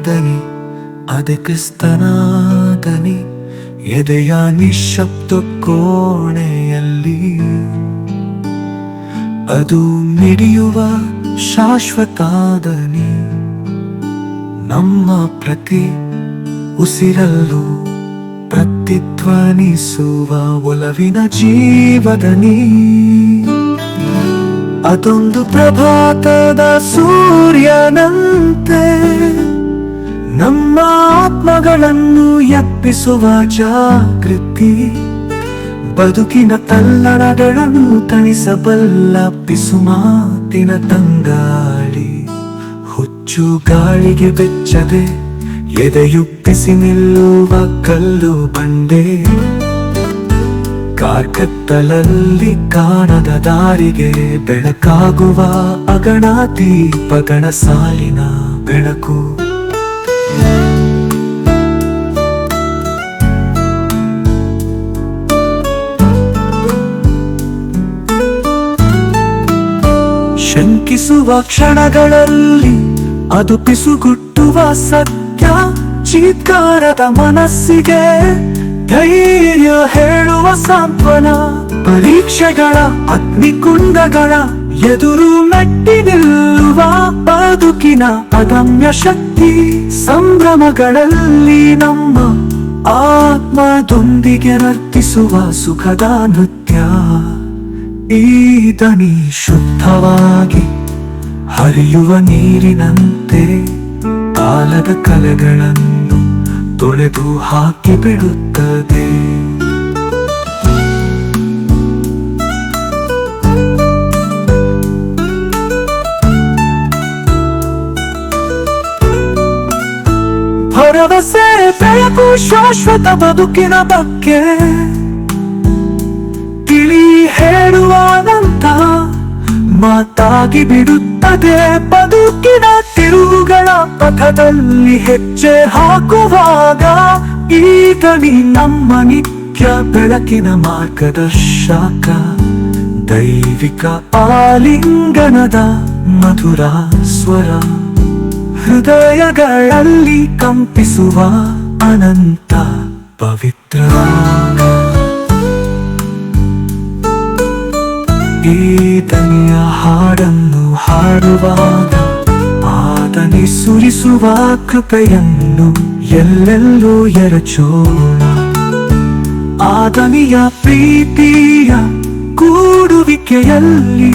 ದನಿ, ಅದೇ ಕ್ರಿಸ್ತನ ದನಿ, ಎದೆಯ ನಿಶ್ಶಬ್ದ ಕೋಣೆಯಲ್ಲಿ ಅದು ಮಿಡಿಯುವ ಶಾಶ್ವತ ದನಿ. ನಮ್ಮ ಪ್ರತಿ ಉಸಿರಲ್ಲೂ ಪ್ರತಿಧ್ವನಿಸುವ ಒಲವಿನ ಜೀವದನಿ. ಅದೊಂದು ಪ್ರಭಾತದ ಸೂರ್ಯನಂತೆ ನಮ್ಮ ಆತ್ಮಗಳನ್ನು ಎಬ್ಬಿಸುವ ಜಾಗೃತಿ. ಬದುಕಿನ ತಲ್ಲಣಗಳನ್ನು ತಣಿಸಬಲ್ಲ ಪಿಸುಮಾತಿನ ತಂಗಾಳಿ. ಹುಚ್ಚು ಗಾಳಿಗೆ ಬೆಚ್ಚದೆ ಎದೆಯುಪ್ಪಿಸಿ ನಿಲ್ಲುವ ಕಲ್ಲು ಬಂಡೆ. ಕಾರ್ಕತ್ತಲಲ್ಲಿ ಕಾಣದ ದಾರಿಗೆ ಬೆಳಕಾಗುವ ಅಗಣ ದೀಪಗಳ ಸಾಲಿನ ಬೆಳಕು. ಶಂಕಿಸುವ ಕ್ಷಣಗಳಲ್ಲಿ ಅದು ಪಿಸುಗುಟ್ಟುವ ಸತ್ಯ. ಚೀತ್ಕಾರದ ಮನಸ್ಸಿಗೆ ಧೈರ್ಯ ಹೇಳುವ ಸಾಂತ್ವನ. ಪರೀಕ್ಷೆಗಳ ಅಗ್ನಿಕುಂಡಗಳ ಎದುರು ಮೆಟ್ಟಿ ನಿಲ್ಲುವ ಬದುಕಿನ ಅದಮ್ಯ ಶಕ್ತಿ. ಸಂಭ್ರಮಗಳಲ್ಲಿ ನಮ್ಮ ಆತ್ಮದೊಂದಿಗೆ ನರ್ತಿಸುವ ಸುಖದ ನೃತ್ಯ. ಈ ದನಿ ಶುದ್ಧವಾಗಿ ಹರಿಯುವ ನೀರಿನಂತೆ ಕಾಲದ ಕಲೆಗಳನ್ನು ತೊಳೆದು ಹಾಕಿ ಬಿಡುತ್ತದೆ. ಭರವಸೆ ಬೆಳಕು ಶಾಶ್ವತ ಬದುಕಿನ ಬಗ್ಗೆ ತಿಳಿ ಹೇಳುವಾದಂತ ಮಾತಾಗಿ ಬಿಡುತ್ತದೆ. ಬದುಕಿನ ತಿರುವುಗಳ ಪಥದಲ್ಲಿ ಹೆಜ್ಜೆ ಹಾಕುವಾಗ ಈ ದನಿ ನಮ್ಮ ನಿತ್ಯ ಬೆಳಕಿನ ಮಾರ್ಗದರ್ಶಕ. ದೈವಿಕ ಆಲಿಂಗನದ ಮಧುರ ಸ್ವರ, ಹೃದಯಗಳಲ್ಲಿ ಕಂಪಿಸುವ ಅನಂತ ಪವಿತ್ರ. ಈ ದನಿಯ ಹಾಡನ್ನು ಹಾಡುವಾಗ ಆದನಿ ಸುರಿಸುವ ಕೃಪೆಯನ್ನು ಎಲ್ಲೆಲ್ಲೂ ಎರಚೋಣ. ಆದನಿಯ ಪ್ರೀತಿಯ ಕೂಡುವಿಕೆಯಲ್ಲಿ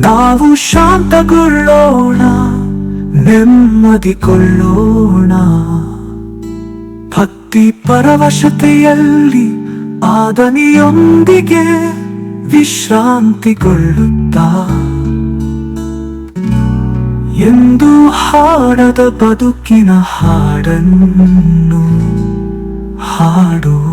ನಾವು ಶಾಂತಗೊಳ್ಳೋಣ, ನೆಮ್ಮದಿಗೊಳ್ಳೋಣ. ಭಕ್ತಿ ಪರವಶತೆಯಲ್ಲಿ ಆದನಿಯೊಂದಿಗೆ ವಿಶ್ರಾಂತಿಗೊಳ್ಳುತ್ತಾ ಎಂದು ಹಾಡದ ಬದುಕಿನ ಹಾಡನ್ನು ಹಾಡೋಣ.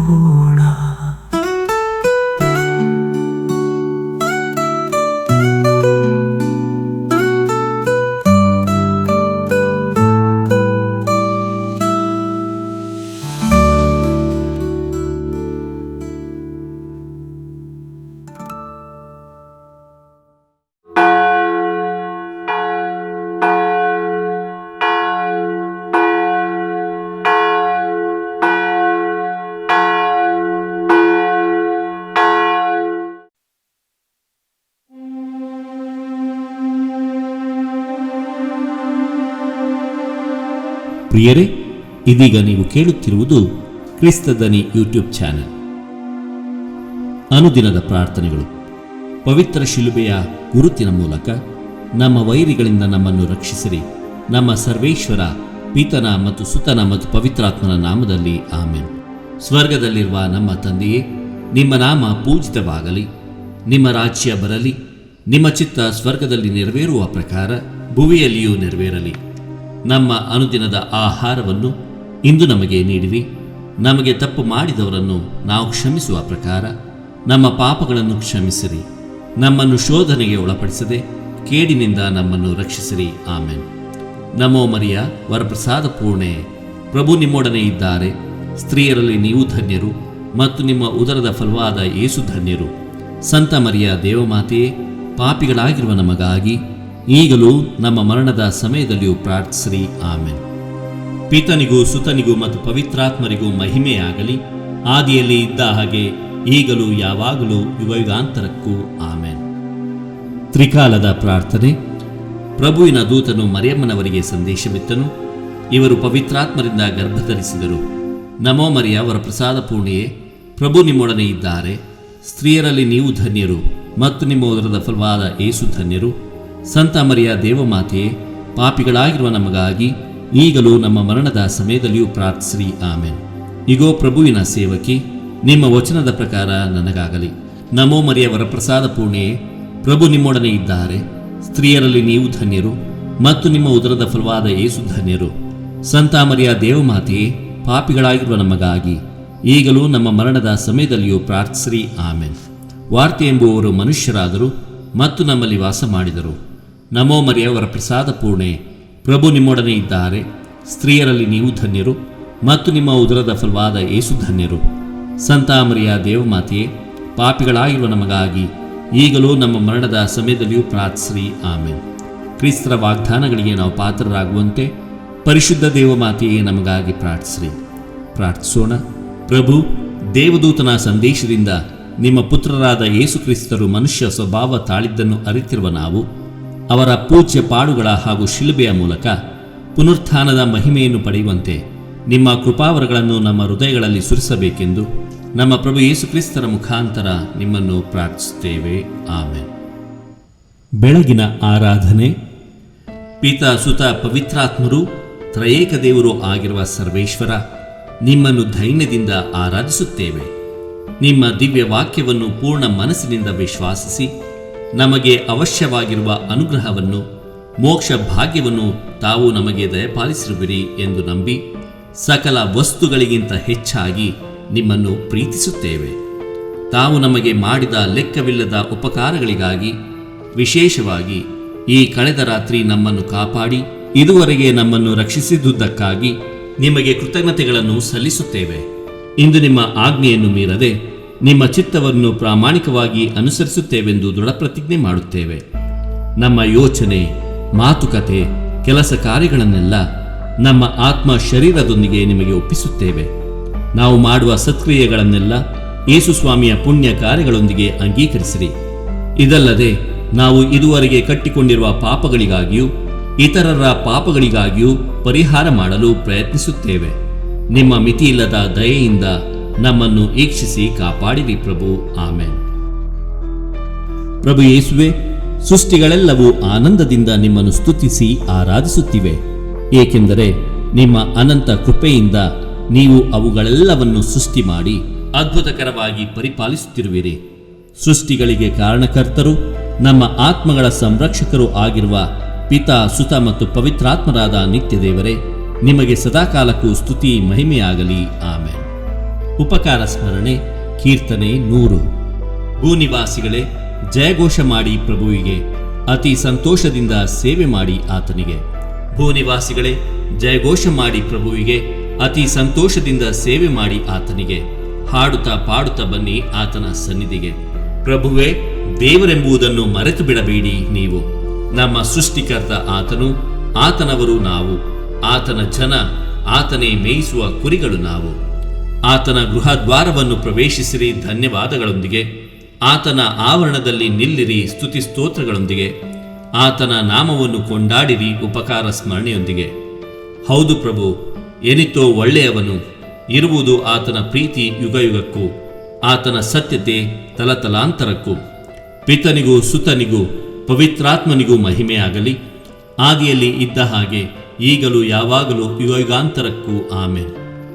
ಪ್ರಿಯರೇ, ಇದೀಗ ನೀವು ಕೇಳುತ್ತಿರುವುದು ಕ್ರಿಸ್ತ ದನಿ ಯೂಟ್ಯೂಬ್ ಚಾನೆಲ್. ಅನುದಿನದ ಪ್ರಾರ್ಥನೆಗಳು. ಪವಿತ್ರ ಶಿಲುಬೆಯ ಗುರುತಿನ ಮೂಲಕ ನಮ್ಮ ವೈರಿಗಳಿಂದ ನಮ್ಮನ್ನು ರಕ್ಷಿಸಿರಿ. ನಮ್ಮ ಸರ್ವೇಶ್ವರ ಪಿತನ ಮತ್ತು ಸುತನ ಮತ್ತು ಪವಿತ್ರಾತ್ಮನ ನಾಮದಲ್ಲಿ ಆಮೆನ್. ಸ್ವರ್ಗದಲ್ಲಿರುವ ನಮ್ಮ ತಂದೆಯೇ, ನಿಮ್ಮ ನಾಮ ಪೂಜಿತವಾಗಲಿ. ನಿಮ್ಮ ರಾಜ್ಯ ಬರಲಿ. ನಿಮ್ಮ ಚಿತ್ತ ಸ್ವರ್ಗದಲ್ಲಿ ನೆರವೇರುವ ಪ್ರಕಾರ ಭುವಿಯಲ್ಲಿಯೂ ನೆರವೇರಲಿ. ನಮ್ಮ ಅನುದಿನದ ಆಹಾರವನ್ನು ಇಂದು ನಮಗೆ ನೀಡಿರಿ. ನಮಗೆ ತಪ್ಪು ಮಾಡಿದವರನ್ನು ನಾವು ಕ್ಷಮಿಸುವ ಪ್ರಕಾರ ನಮ್ಮ ಪಾಪಗಳನ್ನು ಕ್ಷಮಿಸಿರಿ. ನಮ್ಮನ್ನು ಶೋಧನೆಗೆ ಒಳಪಡಿಸದೆ ಕೇಡಿನಿಂದ ನಮ್ಮನ್ನು ರಕ್ಷಿಸಿರಿ. ಆಮೆನ್. ನಮೋ ಮರಿಯ, ವರಪ್ರಸಾದ ಪೂರ್ಣೆ, ಪ್ರಭು ನಿಮ್ಮೊಡನೆ ಇದ್ದಾರೆ. ಸ್ತ್ರೀಯರಲ್ಲಿ ನೀವು ಧನ್ಯರು ಮತ್ತು ನಿಮ್ಮ ಉದರದ ಫಲವಾದ ಯೇಸು ಧನ್ಯರು. ಸಂತ ಮರಿಯ ದೇವಮಾತೆಯೇ, ಪಾಪಿಗಳಾಗಿರುವ ನಮಗಾಗಿ ಈಗಲೂ ನಮ್ಮ ಮರಣದ ಸಮಯದಲ್ಲಿಯೂ ಪ್ರಾರ್ಥಿಸಿರಿ. ಆಮೆನ್. ಪಿತನಿಗೂ ಸುತನಿಗೂ ಮತ್ತು ಪವಿತ್ರಾತ್ಮರಿಗೂ ಮಹಿಮೆಯಾಗಲಿ, ಆದಿಯಲ್ಲಿ ಇದ್ದ ಹಾಗೆ ಈಗಲೂ ಯಾವಾಗಲೂ ಯುಗಯುಗಾಂತರಕ್ಕೂ. ಆಮೆನ್. ತ್ರಿಕಾಲದ ಪ್ರಾರ್ಥನೆ. ಪ್ರಭುವಿನ ದೂತನು ಮರಿಯಮ್ಮನವರಿಗೆ ಸಂದೇಶವಿತ್ತನು. ಇವರು ಪವಿತ್ರಾತ್ಮರಿಂದ ಗರ್ಭಧರಿಸಿದರು. ನಮೋ ಮರಿಯ, ಅವರ ಪ್ರಸಾದ ಪೂರ್ಣಿಯೇ, ಪ್ರಭು ನಿಮ್ಮೊಡನೆ ಇದ್ದಾರೆ. ಸ್ತ್ರೀಯರಲ್ಲಿ ನೀವು ಧನ್ಯರು ಮತ್ತು ನಿಮ್ಮ ಉದರದ ಫಲವಾದ ಯೇಸು ಧನ್ಯರು. ಸಂತ ಮರಿಯ ದೇವಮಾತೆಯೇ, ಪಾಪಿಗಳಾಗಿರುವ ನಮಗಾಗಿ ಈಗಲೂ ನಮ್ಮ ಮರಣದ ಸಮಯದಲ್ಲಿಯೂ ಪ್ರಾರ್ಥಿಸಿರಿ. ಆಮೆನ್. ಇಗೋ ಪ್ರಭುವಿನ ಸೇವಕಿ, ನಿಮ್ಮ ವಚನದ ಪ್ರಕಾರ ನನಗಾಗಲಿ. ನಮೋ ಮರಿಯವರ ಪ್ರಸಾದ ಪೂರ್ಣಿಯೇ, ಪ್ರಭು ನಿಮ್ಮೊಡನೆ ಇದ್ದಾರೆ. ಸ್ತ್ರೀಯರಲ್ಲಿ ನೀವು ಧನ್ಯರು ಮತ್ತು ನಿಮ್ಮ ಉದರದ ಫಲವಾದ ಯೇಸು ಧನ್ಯರು. ಸಂತ ಮರಿಯ ದೇವಮಾತೆಯೇ, ಪಾಪಿಗಳಾಗಿರುವ ನಮಗಾಗಿ ಈಗಲೂ ನಮ್ಮ ಮರಣದ ಸಮಯದಲ್ಲಿಯೂ ಪ್ರಾರ್ಥಿಸಿರಿ. ಆಮೆನ್. ವಾರ್ತೆ ಎಂಬುವವರು ಮನುಷ್ಯರಾದರು ಮತ್ತು ನಮ್ಮಲ್ಲಿ ವಾಸ ಮಾಡಿದರು. ನಮೋ ಮರಿಯವರ ಪ್ರಸಾದ ಪೂರ್ಣೆ, ಪ್ರಭು ನಿಮ್ಮೊಡನೆ ಇದ್ದಾರೆ. ಸ್ತ್ರೀಯರಲ್ಲಿ ನೀವು ಧನ್ಯರು ಮತ್ತು ನಿಮ್ಮ ಉದರದ ಫಲವಾದ ಯೇಸು ಧನ್ಯರು. ಸಂತ ಮರಿಯ ದೇವಮಾತೆಯೇ, ಪಾಪಿಗಳಾಗಿರುವ ನಮಗಾಗಿ ಈಗಲೂ ನಮ್ಮ ಮರಣದ ಸಮಯದಲ್ಲಿಯೂ ಪ್ರಾರ್ಥಿಸಿರಿ. ಆಮೆನ್. ಕ್ರಿಸ್ತರ ವಾಗ್ದಾನಗಳಿಗೆ ನಾವು ಪಾತ್ರರಾಗುವಂತೆ ಪರಿಶುದ್ಧ ದೇವಮಾತೆಯೇ ನಮಗಾಗಿ ಪ್ರಾರ್ಥಿಸಿರಿ. ಪ್ರಾರ್ಥಿಸೋಣ. ಪ್ರಭು, ದೇವದೂತನ ಸಂದೇಶದಿಂದ ನಿಮ್ಮ ಪುತ್ರರಾದ ಯೇಸು ಕ್ರಿಸ್ತರು ಮನುಷ್ಯ ಸ್ವಭಾವ ತಾಳಿದ್ದನ್ನು ಅರಿತಿರುವ ನಾವು ಅವರ ಪೂಜ್ಯ ಪಾಡುಗಳ ಹಾಗೂ ಶಿಲುಬೆಯ ಮೂಲಕ ಪುನರುತ್ಥಾನದ ಮಹಿಮೆಯನ್ನು ಪಡೆಯುವಂತೆ ನಿಮ್ಮ ಕೃಪಾವರಗಳನ್ನು ನಮ್ಮ ಹೃದಯಗಳಲ್ಲಿ ಸುರಿಸಬೇಕೆಂದು ನಮ್ಮ ಪ್ರಭು ಯೇಸು ಕ್ರಿಸ್ತರ ಮುಖಾಂತರ ನಿಮ್ಮನ್ನು ಪ್ರಾರ್ಥಿಸುತ್ತೇವೆ. ಆಮೆನ್. ಬೆಳಗಿನ ಆರಾಧನೆ. ಪಿತ, ಸುತ, ಪವಿತ್ರಾತ್ಮರು ತ್ರಯೇಕ ದೇವರು ಆಗಿರುವ ಸರ್ವೇಶ್ವರ, ನಿಮ್ಮನ್ನು ಧೈರ್ಯದಿಂದ ಆರಾಧಿಸುತ್ತೇವೆ. ನಿಮ್ಮ ದಿವ್ಯ ವಾಕ್ಯವನ್ನು ಪೂರ್ಣ ಮನಸ್ಸಿನಿಂದ ವಿಶ್ವಾಸಿಸಿ ನಮಗೆ ಅವಶ್ಯವಾಗಿರುವ ಅನುಗ್ರಹವನ್ನು, ಮೋಕ್ಷ ಭಾಗ್ಯವನ್ನು ತಾವು ನಮಗೆ ದಯಪಾಲಿಸಿರುವಿರಿ ಎಂದು ನಂಬಿ ಸಕಲ ವಸ್ತುಗಳಿಗಿಂತ ಹೆಚ್ಚಾಗಿ ನಿಮ್ಮನ್ನು ಪ್ರೀತಿಸುತ್ತೇವೆ. ತಾವು ನಮಗೆ ಮಾಡಿದ ಲೆಕ್ಕವಿಲ್ಲದ ಉಪಕಾರಗಳಿಗಾಗಿ, ವಿಶೇಷವಾಗಿ ಈ ಕಳೆದ ರಾತ್ರಿ ನಮ್ಮನ್ನು ಕಾಪಾಡಿ ಇದುವರೆಗೆ ನಮ್ಮನ್ನು ರಕ್ಷಿಸಿದುದಕ್ಕಾಗಿ ನಿಮಗೆ ಕೃತಜ್ಞತೆಗಳನ್ನು ಸಲ್ಲಿಸುತ್ತೇವೆ. ಇಂದು ನಿಮ್ಮ ಆಜ್ಞೆಯನ್ನು ಮೀರದೆ ನಿಮ್ಮ ಚಿತ್ತವನ್ನು ಪ್ರಾಮಾಣಿಕವಾಗಿ ಅನುಸರಿಸುತ್ತೇವೆಂದು ದೃಢಪ್ರತಿಜ್ಞೆ ಮಾಡುತ್ತೇವೆ. ನಮ್ಮ ಯೋಚನೆ, ಮಾತುಕತೆ, ಕೆಲಸ ಕಾರ್ಯಗಳನ್ನೆಲ್ಲ ನಮ್ಮ ಆತ್ಮ ಶರೀರದೊಂದಿಗೆ ನಿಮಗೆ ಒಪ್ಪಿಸುತ್ತೇವೆ. ನಾವು ಮಾಡುವ ಸತ್ಕ್ರಿಯೆಗಳನ್ನೆಲ್ಲ ಯೇಸು ಸ್ವಾಮಿಯ ಪುಣ್ಯ ಕಾರ್ಯಗಳೊಂದಿಗೆ ಅಂಗೀಕರಿಸಿರಿ. ಇದಲ್ಲದೆ ನಾವು ಇದುವರೆಗೆ ಕಟ್ಟಿಕೊಂಡಿರುವ ಪಾಪಗಳಿಗಾಗಿಯೂ ಇತರರ ಪಾಪಗಳಿಗಾಗಿಯೂ ಪರಿಹಾರ ಮಾಡಲು ಪ್ರಯತ್ನಿಸುತ್ತೇವೆ. ನಿಮ್ಮ ಮಿತಿಯಿಲ್ಲದ ದಯೆಯಿಂದ ನಮ್ಮನ್ನು ಈಕ್ಷಿಸಿ ಕಾಪಾಡಿರಿ ಪ್ರಭು. ಆಮೆನ್. ಪ್ರಭು ಯೇಸುವೆ, ಸೃಷ್ಟಿಗಳೆಲ್ಲವೂ ಆನಂದದಿಂದ ನಿಮ್ಮನ್ನು ಸ್ತುತಿಸಿ ಆರಾಧಿಸುತ್ತಿವೆ, ಏಕೆಂದರೆ ನಿಮ್ಮ ಅನಂತ ಕೃಪೆಯಿಂದ ನೀವು ಅವುಗಳೆಲ್ಲವನ್ನು ಸೃಷ್ಟಿ ಮಾಡಿ ಅದ್ಭುತಕರವಾಗಿ ಪರಿಪಾಲಿಸುತ್ತಿರುವಿರಿ. ಸೃಷ್ಟಿಗಳಿಗೆ ಕಾರಣಕರ್ತರು, ನಮ್ಮ ಆತ್ಮಗಳ ಸಂರಕ್ಷಕರು ಆಗಿರುವ ಪಿತ, ಸುತ ಮತ್ತು ಪವಿತ್ರಾತ್ಮರಾದ ನಿತ್ಯ ದೇವರೇ, ನಿಮಗೆ ಸದಾಕಾಲಕ್ಕೂ ಸ್ತುತಿ ಮಹಿಮೆಯಾಗಲಿ. ಆಮೆನ್. ಉಪಕಾರ ಸ್ಮರಣೆ. ಕೀರ್ತನೆ 100. ಭೂನಿವಾಸಿಗಳೇ, ಜಯಘೋಷ ಮಾಡಿ ಪ್ರಭುವಿಗೆ, ಅತಿ ಸಂತೋಷದಿಂದ ಸೇವೆ ಮಾಡಿ ಆತನಿಗೆ. ಭೂನಿವಾಸಿಗಳೇ, ಜಯಘೋಷ ಮಾಡಿ ಪ್ರಭುವಿಗೆ, ಅತಿ ಸಂತೋಷದಿಂದ ಸೇವೆ ಮಾಡಿ ಆತನಿಗೆ. ಹಾಡುತ್ತಾ ಪಾಡುತ್ತಾ ಬನ್ನಿ ಆತನ ಸನ್ನಿಧಿಗೆ. ಪ್ರಭುವೇ, ದೇವರೆಂಬುದನ್ನು ಮರೆತು ಬಿಡಬೇಡಿ ನೀವು. ನಮ್ಮ ಸೃಷ್ಟಿಕರ್ತ ಆತನು, ಆತನವರು ನಾವು, ಆತನ ಜನ, ಆತನೇ ಮೇಯಿಸುವ ಕುರಿಗಳು ನಾವು. ಆತನ ಗೃಹದ್ವಾರವನ್ನು ಪ್ರವೇಶಿಸಿರಿ ಧನ್ಯವಾದಗಳೊಂದಿಗೆ, ಆತನ ಆವರಣದಲ್ಲಿ ನಿಲ್ಲಿರಿ ಸ್ತುತಿ ಸ್ತೋತ್ರಗಳೊಂದಿಗೆ, ಆತನ ನಾಮವನ್ನು ಕೊಂಡಾಡಿರಿ ಉಪಕಾರ ಸ್ಮರಣೆಯೊಂದಿಗೆ. ಹೌದು ಪ್ರಭು, ಎನಿತೋ ಒಳ್ಳೆಯವನು, ಇರುವುದು ಆತನ ಪ್ರೀತಿ ಯುಗಯುಗಕ್ಕೂ, ಆತನ ಸತ್ಯತೆ ತಲತಲಾಂತರಕ್ಕೂ. ಪಿತನಿಗೂ ಸುತನಿಗೂ ಪವಿತ್ರಾತ್ಮನಿಗೂ ಮಹಿಮೆಯಾಗಲಿ, ಆದಿಯಲ್ಲಿ ಇದ್ದ ಹಾಗೆ ಈಗಲೂ ಯಾವಾಗಲೂ ಯುಗಯುಗಾಂತರಕ್ಕೂ. ಆಮೆನ್.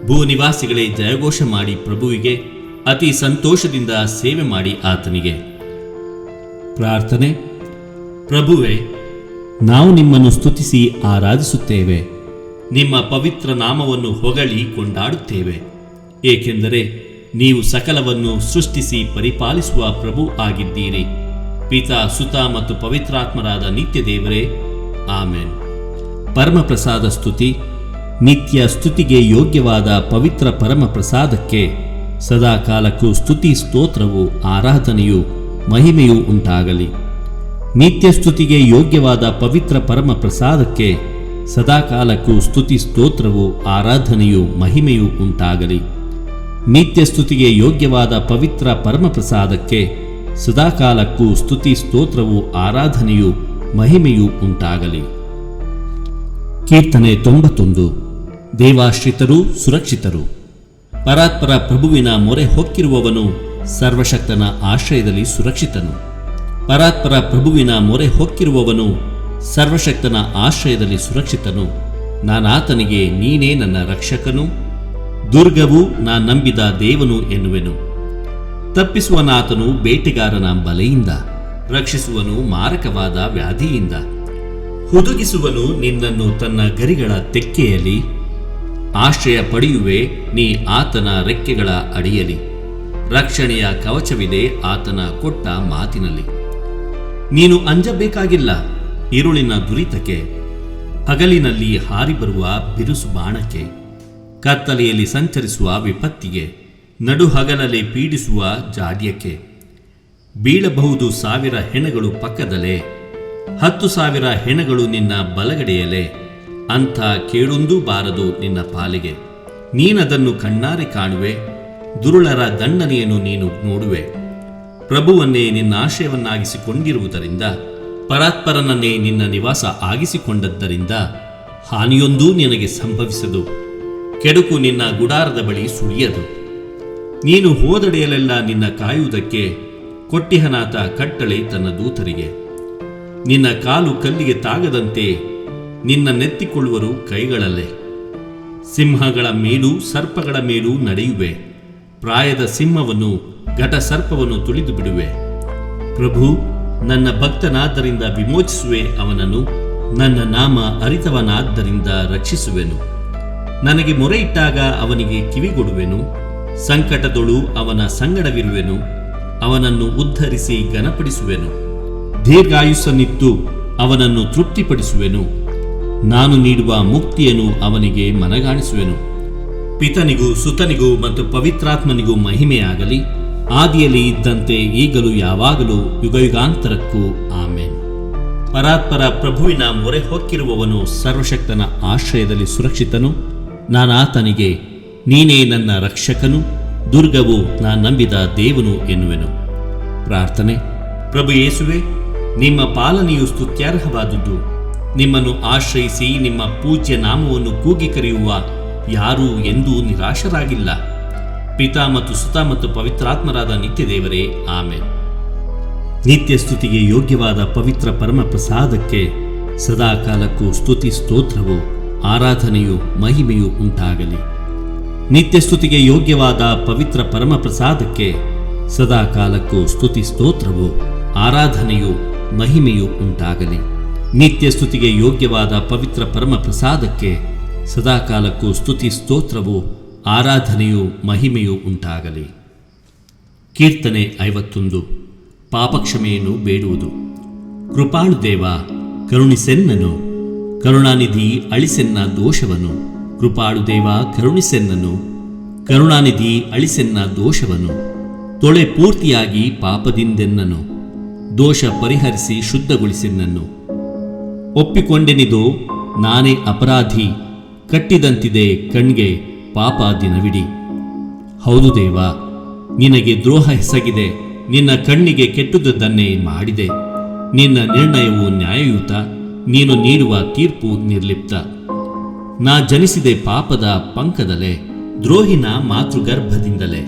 ಭೂನಿವಾಸಿಗಳೇ, ಜಯಘೋಷ ಮಾಡಿ ಪ್ರಭುವಿಗೆ, ಅತಿ ಸಂತೋಷದಿಂದ ಸೇವೆ ಮಾಡಿ ಆತನಿಗೆ. ಪ್ರಾರ್ಥನೆ. ಪ್ರಭುವೇ, ನಾವು ನಿಮ್ಮನ್ನು ಸ್ತುತಿಸಿ ಆರಾಧಿಸುತ್ತೇವೆ. ನಿಮ್ಮ ಪವಿತ್ರ ನಾಮವನ್ನು ಹೊಗಳಿ ಕೊಂಡಾಡುತ್ತೇವೆ, ಏಕೆಂದರೆ ನೀವು ಸಕಲವನ್ನು ಸೃಷ್ಟಿಸಿ ಪರಿಪಾಲಿಸುವ ಪ್ರಭು ಆಗಿದ್ದೀರಿ. ಪಿತ, ಸುತ ಮತ್ತು ಪವಿತ್ರಾತ್ಮರಾದ ನಿತ್ಯ ದೇವರೇ, ಆಮೆನ್. ಪರಮಪ್ರಸಾದ ಸ್ತುತಿ. ನಿತ್ಯ ಸ್ತುತಿಗೆ ಯೋಗ್ಯವಾದ ಪವಿತ್ರ ಪರಮಪ್ರಸಾದಕ್ಕೆ ಸದಾ ಕಾಲಕ್ಕೂ ಸ್ತುತಿ ಸ್ತೋತ್ರವು, ಆರಾಧನೆಯು, ಮಹಿಮೆಯೂ ಉಂಟಾಗಲಿ. ನಿತ್ಯ ಸ್ತುತಿಗೆ ಯೋಗ್ಯವಾದ ಪವಿತ್ರ ಪರಮ ಪ್ರಸಾದಕ್ಕೆ ಸದಾಕಾಲಕ್ಕೂ ಸ್ತುತಿ ಸ್ತೋತ್ರವು ಆರಾಧನೆಯು ಮಹಿಮೆಯೂ ಉಂಟಾಗಲಿ. ನಿತ್ಯ ಸ್ತುತಿಗೆ ಯೋಗ್ಯವಾದ ಪವಿತ್ರ ಪರಮ ಪ್ರಸಾದಕ್ಕೆ ಸದಾಕಾಲಕ್ಕೂ ಸ್ತುತಿ ಸ್ತೋತ್ರವು ಆರಾಧನೆಯು ಮಹಿಮೆಯೂ ಉಂಟಾಗಲಿ. ಕೀರ್ತನೆ 91. ದೇವಾಶ್ರಿತರು ಸುರಕ್ಷಿತರು. ಪರಾತ್ಪರ ಪ್ರಭುವಿನ ಮೊರೆ ಹೊಕ್ಕಿರುವವನು ಸರ್ವಶಕ್ತನ ಆಶ್ರಯದಲ್ಲಿ ಸುರಕ್ಷಿತನು. ಪರಾತ್ಪರ ಪ್ರಭುವಿನ ಮೊರೆ ಹೊಕ್ಕಿರುವವನು ಸರ್ವಶಕ್ತನ ಆಶ್ರಯದಲ್ಲಿ ಸುರಕ್ಷಿತನು. ನಾನಾತನಿಗೆ ನೀನೇ ನನ್ನ ರಕ್ಷಕನು, ದುರ್ಗವು ನಾ ನಂಬಿದ ದೇವನು ಎನ್ನುವೆನು. ತಪ್ಪಿಸುವನಾತನು ಬೇಟೆಗಾರನ ಬಲೆಯಿಂದ, ರಕ್ಷಿಸುವನು ಮಾರಕವಾದ ವ್ಯಾಧಿಯಿಂದ. ಹುದುಗಿಸುವನು ನಿನ್ನನ್ನು ತನ್ನ ಗರಿಗಳ ತೆಕ್ಕೆಯಲ್ಲಿ, ಆಶ್ರಯ ಪಡೆಯುವೆ ನೀ ಆತನ ರೆಕ್ಕೆಗಳ ಅಡಿಯಲ್ಲಿ. ರಕ್ಷಣೆಯ ಕವಚವಿದೆ ಆತನ ಕೊಟ್ಟ ಮಾತಿನಲ್ಲಿ. ನೀನು ಅಂಜಬೇಕಾಗಿಲ್ಲ ഇരുಳಿನ ದುರಿತಕ್ಕೆ, ಹಗಲಿನಲ್ಲಿ ಹಾರಿ ಬರುವ ಬಿರುಸು ಬಾಣಕ್ಕೆ, ಕತ್ತಲೆಯಲ್ಲಿ ಸಂಚರಿಸುವ ವಿಪತ್ತಿಗೆ, ನಡುಹಗಲಲ್ಲಿ ಪೀಡಿಸುವ ಜಾಡ್ಯಕ್ಕೆ. ಬೀಳಬಹುದು 1000 ಹೆಣಗಳು ಪಕ್ಕದಲ್ಲೇ, 10,000 ಹೆಣಗಳು ನಿನ್ನ ಬಲಗಡೆಯಲ್ಲೇ, ಅಂಥ ಕೇಳೊಂದೂ ಬಾರದು ನಿನ್ನ ಪಾಲಿಗೆ. ನೀನದನ್ನು ಕಣ್ಣಾರೆ ಕಾಣುವೆ, ದುರುಳರ ದಂಡನೆಯನ್ನು ನೀನು ನೋಡುವೆ. ಪ್ರಭುವನ್ನೇ ನಿನ್ನ ಆಶ್ರಯವನ್ನಾಗಿಸಿಕೊಂಡಿರುವುದರಿಂದ, ಪರಾತ್ಪರನನ್ನೇ ನಿನ್ನ ನಿವಾಸ ಆಗಿಸಿಕೊಂಡದ್ದರಿಂದ ಹಾನಿಯೊಂದೂ ನಿನಗೆ ಸಂಭವಿಸದು, ಕೆಡುಕು ನಿನ್ನ ಗುಡಾರದ ಬಳಿ ಸುಳಿಯದು. ನೀನು ಹೋದಡೆಯಲ್ಲೆಲ್ಲ ನಿನ್ನ ಕಾಯುವುದಕ್ಕೆ ಕೊಟ್ಟಿಹನಾತ ಕಟ್ಟಳೆ ತನ್ನ ದೂತರಿಗೆ. ನಿನ್ನ ಕಾಲು ಕಲ್ಲಿಗೆ ತಾಗದಂತೆ ನಿನ್ನ ನೆತ್ತಿಕೊಳ್ಳುವರು ಕೈಗಳಲ್ಲೇ. ಸಿಂಹಗಳ ಮೇಲೂ ಸರ್ಪಗಳ ಮೇಲೂ ನಡೆಯುವೆ, ಪ್ರಾಯದ ಸಿಂಹವನ್ನು ಘಟ ಸರ್ಪವನ್ನು ತುಳಿದು ಬಿಡುವೆ. ಪ್ರಭು ನನ್ನ ಭಕ್ತನಾದ್ದರಿಂದ ವಿಮೋಚಿಸುವೆ ಅವನನ್ನು, ನನ್ನ ನಾಮ ಅರಿತವನಾದ್ದರಿಂದ ರಕ್ಷಿಸುವೆನು. ನನಗೆ ಮೊರೆ ಇಟ್ಟಾಗ ಅವನಿಗೆ ಕಿವಿಗೊಡುವೆನು, ಸಂಕಟದೊಳು ಅವನ ಸಂಗಡವಿರುವೆನು, ಅವನನ್ನು ಉದ್ಧರಿಸಿ ಘನಪಡಿಸುವೆನು. ದೀರ್ಘಾಯುಸ್ಸನ್ನಿತ್ತು ಅವನನ್ನು ತೃಪ್ತಿಪಡಿಸುವೆನು, ನಾನು ನೀಡುವ ಮುಕ್ತಿಯನ್ನು ಅವನಿಗೆ ಮನಗಾಣಿಸುವೆನು. ಪಿತನಿಗೂ ಸುತನಿಗೂ ಮತ್ತು ಪವಿತ್ರಾತ್ಮನಿಗೂ ಮಹಿಮೆಯಾಗಲಿ, ಆದಿಯಲ್ಲಿ ಇದ್ದಂತೆ ಈಗಲೂ ಯಾವಾಗಲೂ ಯುಗಯುಗಾಂತರಕ್ಕೂ ಆಮೇನ್. ಪರಾತ್ಪರ ಪ್ರಭುವಿನ ಮೊರೆ ಹೊಕ್ಕಿರುವವನು ಸರ್ವಶಕ್ತನ ಆಶ್ರಯದಲ್ಲಿ ಸುರಕ್ಷಿತನು. ನಾನಾತನಿಗೆ ನೀನೇ ನನ್ನ ರಕ್ಷಕನು, ದುರ್ಗವು ನಾ ನಂಬಿದ ದೇವನು ಎನ್ನುವೆನು. ಪ್ರಾರ್ಥನೆ. ಪ್ರಭು ಯೇಸುವೆ, ನಿಮ್ಮ ಪಾಲನೆಯು ಸ್ತುತ್ಯಾರ್ಹವಾದುದು. ನಿಮ್ಮನ್ನು ಆಶ್ರಯಿಸಿ ನಿಮ್ಮ ಪೂಜ್ಯ ನಾಮವನ್ನು ಕೂಗಿ ಕರೆಯುವ ಯಾರೂ ಎಂದೂ ನಿರಾಶರಾಗಿಲ್ಲ. ಪಿತಾ ಮತ್ತು ಸುತ ಮತ್ತು ಪವಿತ್ರಾತ್ಮರಾದ ನಿತ್ಯ ದೇವರೇ, ಆಮೇನ್. ನಿತ್ಯ ಸ್ತುತಿಗೆ ಯೋಗ್ಯವಾದ ಪವಿತ್ರ ಪರಮ ಪ್ರಸಾದಕ್ಕೆ ಸದಾಕಾಲಕ್ಕೂ ಸ್ತುತಿ ಸ್ತೋತ್ರವು ಆರಾಧನೆಯು ಮಹಿಮೆಯು ಉಂಟಾಗಲಿ. ನಿತ್ಯ ಸ್ತುತಿಗೆ ಯೋಗ್ಯವಾದ ಪವಿತ್ರ ಪರಮ ಪ್ರಸಾದಕ್ಕೆ ಸದಾಕಾಲಕ್ಕೂ ಸ್ತುತಿ ಸ್ತೋತ್ರವು ಆರಾಧನೆಯು ಮಹಿಮೆಯು ಉಂಟಾಗಲಿ. ನಿತ್ಯ ಸ್ತುತಿಗೆ ಯೋಗ್ಯವಾದ ಪವಿತ್ರ ಪರಮ ಪ್ರಸಾದಕ್ಕೆ ಸದಾಕಾಲಕ್ಕೂ ಸ್ತುತಿ ಸ್ತೋತ್ರವು ಆರಾಧನೆಯು ಮಹಿಮೆಯು ಉಂಟಾಗಲಿ. ಕೀರ್ತನೆ 51. ಪಾಪಕ್ಷಮೆಯನ್ನು ಬೇಡುವುದು. ಕೃಪಾಳು ದೇವ ಕರುಣಿಸೆನ್ನನು, ಕರುಣಾನಿಧಿ ಅಳಿಸೆನ್ನ ದೋಷವನು. ಕೃಪಾಳು ದೇವ ಕರುಣಿಸೆನ್ನನು, ಕರುಣಾನಿಧಿ ಅಳಿಸೆನ್ನ ದೋಷವನು. ತೊಳೆ ಪೂರ್ತಿಯಾಗಿ ಪಾಪದಿಂದೆನ್ನನು, ದೋಷ ಪರಿಹರಿಸಿ ಶುದ್ಧಗೊಳಿಸೆನ್ನನ್ನು. ಒಪ್ಪಿಕೊಂಡೆನಿದೋ ನಾನೇ ಅಪರಾಧಿ, ಕಟ್ಟಿದಂತಿದೆ ಕಣ್ಗೆ ಪಾಪ ದಿನವಿಡಿ. ಹೌದು ದೇವ, ನಿನಗೆ ದ್ರೋಹ ಎಸಗಿದೆ, ನಿನ್ನ ಕಣ್ಣಿಗೆ ಕೆಟ್ಟುದನ್ನೇ ಮಾಡಿದೆ. ನಿನ್ನ ನಿರ್ಣಯವು ನ್ಯಾಯಯುತ, ನೀನು ನೀಡುವ ತೀರ್ಪು ನಿರ್ಲಿಪ್ತ. ನಾ ಜನಿಸಿದೆ ಪಾಪದ ಪಂಕದಲ್ಲೇ, ದ್ರೋಹಿನ ಮಾತೃಗರ್ಭದಿಂದಲೇ.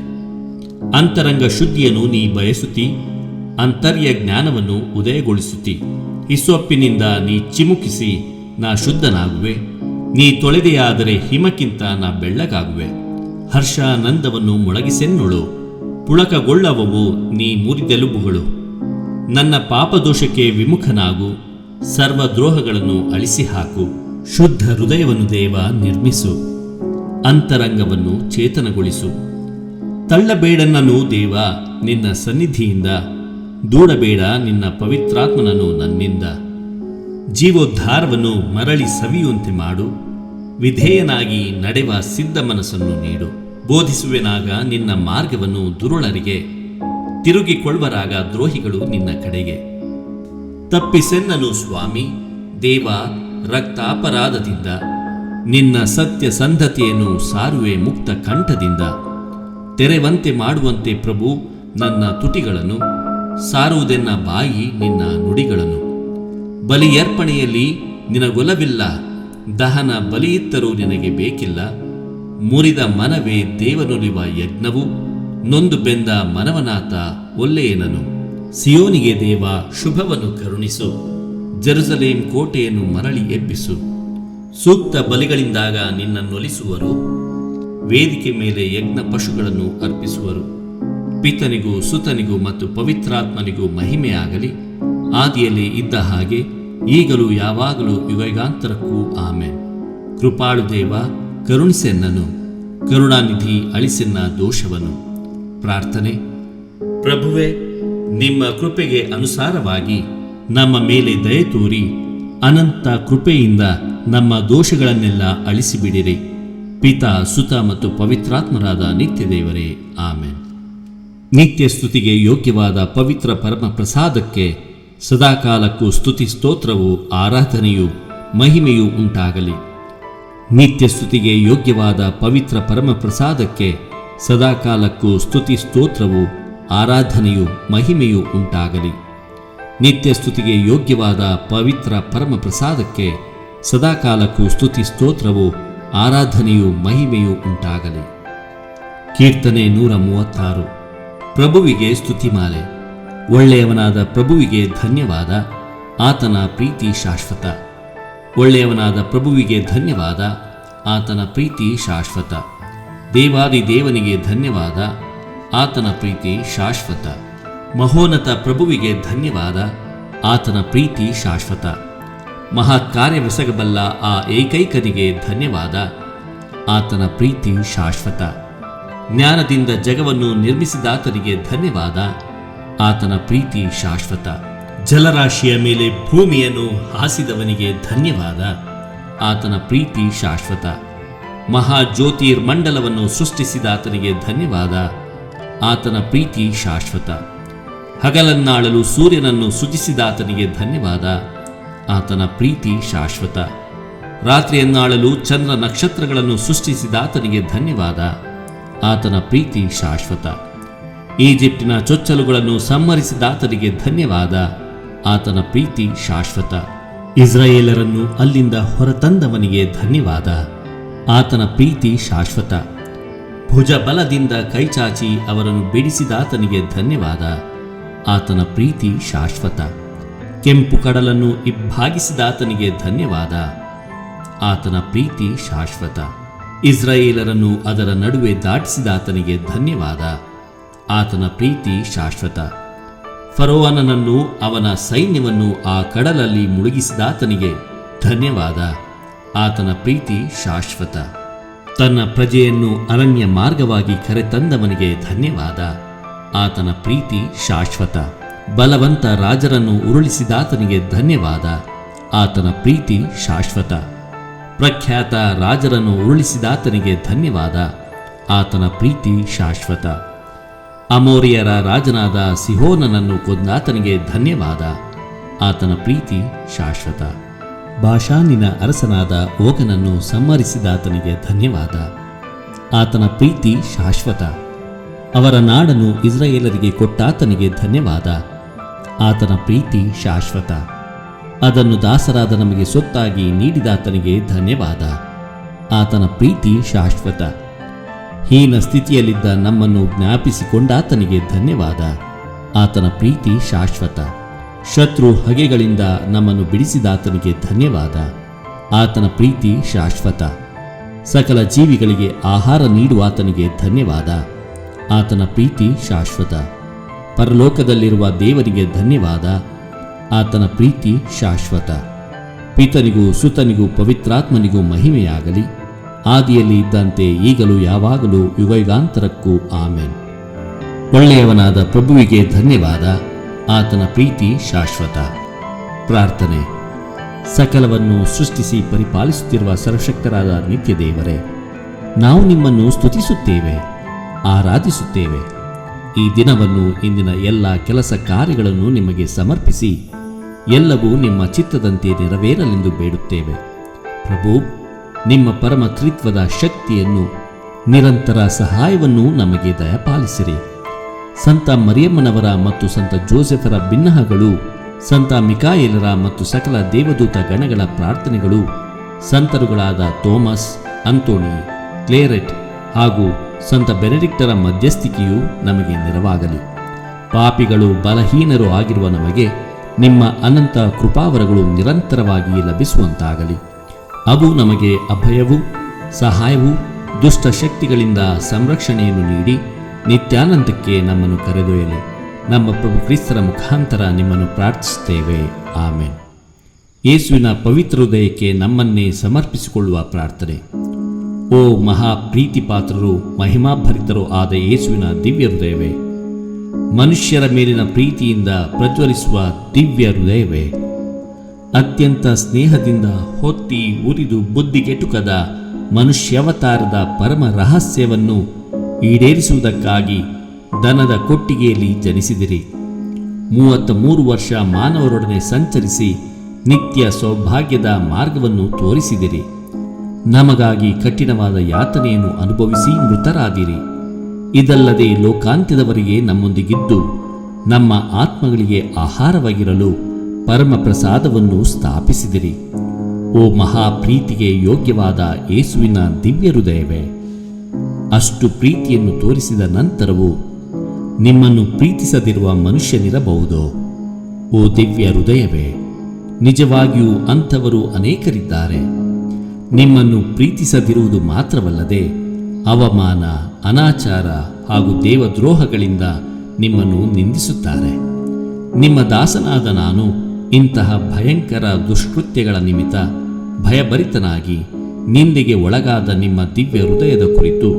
ಅಂತರಂಗ ಶುದ್ಧಿಯನ್ನು ನೀ ಬಯಸುತ್ತಿ, ಅಂತರ್ಯ ಜ್ಞಾನವನ್ನು ಉದಯಗೊಳಿಸುತ್ತಿ. ಹಿಸ್ಸೊಪ್ಪಿನಿಂದ ನೀ ಚಿಮುಕಿಸಿ ನಾ ಶುದ್ಧನಾಗುವೆ. ನೀ ತೊಳೆದೆಯಾದರೆ ಹಿಮಕ್ಕಿಂತ ನಾ ಬೆಳ್ಳಗಾಗುವೆ. ಹರ್ಷಾನಂದವನ್ನು ಮೊಳಗಿಸೆನ್ನೊಳು, ಪುಳಕಗೊಳ್ಳವವು ನೀ ಮುರಿದೆಲುಬುಗಳು. ನನ್ನ ಪಾಪದೋಷಕ್ಕೆ ವಿಮುಖನಾಗು, ಸರ್ವದ್ರೋಹಗಳನ್ನು ಅಳಿಸಿ ಹಾಕು. ಶುದ್ಧ ಹೃದಯವನ್ನು ದೇವ ನಿರ್ಮಿಸು, ಅಂತರಂಗವನ್ನು ಚೇತನಗೊಳಿಸು. ತಳ್ಳಬೇಡನನ್ನು ದೇವ ನಿನ್ನ ಸನ್ನಿಧಿಯಿಂದ, ದೂಡಬೇಡ ನಿನ್ನ ಪವಿತ್ರಾತ್ಮನನ್ನು ನನ್ನಿಂದ. ಜೀವೋದ್ಧಾರವನ್ನು ಮರಳಿ ಸವಿಯುವಂತೆ ಮಾಡು, ವಿಧೇಯನಾಗಿ ನಡೆವ ಸಿದ್ಧ ಮನಸ್ಸನ್ನು ನೀಡು. ಬೋಧಿಸುವೆನಾಗ ನಿನ್ನ ಮಾರ್ಗವನ್ನು ದುರುಳರಿಗೆ, ತಿರುಗಿಕೊಳ್ಳುವರಾಗ ದ್ರೋಹಿಗಳು ನಿನ್ನ ಕಡೆಗೆ. ತಪ್ಪಿಸೆನ್ನನು ಸ್ವಾಮಿ ದೇವ ರಕ್ತಾಪರಾಧದಿಂದ. ನಿನ್ನ ಸತ್ಯ ಸಂಧತೆಯನ್ನು ಸಾರುವೆ ಮುಕ್ತ ಕಂಠದಿಂದ. ತೆರೆವಂತೆ ಮಾಡುವಂತೆ ಪ್ರಭು ನನ್ನ ತುಟಿಗಳನ್ನು, ಸಾರುವುದೆನ್ನ ಬಾಯಿ ನಿನ್ನ ನುಡಿಗಳನ್ನು. ಬಲಿಯರ್ಪಣೆಯಲ್ಲಿ ನಿನಗೊಲವಿಲ್ಲ, ದಹನ ಬಲಿಯಿತ್ತರೂ ನಿನಗೆ ಬೇಕಿಲ್ಲ. ಮುರಿದ ಮನವೇ ದೇವನುಲಿವ ಯಜ್ಞವು, ನೊಂದು ಬೆಂದ ಮನವನಾಥ ಒಲ್ಲೆಯನನು. ಸಿಯೋನಿಗೆ ದೇವ ಶುಭವನ್ನು ಕರುಣಿಸು, ಜೆರುಸಲೇಮ್ ಕೋಟೆಯನ್ನು ಮರಳಿ ಎಬ್ಬಿಸು. ಸೂಕ್ತ ಬಲಿಗಳಿಂದಾಗ ನಿನ್ನನ್ನೊಲಿಸುವರು, ವೇದಿಕೆ ಮೇಲೆ ಯಜ್ಞ ಪಶುಗಳನ್ನು ಅರ್ಪಿಸುವರು. ಪಿತನಿಗೂ ಸುತನಿಗೂ ಮತ್ತು ಪವಿತ್ರಾತ್ಮನಿಗೂ ಮಹಿಮೆಯಾಗಲಿ, ಆದಿಯಲ್ಲಿ ಇದ್ದ ಹಾಗೆ ಈಗಲೂ ಯಾವಾಗಲೂ ಯುಗಯುಗಾಂತರಕ್ಕೂ ಆಮೆನ್. ಕೃಪಾಳು ದೇವ ಕರುಣಿಸೆನ್ನನು, ಕರುಣಾನಿಧಿ ಅಳಿಸೆನ್ನ ದೋಷವನ್ನು. ಪ್ರಾರ್ಥನೆ. ಪ್ರಭುವೇ, ನಿಮ್ಮ ಕೃಪೆಗೆ ಅನುಸಾರವಾಗಿ ನಮ್ಮ ಮೇಲೆ ದಯೆ ತೋರಿ ಅನಂತ ಕೃಪೆಯಿಂದ ನಮ್ಮ ದೋಷಗಳನ್ನೆಲ್ಲ ಅಳಿಸಿಬಿಡಿರಿ. ಪಿತಾ ಸುತ ಮತ್ತು ಪವಿತ್ರಾತ್ಮರಾದ ನಿತ್ಯ ದೇವರೇ ಆಮೆನ್. ನಿತ್ಯ ಸ್ತುತಿಗೆ ಯೋಗ್ಯವಾದ ಪವಿತ್ರ ಪರಮ ಪ್ರಸಾದಕ್ಕೆ ಸದಾಕಾಲಕ್ಕೂ ಸ್ತುತಿ ಸ್ತೋತ್ರವು, ಆರಾಧನೆಯು, ಮಹಿಮೆಯೂ ಉಂಟಾಗಲಿ. ನಿತ್ಯ ಸ್ತುತಿಗೆ ಯೋಗ್ಯವಾದ ಪವಿತ್ರ ಪರಮ ಪ್ರಸಾದಕ್ಕೆ ಸದಾಕಾಲಕ್ಕೂ ಸ್ತುತಿ ಸ್ತೋತ್ರವು, ಆರಾಧನೆಯು, ಮಹಿಮೆಯೂ ಉಂಟಾಗಲಿ. ನಿತ್ಯ ಸ್ತುತಿಗೆ ಯೋಗ್ಯವಾದ ಪವಿತ್ರ ಪರಮ ಪ್ರಸಾದಕ್ಕೆ ಸದಾಕಾಲಕ್ಕೂ ಸ್ತುತಿ ಸ್ತೋತ್ರವು, ಆರಾಧನೆಯು, ಮಹಿಮೆಯೂ ಉಂಟಾಗಲಿ. ಕೀರ್ತನೆ 136. ಪ್ರಭುವಿಗೆ ಸ್ತುತಿಮಾಲೆ. ಒಳ್ಳೆಯವನಾದ ಪ್ರಭುವಿಗೆ ಧನ್ಯವಾದ, ಆತನ ಪ್ರೀತಿ ಶಾಶ್ವತ. ಒಳ್ಳೆಯವನಾದ ಪ್ರಭುವಿಗೆ ಧನ್ಯವಾದ, ಆತನ ಪ್ರೀತಿ ಶಾಶ್ವತ. ದೇವಾದಿ ದೇವನಿಗೆ ಧನ್ಯವಾದ, ಆತನ ಪ್ರೀತಿ ಶಾಶ್ವತ. ಮಹೋನ್ನತ ಪ್ರಭುವಿಗೆ ಧನ್ಯವಾದ, ಆತನ ಪ್ರೀತಿ ಶಾಶ್ವತ. ಮಹಾಕಾರ್ಯವೆಸಗಬಲ್ಲ ಆ ಏಕೈಕನಿಗೆ ಧನ್ಯವಾದ, ಆತನ ಪ್ರೀತಿ ಶಾಶ್ವತ. ಜ್ಞಾನದಿಂದ ಜಗವನ್ನು ನಿರ್ಮಿಸಿದಾತನಿಗೆ ಧನ್ಯವಾದ, ಆತನ ಪ್ರೀತಿ ಶಾಶ್ವತ. ಜಲರಾಶಿಯ ಮೇಲೆ ಭೂಮಿಯನ್ನು ಹಾಸಿದವನಿಗೆ ಧನ್ಯವಾದ, ಆತನ ಪ್ರೀತಿ ಶಾಶ್ವತ. ಮಹಾಜ್ಯೋತಿರ್ಮಂಡಲವನ್ನು ಸೃಷ್ಟಿಸಿದಾತನಿಗೆ ಧನ್ಯವಾದ, ಆತನ ಪ್ರೀತಿ ಶಾಶ್ವತ. ಹಗಲನ್ನಾಳಲು ಸೂರ್ಯನನ್ನು ಸೃಜಿಸಿದಾತನಿಗೆ ಧನ್ಯವಾದ, ಆತನ ಪ್ರೀತಿ ಶಾಶ್ವತ. ರಾತ್ರಿಯನ್ನಾಳಲು ಚಂದ್ರ ನಕ್ಷತ್ರಗಳನ್ನು ಸೃಷ್ಟಿಸಿದಾತನಿಗೆ ಧನ್ಯವಾದ, ಆತನ ಪ್ರೀತಿ ಶಾಶ್ವತ. ಈಜಿಪ್ಟಿನ ಚೊಚ್ಚಲುಗಳನ್ನು ಸಂಹರಿಸಿದಾತನಿಗೆ ಧನ್ಯವಾದ, ಆತನ ಪ್ರೀತಿ ಶಾಶ್ವತ. ಇಸ್ರಾಯೇಲರನ್ನು ಅಲ್ಲಿಂದ ಹೊರತಂದವನಿಗೆ ಧನ್ಯವಾದ, ಆತನ ಪ್ರೀತಿ ಶಾಶ್ವತ. ಭುಜಬಲದಿಂದ ಕೈಚಾಚಿ ಅವರನ್ನು ಬಿಡಿಸಿದಾತನಿಗೆ ಧನ್ಯವಾದ, ಆತನ ಪ್ರೀತಿ ಶಾಶ್ವತ. ಕೆಂಪು ಕಡಲನ್ನು ಇಬ್ಬಾಗಿಸಿದಾತನಿಗೆ ಧನ್ಯವಾದ, ಆತನ ಪ್ರೀತಿ ಶಾಶ್ವತ. ಇಸ್ರಾಯೇಲರನ್ನು ಅದರ ನಡುವೆ ದಾಟಿಸಿದಾತನಿಗೆ ಧನ್ಯವಾದ, ಆತನ ಪ್ರೀತಿ ಶಾಶ್ವತ. ಫರೋವನನನ್ನು ಅವನ ಸೈನ್ಯವನ್ನು ಆ ಕಡಲಲ್ಲಿ ಮುಳುಗಿಸಿದಾತನಿಗೆ ಧನ್ಯವಾದ, ಆತನ ಪ್ರೀತಿ ಶಾಶ್ವತ. ತನ್ನ ಪ್ರಜೆಯನ್ನು ಅರಣ್ಯ ಮಾರ್ಗವಾಗಿ ಕರೆತಂದವನಿಗೆ ಧನ್ಯವಾದ, ಆತನ ಪ್ರೀತಿ ಶಾಶ್ವತ. ಬಲವಂತ ರಾಜರನ್ನು ಉರುಳಿಸಿದಾತನಿಗೆ ಧನ್ಯವಾದ, ಆತನ ಪ್ರೀತಿ ಶಾಶ್ವತ. ಪ್ರಖ್ಯಾತ ರಾಜರನ್ನು ಉರುಳಿಸಿದಾತನಿಗೆ ಧನ್ಯವಾದ, ಆತನ ಪ್ರೀತಿ ಶಾಶ್ವತ. ಅಮೋರಿಯರ ರಾಜನಾದ ಸಿಹೋನನನ್ನು ಕೊಂದಾತನಿಗೆ ಧನ್ಯವಾದ, ಆತನ ಪ್ರೀತಿ ಶಾಶ್ವತ. ಬಾಷಾನಿನ ಅರಸನಾದ ಓಗನನ್ನು ಸಂಹರಿಸಿದಾತನಿಗೆ ಧನ್ಯವಾದ, ಆತನ ಪ್ರೀತಿ ಶಾಶ್ವತ. ಅವರ ನಾಡನ್ನು ಇಸ್ರಾಯೇಲರಿಗೆ ಕೊಟ್ಟಾತನಿಗೆ ಧನ್ಯವಾದ, ಆತನ ಪ್ರೀತಿ ಶಾಶ್ವತ. ಅದನ್ನು ದಾಸರಾದ ನಮಗೆ ಸೊತ್ತಾಗಿ ನೀಡಿದಾತನಿಗೆ ಧನ್ಯವಾದ, ಆತನ ಪ್ರೀತಿ ಶಾಶ್ವತ. ಹೀನ ಸ್ಥಿತಿಯಲ್ಲಿದ್ದ ನಮ್ಮನ್ನು ಜ್ಞಾಪಿಸಿಕೊಂಡಾತನಿಗೆ ಧನ್ಯವಾದ, ಆತನ ಪ್ರೀತಿ ಶಾಶ್ವತ. ಶತ್ರು ಹಗೆಗಳಿಂದ ನಮ್ಮನ್ನು ಬಿಡಿಸಿದಾತನಿಗೆ ಧನ್ಯವಾದ, ಆತನ ಪ್ರೀತಿ ಶಾಶ್ವತ. ಸಕಲ ಜೀವಿಗಳಿಗೆ ಆಹಾರ ನೀಡುವಾತನಿಗೆ ಧನ್ಯವಾದ, ಆತನ ಪ್ರೀತಿ ಶಾಶ್ವತ. ಪರಲೋಕದಲ್ಲಿರುವ ದೇವರಿಗೆ ಧನ್ಯವಾದ, ಆತನ ಪ್ರೀತಿ ಶಾಶ್ವತ. ಪಿತನಿಗೂ ಸುತನಿಗೂ ಪವಿತ್ರಾತ್ಮನಿಗೂ ಮಹಿಮೆಯಾಗಲಿ, ಆದಿಯಲ್ಲಿ ಇದ್ದಂತೆ ಈಗಲೂ ಯಾವಾಗಲೂ ಯುಗಯುಗಾಂತರಕ್ಕೂ ಆಮೆನ್. ಒಳ್ಳೆಯವನಾದ ಪ್ರಭುವಿಗೆ ಧನ್ಯವಾದ, ಆತನ ಪ್ರೀತಿ ಶಾಶ್ವತ. ಪ್ರಾರ್ಥನೆ. ಸಕಲವನ್ನು ಸೃಷ್ಟಿಸಿ ಪರಿಪಾಲಿಸುತ್ತಿರುವ ಸರ್ವಶಕ್ತರಾದ ನಿತ್ಯ ದೇವರೇ, ನಾವು ನಿಮ್ಮನ್ನು ಸ್ತುತಿಸುತ್ತೇವೆ, ಆರಾಧಿಸುತ್ತೇವೆ. ಈ ದಿನವನ್ನು, ಇಂದಿನ ಎಲ್ಲ ಕೆಲಸ ಕಾರ್ಯಗಳನ್ನು ನಿಮಗೆ ಸಮರ್ಪಿಸಿ ಎಲ್ಲವೂ ನಿಮ್ಮ ಚಿತ್ತದಂತೆ ನೆರವೇರಲೆಂದು ಬೇಡುತ್ತೇವೆ. ಪ್ರಭು, ನಿಮ್ಮ ಪರಮ ತ್ರಿತ್ವದ ಶಕ್ತಿಯನ್ನು, ನಿರಂತರ ಸಹಾಯವನ್ನು ನಮಗೆ ದಯಪಾಲಿಸಿರಿ. ಸಂತ ಮರಿಯಮ್ಮನವರ ಮತ್ತು ಸಂತ ಜೋಸೆಫರ ಬಿನ್ನಹಗಳು, ಸಂತ ಮಿಕಾಯೇಲರ ಮತ್ತು ಸಕಲ ದೇವದೂತ ಗಣಗಳ ಪ್ರಾರ್ಥನೆಗಳು, ಸಂತರುಗಳಾದ ಥೋಮಸ್, ಅಂತೋಣಿ, ಕ್ಲೇರೆಟ್ ಹಾಗೂ ಸಂತ ಬೆನೆಡಿಕ್ಟರ ಮಧ್ಯಸ್ಥಿಕೆಯು ನಮಗೆ ನೆರವಾಗಲಿ. ಪಾಪಿಗಳು, ಬಲಹೀನರು ಆಗಿರುವ ನಮಗೆ ನಿಮ್ಮ ಅನಂತ ಕೃಪಾವರಗಳು ನಿರಂತರವಾಗಿ ಲಭಿಸುವಂತಾಗಲಿ. ಅವು ನಮಗೆ ಅಭಯವೂ ಸಹಾಯವೂ ದುಷ್ಟ ಶಕ್ತಿಗಳಿಂದ ಸಂರಕ್ಷಣೆಯನ್ನು ನೀಡಿ ನಿತ್ಯಾನಂದಕ್ಕೆ ನಮ್ಮನ್ನು ಕರೆದೊಯ್ಯಲಿ. ನಮ್ಮ ಪ್ರಭು ಕ್ರಿಸ್ತರ ಮುಖಾಂತರ ನಿಮ್ಮನ್ನು ಪ್ರಾರ್ಥಿಸುತ್ತೇವೆ. ಆಮೆನ್. ಯೇಸುವಿನ ಪವಿತ್ರ ಹೃದಯಕ್ಕೆ ನಮ್ಮನ್ನೇ ಸಮರ್ಪಿಸಿಕೊಳ್ಳುವ ಪ್ರಾರ್ಥನೆ. ಓ ಮಹಾ ಪ್ರೀತಿಪಾತ್ರರು, ಮಹಿಮಾಭರಿತರು ಆದ ಯೇಸುವಿನ ದಿವ್ಯ ಹೃದಯವೇ, ಮನುಷ್ಯರ ಮೇಲಿನ ಪ್ರೀತಿಯಿಂದ ಪ್ರಜ್ವಲಿಸುವ ದಿವ್ಯ ಹೃದಯವೇ, ಅತ್ಯಂತ ಸ್ನೇಹದಿಂದ ಹೊತ್ತಿ ಉರಿದು ಬುದ್ಧಿಗೆಟುಕದ ಮನುಷ್ಯಾವತಾರದ ಪರಮ ರಹಸ್ಯವನ್ನು ಈಡೇರಿಸುವುದಕ್ಕಾಗಿ ದನದ ಕೊಟ್ಟಿಗೆಯಲ್ಲಿ ಜನಿಸಿದಿರಿ. 33 ವರ್ಷ ಮಾನವರೊಡನೆ ಸಂಚರಿಸಿ ನಿತ್ಯ ಸೌಭಾಗ್ಯದ ಮಾರ್ಗವನ್ನು ತೋರಿಸಿದಿರಿ. ನಮಗಾಗಿ ಕಠಿಣವಾದ ಯಾತನೆಯನ್ನು ಅನುಭವಿಸಿ ಮೃತರಾದಿರಿ. ಇದಲ್ಲದೆ ಲೋಕಾಂತ್ಯದವರೆಗೆ ನಮ್ಮೊಂದಿಗಿದ್ದು ನಮ್ಮ ಆತ್ಮಗಳಿಗೆ ಆಹಾರವಾಗಿರಲು ಪರಮ ಪ್ರಸಾದವನ್ನು ಸ್ಥಾಪಿಸಿದಿರಿ. ಓ ಮಹಾಪ್ರೀತಿಗೆ ಯೋಗ್ಯವಾದ ಯೇಸುವಿನ ದಿವ್ಯ ಹೃದಯವೇ, ಅಷ್ಟು ಪ್ರೀತಿಯನ್ನು ತೋರಿಸಿದ ನಂತರವೂ ನಿಮ್ಮನ್ನು ಪ್ರೀತಿಸದಿರುವ ಮನುಷ್ಯನಿರಬಹುದೋ? ಓ ದಿವ್ಯ ಹೃದಯವೇ, ನಿಜವಾಗಿಯೂ ಅಂಥವರು ಅನೇಕರಿದ್ದಾರೆ. ನಿಮ್ಮನ್ನು ಪ್ರೀತಿಸದಿರುವುದು ಮಾತ್ರವಲ್ಲದೆ ಅವಮಾನ, ಅನಾಚಾರ ಹಾಗೂ ದೇವದ್ರೋಹಗಳಿಂದ ನಿಮ್ಮನ್ನು ನಿಂದಿಸುತ್ತಾರೆ. ನಿಮ್ಮ ದಾಸನಾದ ನಾನು ಇಂತಹ ಭಯಂಕರ ದುಷ್ಕೃತ್ಯಗಳ ನಿಮಿತ್ತ ಭಯಭರಿತನಾಗಿ ನಿಂದೆಗೆ ಒಳಗಾದ ನಿಮ್ಮ ದಿವ್ಯ ಹೃದಯದ ಕುರಿತು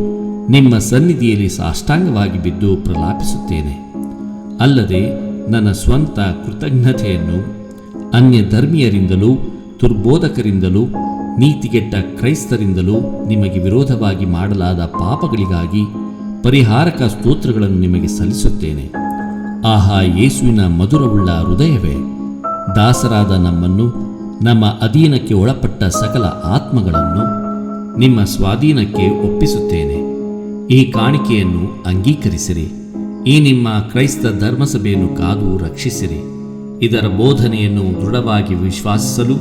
ನಿಮ್ಮ ಸನ್ನಿಧಿಯಲ್ಲಿ ಸಾಷ್ಟಾಂಗವಾಗಿ ಬಿದ್ದು ಪ್ರಲಾಪಿಸುತ್ತೇನೆ. ಅಲ್ಲದೆ ನನ್ನ ಸ್ವಂತ ಕೃತಜ್ಞತೆಯನ್ನು ಅನ್ಯ ಧರ್ಮೀಯರಿಂದಲೂ ದುರ್ಬೋಧಕರಿಂದಲೂ ನೀತಿಗೆಟ್ಟ ಕ್ರೈಸ್ತರಿಂದಲೂ ನಿಮಗೆ ವಿರೋಧವಾಗಿ ಮಾಡಲಾದ ಪಾಪಗಳಿಗಾಗಿ ಪರಿಹಾರಕ ಸ್ತೋತ್ರಗಳನ್ನು ನಿಮಗೆ ಸಲ್ಲಿಸುತ್ತೇನೆ. ಆಹಾ, ಯೇಸುವಿನ ಮಧುರವುಳ್ಳ ಹೃದಯವೇ, ದಾಸರಾದ ನಮ್ಮನ್ನು, ನಮ್ಮ ಅಧೀನಕ್ಕೆ ಒಳಪಟ್ಟ ಸಕಲ ಆತ್ಮಗಳನ್ನು ನಿಮ್ಮ ಸ್ವಾಧೀನಕ್ಕೆ ಒಪ್ಪಿಸುತ್ತೇನೆ. ಈ ಕಾಣಿಕೆಯನ್ನು ಅಂಗೀಕರಿಸಿರಿ. ಈ ನಿಮ್ಮ ಕ್ರೈಸ್ತ ಧರ್ಮಸಭೆಯನ್ನು ಕಾದು ರಕ್ಷಿಸಿರಿ. ಇದರ ಬೋಧನೆಯನ್ನು ದೃಢವಾಗಿ ವಿಶ್ವಾಸಿಸಲು,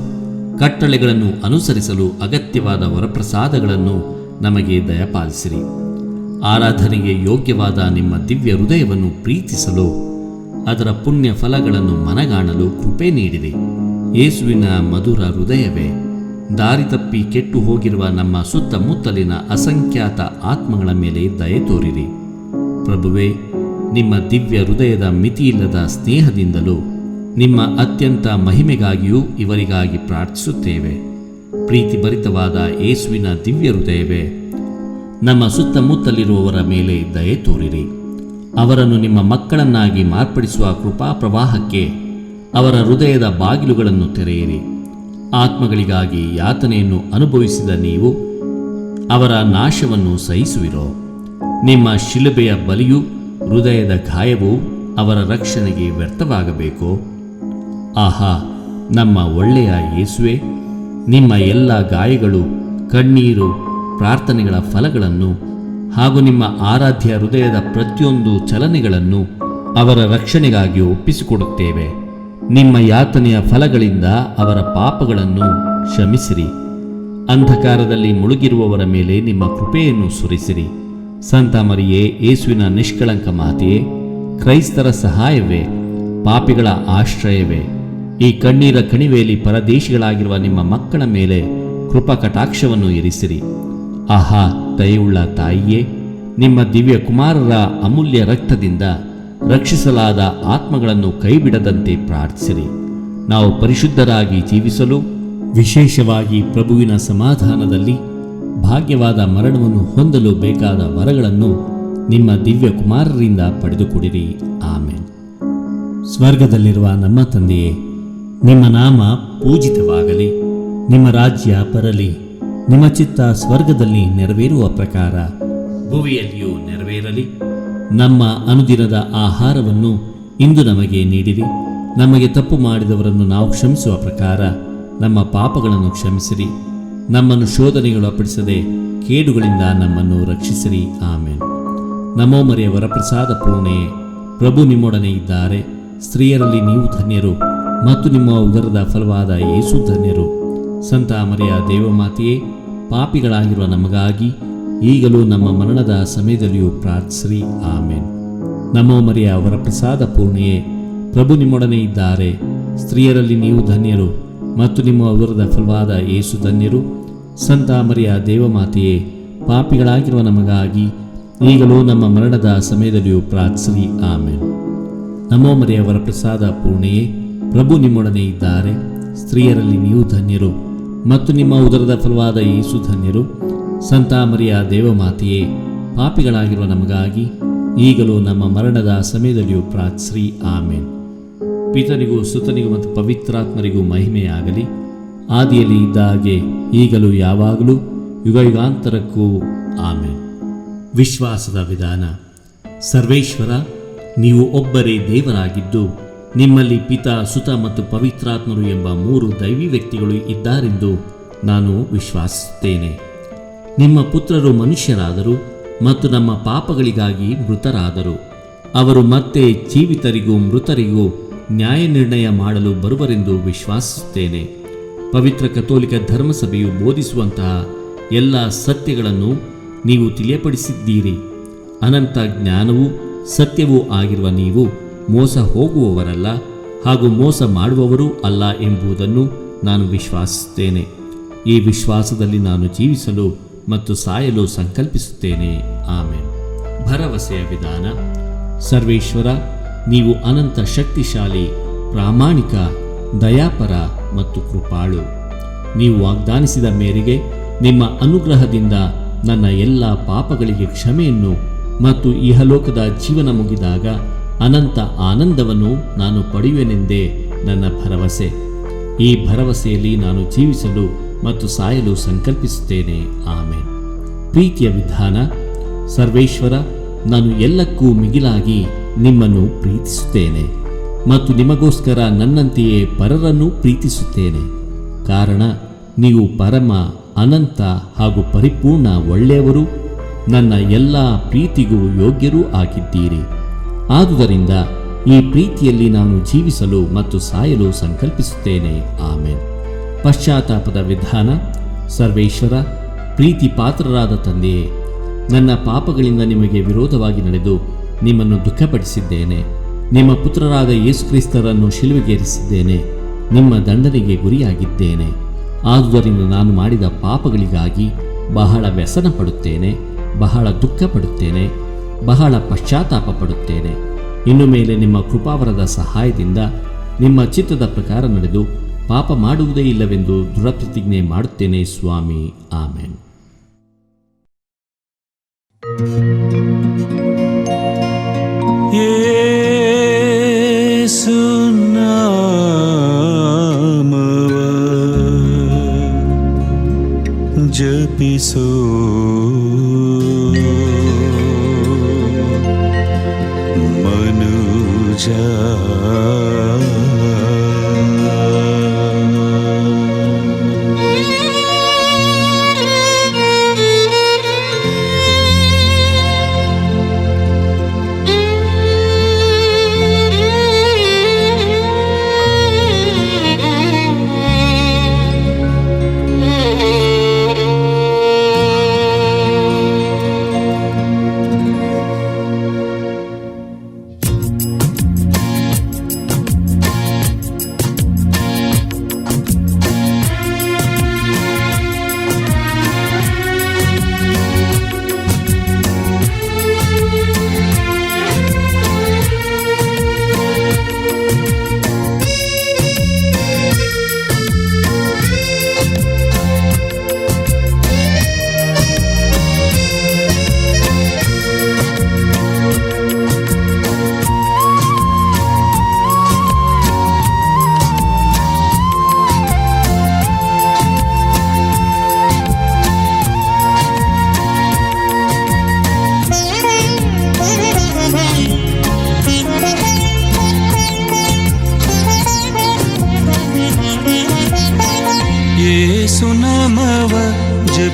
ಕಟ್ಟಳೆಗಳನ್ನು ಅನುಸರಿಸಲು ಅಗತ್ಯವಾದ ವರಪ್ರಸಾದಗಳನ್ನು ನಮಗೆ ದಯಪಾಲಿಸಿರಿ. ಆರಾಧನೆಗೆ ಯೋಗ್ಯವಾದ ನಿಮ್ಮ ದಿವ್ಯ ಹೃದಯವನ್ನು ಪ್ರೀತಿಸಲು, ಅದರ ಪುಣ್ಯ ಫಲಗಳನ್ನು ಮನಗಾಣಲು ಕೃಪೆ ನೀಡಿರಿ. ಯೇಸುವಿನ ಮಧುರ ಹೃದಯವೇ, ದಾರಿ ತಪ್ಪಿ ಕೆಟ್ಟು ಹೋಗಿರುವ ನಮ್ಮ ಸುತ್ತಮುತ್ತಲಿನ ಅಸಂಖ್ಯಾತ ಆತ್ಮಗಳ ಮೇಲೆ ದಯೆ ತೋರಿರಿ. ಪ್ರಭುವೇ, ನಿಮ್ಮ ದಿವ್ಯ ಹೃದಯದ ಮಿತಿಯಿಲ್ಲದ ಸ್ನೇಹದಿಂದಲೂ ನಿಮ್ಮ ಅತ್ಯಂತ ಮಹಿಮೆಗಾಗಿಯೂ ಇವರಿಗಾಗಿ ಪ್ರಾರ್ಥಿಸುತ್ತೇವೆ. ಪ್ರೀತಿಭರಿತವಾದ ಯೇಸುವಿನ ದಿವ್ಯ ಹೃದಯವೇ, ನಮ್ಮ ಸುತ್ತಮುತ್ತಲಿರುವವರ ಮೇಲೆ ದಯೆ ತೋರಿರಿ. ಅವರನ್ನು ನಿಮ್ಮ ಮಕ್ಕಳನ್ನಾಗಿ ಮಾರ್ಪಡಿಸುವ ಕೃಪಾ ಪ್ರವಾಹಕ್ಕೆ ಅವರ ಹೃದಯದ ಬಾಗಿಲುಗಳನ್ನು ತೆರೆಯಿರಿ. ಆತ್ಮಗಳಿಗಾಗಿ ಯಾತನೆಯನ್ನು ಅನುಭವಿಸಿದ ನೀವು ಅವರ ನಾಶವನ್ನು ಸಹಿಸುವಿರೋ? ನಿಮ್ಮ ಶಿಲುಬೆಯ ಬಲಿಯೂ ಹೃದಯದ ಗಾಯವೂ ಅವರ ರಕ್ಷಣೆಗೆ ವ್ಯರ್ಥವಾಗಬೇಕೋ? ಆಹಾ, ನಮ್ಮ ಒಳ್ಳೆಯ ಯೇಸುವೆ, ನಿಮ್ಮ ಎಲ್ಲ ಗಾಯಗಳು, ಕಣ್ಣೀರು, ಪ್ರಾರ್ಥನೆಗಳ ಫಲಗಳನ್ನು ಹಾಗೂ ನಿಮ್ಮ ಆರಾಧ್ಯ ಹೃದಯದ ಪ್ರತಿಯೊಂದು ಚಲನೆಗಳನ್ನು ಅವರ ರಕ್ಷಣೆಗಾಗಿ ಒಪ್ಪಿಸಿಕೊಡುತ್ತೇವೆ. ನಿಮ್ಮ ಯಾತನೆಯ ಫಲಗಳಿಂದ ಅವರ ಪಾಪಗಳನ್ನು ಕ್ಷಮಿಸಿರಿ. ಅಂಧಕಾರದಲ್ಲಿ ಮುಳುಗಿರುವವರ ಮೇಲೆ ನಿಮ್ಮ ಕೃಪೆಯನ್ನು ಸುರಿಸಿರಿ. ಸಂತ ಮರಿಯೇ, ಯೇಸುವಿನ ನಿಷ್ಕಳಂಕ ಮಾತೆಯೇ, ಕ್ರೈಸ್ತರ ಸಹಾಯವೇ, ಪಾಪಿಗಳ ಆಶ್ರಯವೇ, ಈ ಕಣ್ಣೀರ ಕಣಿವೆಯಲ್ಲಿ ಪರದೇಶಿಗಳಾಗಿರುವ ನಿಮ್ಮ ಮಕ್ಕಳ ಮೇಲೆ ಕೃಪಾ ಕಟಾಕ್ಷವನ್ನು ಇರಿಸಿರಿ. ಆಹಾ, ದಯೆಯುಳ್ಳ ತಾಯಿಯೇ, ನಿಮ್ಮ ದಿವ್ಯ ಕುಮಾರರ ಅಮೂಲ್ಯ ರಕ್ತದಿಂದ ರಕ್ಷಿಸಲಾದ ಆತ್ಮಗಳನ್ನು ಕೈಬಿಡದಂತೆ ಪ್ರಾರ್ಥಿಸಿರಿ. ನಾವು ಪರಿಶುದ್ಧರಾಗಿ ಜೀವಿಸಲು, ವಿಶೇಷವಾಗಿ ಪ್ರಭುವಿನ ಸಮಾಧಾನದಲ್ಲಿ ಭಾಗ್ಯವಾದ ಮರಣವನ್ನು ಹೊಂದಲು ಬೇಕಾದ ವರಗಳನ್ನು ನಿಮ್ಮ ದಿವ್ಯ ಕುಮಾರರಿಂದ ಪಡೆದುಕೊಡಿರಿ. ಆಮೆನ್. ಸ್ವರ್ಗದಲ್ಲಿರುವ ನಮ್ಮ ತಂದೆಯೇ, ನಿಮ್ಮ ನಾಮ ಪೂಜಿತವಾಗಲಿ. ನಿಮ್ಮ ರಾಜ್ಯ ಬರಲಿ. ನಿಮ್ಮ ಚಿತ್ತ ಸ್ವರ್ಗದಲ್ಲಿ ನೆರವೇರುವ ಪ್ರಕಾರ ಭುವಿಯಲ್ಲಿಯೂ ನೆರವೇರಲಿ. ನಮ್ಮ ಅನುದಿನದ ಆಹಾರವನ್ನು ಇಂದು ನಮಗೆ ನೀಡಿರಿ. ನಮಗೆ ತಪ್ಪು ಮಾಡಿದವರನ್ನು ನಾವು ಕ್ಷಮಿಸುವ ಪ್ರಕಾರ ನಮ್ಮ ಪಾಪಗಳನ್ನು ಕ್ಷಮಿಸಿರಿ. ನಮ್ಮನ್ನು ಶೋಧನೆಗಳು ಅಪ್ಪಡಿಸದೆ ಕೇಡುಗಳಿಂದ ನಮ್ಮನ್ನು ರಕ್ಷಿಸಿರಿ. ಆಮೇನ್. ನಮೋ ಮರಿಯ ವರಪ್ರಸಾದ ಪೂರ್ಣೆ, ಪ್ರಭು ನಿಮ್ಮೊಡನೆ ಇದ್ದಾರೆ. ಸ್ತ್ರೀಯರಲ್ಲಿ ನೀವು ಧನ್ಯರು ಮತ್ತು ನಿಮ್ಮ ಉದರದ ಫಲವಾದ ಯೇಸು ಧನ್ಯರು. ಸಂತ ಮರಿಯ ದೇವಮಾತೆಯೇ, ಪಾಪಿಗಳಾಗಿರುವ ನಮಗಾಗಿ ಈಗಲೂ ನಮ್ಮ ಮರಣದ ಸಮಯದಲ್ಲಿಯೂ ಪ್ರಾರ್ಥಿಸಿರಿ. ಆಮೇನ್. ನಮೋ ಮರಿಯ ವರಪ್ರಸಾದ ಪೂರ್ಣೆಯೇ, ಪ್ರಭು ನಿಮ್ಮೊಡನೆ ಇದ್ದಾರೆ. ಸ್ತ್ರೀಯರಲ್ಲಿ ನೀವು ಧನ್ಯರು ಮತ್ತು ನಿಮ್ಮ ಉದರದ ಫಲವಾದ ಯೇಸು ಧನ್ಯರು. ಸಂತ ಮರಿಯ ದೇವಮಾತೆಯೇ, ಪಾಪಿಗಳಾಗಿರುವ ನಮಗಾಗಿ ಈಗಲೂ ನಮ್ಮ ಮರಣದ ಸಮಯದಲ್ಲಿಯೂ ಪ್ರಾರ್ಥಿಸಿರಿ. ಆಮೇನ್. ನಮೋ ಮರಿಯ ವರಪ್ರಸಾದ ಪೂರ್ಣೆಯೇ, ಪ್ರಭು ನಿಮ್ಮೊಡನೆ ಇದ್ದಾರೆ. ಸ್ತ್ರೀಯರಲ್ಲಿ ನೀವು ಧನ್ಯರು ಮತ್ತು ನಿಮ್ಮ ಉದರದ ಫಲವಾದ ಯೇಸು ಧನ್ಯರು. ಸಂತ ಮರಿಯ ದೇವಮಾತೆಯೇ, ಪಾಪಿಗಳಾಗಿರುವ ನಮಗಾಗಿ ಈಗಲೂ ನಮ್ಮ ಮರಣದ ಸಮಯದಲ್ಲಿಯೂ ಪ್ರಾರ್ಥಿಸಿರಿ. ಆಮೇನ್. ಪಿತನಿಗೂ ಸುತನಿಗೂ ಮತ್ತು ಪವಿತ್ರಾತ್ಮರಿಗೂ ಮಹಿಮೆಯಾಗಲಿ, ಆದಿಯಲ್ಲಿ ಇದ್ದ ಹಾಗೆ ಈಗಲೂ ಯಾವಾಗಲೂ ಯುಗಯುಗಾಂತರಕ್ಕೂ. ಆಮೇನ್. ವಿಶ್ವಾಸದ ವಿಧಾನ. ಸರ್ವೇಶ್ವರ, ನೀವು ಒಬ್ಬರೇ ದೇವರಾಗಿದ್ದು ನಿಮ್ಮಲ್ಲಿ ಪಿತ, ಸುತ ಮತ್ತು ಪವಿತ್ರಾತ್ಮರು ಎಂಬ 3 ದೈವಿ ವ್ಯಕ್ತಿಗಳು ಇದ್ದಾರೆಂದು ನಾನು ವಿಶ್ವಾಸಿಸುತ್ತೇನೆ. ನಿಮ್ಮ ಪುತ್ರರು ಮನುಷ್ಯರಾದರು ಮತ್ತು ನಮ್ಮ ಪಾಪಗಳಿಗಾಗಿ ಮೃತರಾದರು. ಅವರು ಮತ್ತೆ ಜೀವಿತರಿಗೂ ಮೃತರಿಗೂ ನ್ಯಾಯ ನಿರ್ಣಯ ಮಾಡಲು ಬರುವರೆಂದು ವಿಶ್ವಾಸಿಸುತ್ತೇನೆ. ಪವಿತ್ರ ಕಥೋಲಿಕ ಧರ್ಮಸಭೆಯು ಬೋಧಿಸುವಂತಹ ಎಲ್ಲ ಸತ್ಯಗಳನ್ನು ನೀವು ತಿಳಿಯಪಡಿಸಿದ್ದೀರಿ. ಅನಂತ ಜ್ಞಾನವೂ ಸತ್ಯವೂ ಆಗಿರುವ ನೀವು ಮೋಸ ಹೋಗುವವರಲ್ಲ ಹಾಗೂ ಮೋಸ ಮಾಡುವವರೂ ಅಲ್ಲ ಎಂಬುದನ್ನು ನಾನು ವಿಶ್ವಾಸಿಸುತ್ತೇನೆ. ಈ ವಿಶ್ವಾಸದಲ್ಲಿ ನಾನು ಜೀವಿಸಲು ಮತ್ತು ಸಾಯಲು ಸಂಕಲ್ಪಿಸುತ್ತೇನೆ. ಆಮೇನ್. ಭರವಸೆಯ ವಿಧಾನ. ಸರ್ವೇಶ್ವರ, ನೀವು ಅನಂತ ಶಕ್ತಿಶಾಲಿ, ಪ್ರಾಮಾಣಿಕ, ದಯಾಪರ ಮತ್ತು ಕೃಪಾಳು. ನೀವು ವಾಗ್ದಾನಿಸಿದ ಮೇರೆಗೆ ನಿಮ್ಮ ಅನುಗ್ರಹದಿಂದ ನನ್ನ ಎಲ್ಲ ಪಾಪಗಳಿಗೆ ಕ್ಷಮೆಯನ್ನು ಮತ್ತು ಇಹಲೋಕದ ಜೀವನ ಮುಗಿದಾಗ ಅನಂತ ಆನಂದವನ್ನು ನಾನು ಪಡೆಯುವೆನೆಂದೇ ನನ್ನ ಭರವಸೆ. ಈ ಭರವಸೆಯಲ್ಲಿ ನಾನು ಜೀವಿಸಲು ಮತ್ತು ಸಾಯಲು ಸಂಕಲ್ಪಿಸುತ್ತೇನೆ. ಆಮೇನ್. ಪ್ರೀತಿಯ ವಿಧಾನ. ಸರ್ವೇಶ್ವರ, ನಾನು ಎಲ್ಲಕ್ಕೂ ಮಿಗಿಲಾಗಿ ನಿಮ್ಮನ್ನು ಪ್ರೀತಿಸುತ್ತೇನೆ ಮತ್ತು ನಿಮಗೋಸ್ಕರ ನನ್ನಂತೆಯೇ ಪರರನ್ನು ಪ್ರೀತಿಸುತ್ತೇನೆ. ಕಾರಣ ನೀವು ಪರಮ, ಅನಂತ ಹಾಗೂ ಪರಿಪೂರ್ಣ ಒಳ್ಳೆಯವರು, ನನ್ನ ಎಲ್ಲ ಪ್ರೀತಿಗೂ ಯೋಗ್ಯರೂ ಆಗಿದ್ದೀರಿ. ಆದುದರಿಂದ ಈ ಪ್ರೀತಿಯಲ್ಲಿ ನಾನು ಜೀವಿಸಲು ಮತ್ತು ಸಾಯಲು ಸಂಕಲ್ಪಿಸುತ್ತೇನೆ. ಆಮೇನ್. ಪಶ್ಚಾತ್ತಾಪದ ವಿಧಾನ. ಸರ್ವೇಶ್ವರ, ಪ್ರೀತಿ ಪಾತ್ರರಾದ ತಂದೆಯೇ, ನನ್ನ ಪಾಪಗಳಿಂದ ನಿಮಗೆ ವಿರೋಧವಾಗಿ ನಡೆದು ನಿಮ್ಮನ್ನು ದುಃಖಪಡಿಸಿದ್ದೇನೆ. ನಿಮ್ಮ ಪುತ್ರರಾದ ಯೇಸುಕ್ರಿಸ್ತರನ್ನು ಶಿಲುಬೆಗೇರಿಸಿದ್ದೇನೆ. ನಿಮ್ಮ ದಂಡನೆಗೆ ಗುರಿಯಾಗಿದ್ದೇನೆ. ಆದುದರಿಂದ ನಾನು ಮಾಡಿದ ಪಾಪಗಳಿಗಾಗಿ ಬಹಳ ವ್ಯಸನ ಪಡುತ್ತೇನೆ, ಬಹಳ ದುಃಖ ಪಡುತ್ತೇನೆ, ಬಹಳ ಪಶ್ಚಾತ್ತಾಪ ಪಡುತ್ತೇನೆ. ಇನ್ನು ಮೇಲೆ ನಿಮ್ಮ ಕೃಪಾವರದ ಸಹಾಯದಿಂದ ನಿಮ್ಮ ಚಿತ್ತದ ಪ್ರಕಾರ ನಡೆದು ಪಾಪ ಮಾಡುವುದೇ ಇಲ್ಲವೆಂದು ದೃಢಪ್ರತಿಜ್ಞೆ ಮಾಡುತ್ತೇನೆ ಸ್ವಾಮಿ. ಆಮೇನ್. ಯೇಸು ನಾಮವ ಜಪಿಸೋ, ಮನುಜ.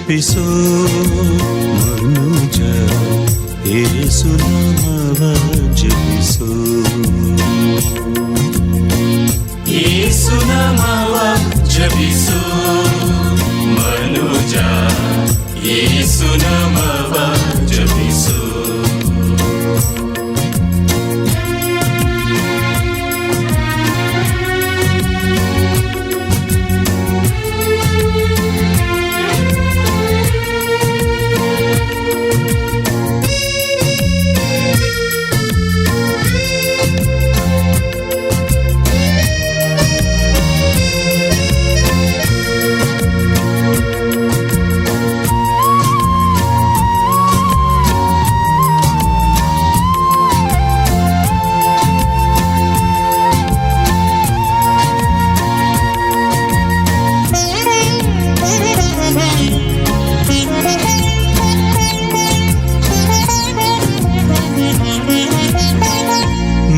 ಜಪಿಸೋ ಮನುಜ ಯೇಸು ನಾಮವ ಜಪಿಸೋ ಯೇಸು ನಾಮವ ಜಪಿಸು ಮನುಜ ಯೇಸು ನಾಮವ ಜಪಿಸು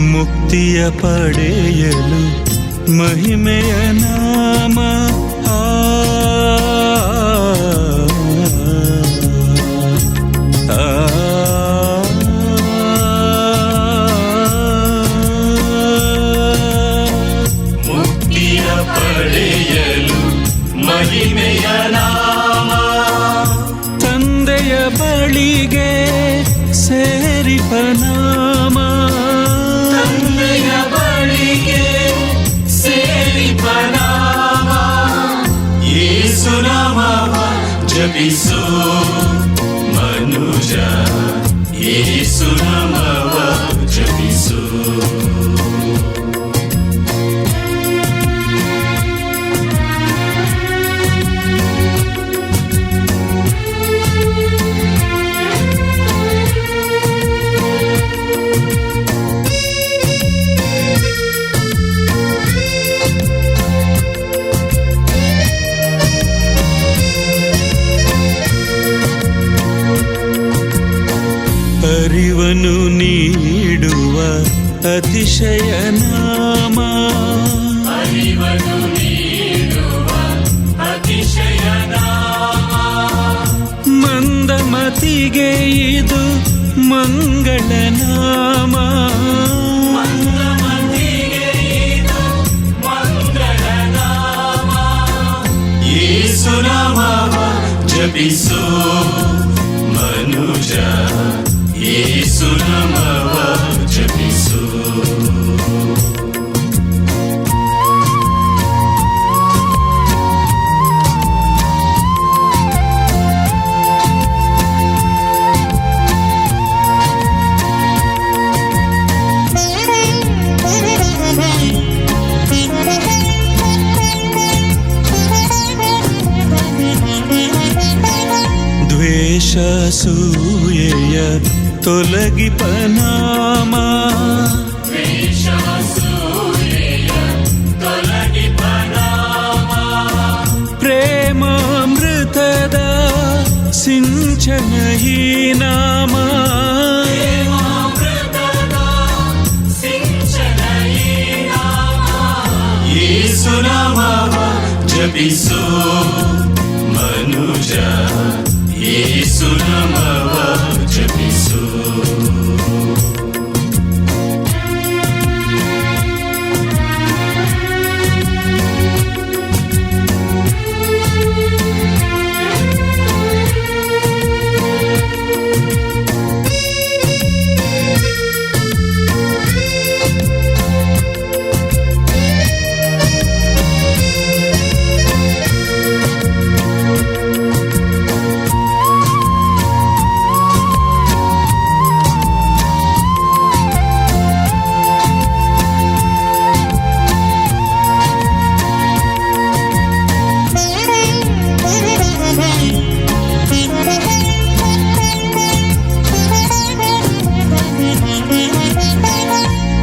ಮುಕ್ತಿಯ ಪಡೆಯಲು ಮಹಿಮೆಯ ನಾಮ ಮುಕ್ತಿಯ ಪಡೆಯಲು ಮಹಿಮೆಯ ನಾಮ ತಂದೆಯ ಬಳಿಗೆ ಸೇರಿಪ ನಾಮ ತಂದೆಯ ಬಳಿಗೆ ಸೇರಿಪ ನಾಮ ಯೇಸು ನಾಮವ ಜಪಿಸು ಮನುಜ ಯೇಸು ನಾಮವ ಜಪಿಸು ಅರಿವನ್ನು ನೀಡುವ ಅತಿಶಯ ನಾಮ ಅರಿವನ್ನು ನೀಡುವ ಅತಿಶಯ ನಾಮ ಮಂದಮತಿಗೆ ಇದು ಮಂಗಳ ನಾಮ ಮಂದಮತಿಗೆ ಇದು ಮಂಗಳ ನಾಮ ಯೇಸು ನಾಮವ ಜಪಿಸು ಮನುಜ ಯೇಸು ನಾಮವ ಜಪಿಸು ದ್ವೇಷ ಸೂಯೆಯ ತೊಲಗಿಪ ನಾಮ ದ್ವೇಷ ಸೂಯೆಯ ತೊಲಗಿಪ ನಾಮ ಪ್ರೇಮಾಮೃತದ ಸಿಂಚನ ಈ ನಾಮ ಪ್ರೇಮಾಮೃತದ ಸಿಂಚನ ಈ ನಾಮ ಯೇಸು ನಾಮವ ಜಪಿಸು ಮನುಜ ಯೇಸು ನಾಮವ ಜಪಿಸು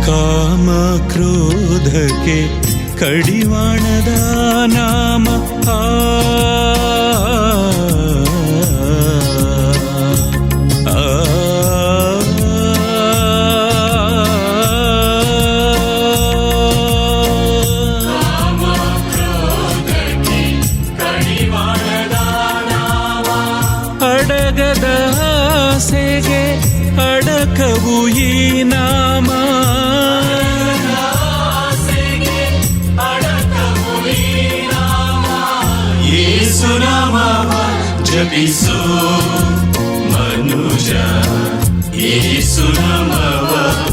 ಕಾಮ ಕ್ರೋಧಕ್ಕೆ ಕಡಿವಾಣದ ನಾಮ ಕಾಮ ಕ್ರೋಧಕ್ಕೆ ಕಡಿವಾಣದ ನಾಮ ಜಗದ ಆಸೆಗೆ ಅಡಕವು ಈ ನಾಮ. ಯೇಸು ನಾಮವ ಜಪಿಸು ಮನುಜ, ಯೇಸು ನಾಮವ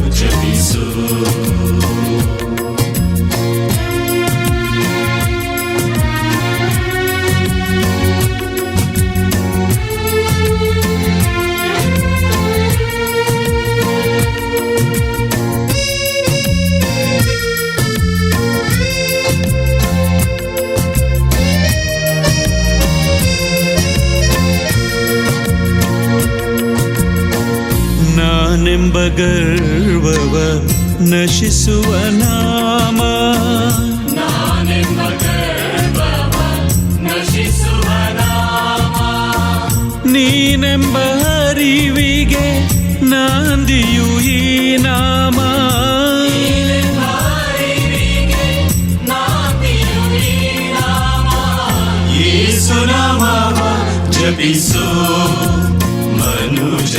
ಜಪಿಸು. ನಾನೆಂಬ ಗರ್ವವ ನಶಿಸುವ ನಾಮ, ನಾನೆಂಬ ಗರ್ವವ ನಶಿಸುವ ನಾಮ. ನೀನೆಂಬ ಅರಿವಿಗೆ ನಾಂದಿಯು ಈ ನಾಮ. ಯೇಸು ನಾಮವ ಜಪಿಸು ಮನುಜ,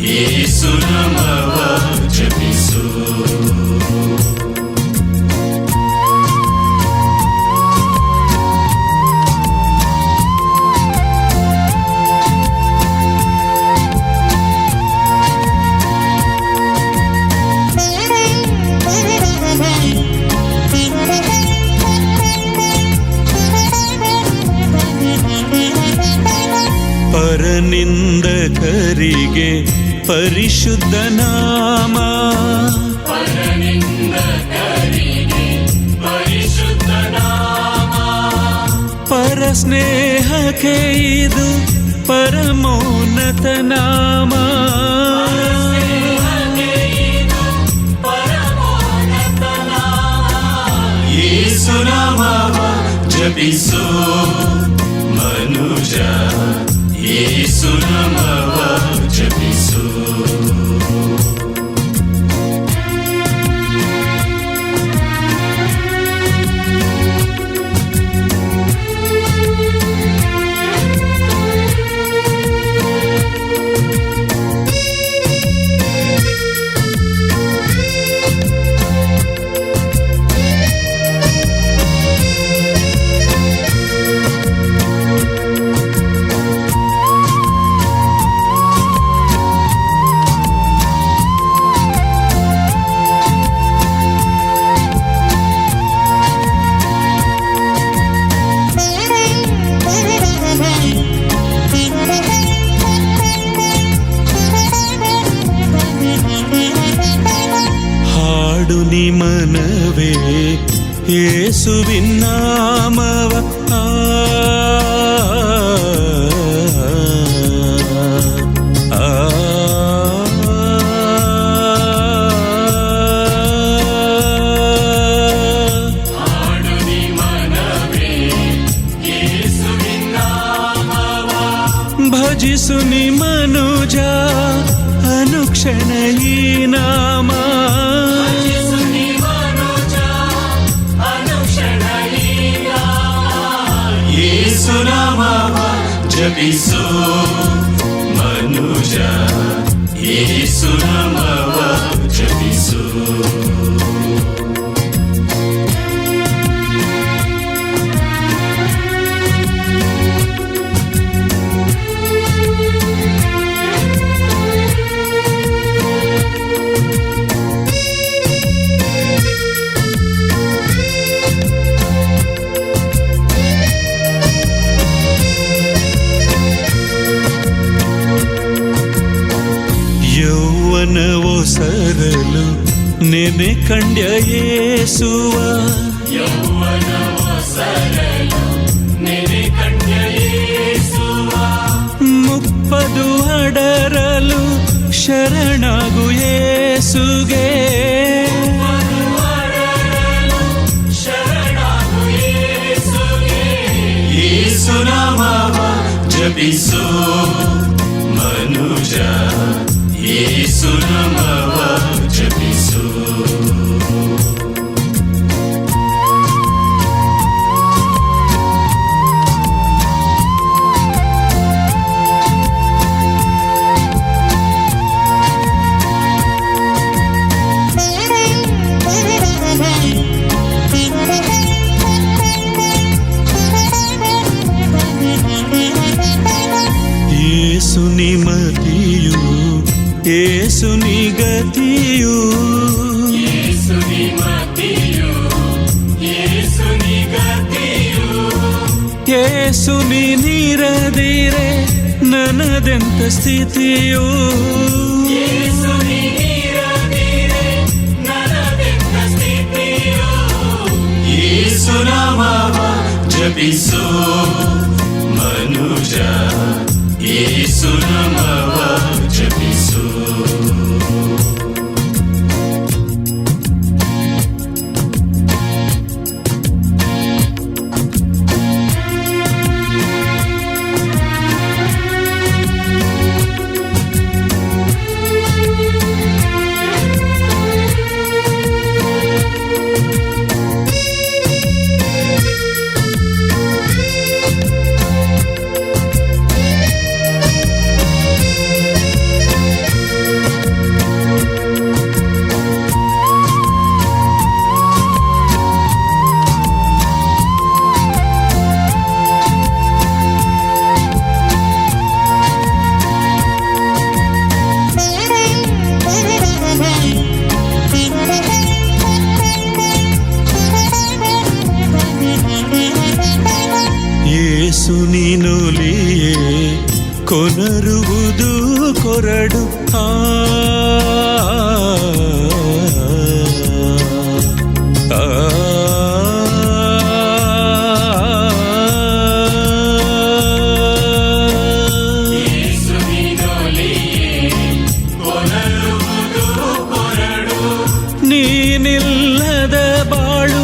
ಯೇಸು ನಾಮವ ಜಪಿಸು. ಪರನಿಂದಕರಿಗೆ ಪರಿಶುದ್ಧ ನಾಮ, ಪರನಿಂದಕರಿಗೆ ಪರಿಶುದ್ಧ ನಾಮ. ಪರಸ್ನೇಹಕ್ಕೆ ಇದು ಪರಮೋನ್ನತ ನಾಮ. ಯೇಸು ನಾಮವ ಜಪಿಸು ಮನುಜ, ಯೇಸು ನಾಮವ ಜಪಿಸು. ಹಾಡು ನಿಮನವೇ ಯೇಸುವಿನ ನಾಮವ. ಭಜಿಸು ನಿ ಮನುಜ ಅನುಕ್ಷಣ ಈ ನಾಮ. ಯೇಸು ನಾಮವ ಜಪಿಸು ಮನುಜ, ಯೇಸು ನಾಮವ ಜಪಿಸು. ಯೌವನವೋ ಸರಲು ನೆನೆ ಕಂಡ್ಯ ಯೇಸುವ. ಯೌವನವ ಸರಲು ನೆನೆ ಕಂಡ್ಯ ಯೇಸುವ. ಮುಪ್ಪದು ಅಡರಲು ಶರಣಾಗು ಯೇಸುಗೆ. ಶರಣಾಗು ಯೇಸುಗೆ. ಯೇಸು ನಾಮವ ಜಪಿಸು ಮನುಜ, ಯೇಸು ನಾಮವ ಜಪಿಸು. ಏಸುನಿ ಮತಿಯು ಏಸುನಿ ಗತಿಯು ಯೇಸುನಿ ಮತಿಯು ಯೇಸುನಿ ಗತಿಯು ಏಸುನಿ ನೀರದಿರೆ ನನ್ನದೆಂತ ಸ್ಥಿತಿಯು ಯೇಸುನಿ ನೀರದಿರೆ ನನ್ನದೆಂತ ಸ್ಥಿತಿಯು ಯೇಸು ನಾಮವ ಜಪಿಸು ಮನುಜ ಯೇಸು ನಾಮವ ಜಪಿಸು ಯೇಸು ನೀನುಲಿಯೇ ಕೊನರುವುದು ಕೊರಡು ನೀನಿಲ್ಲದ ಬಾಳು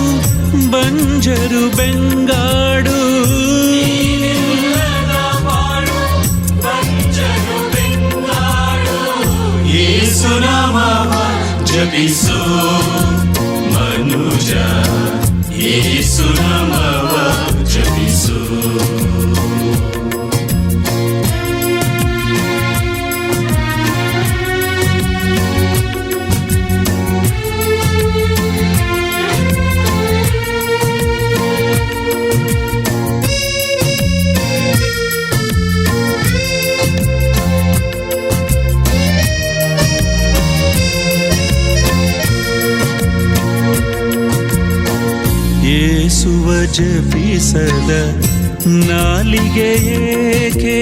ಬಂಜರು ಬೆಂಗಾಡು ಯೇಸು ನಾಮವ ಜಪಿಸು ಮನುಜ ಯೇಸು ನಾಮವ ಜಪಿಸು ಯೇಸುವ ಜಪಿಸದ ನಾಲಿಗೆ ಏಕೆ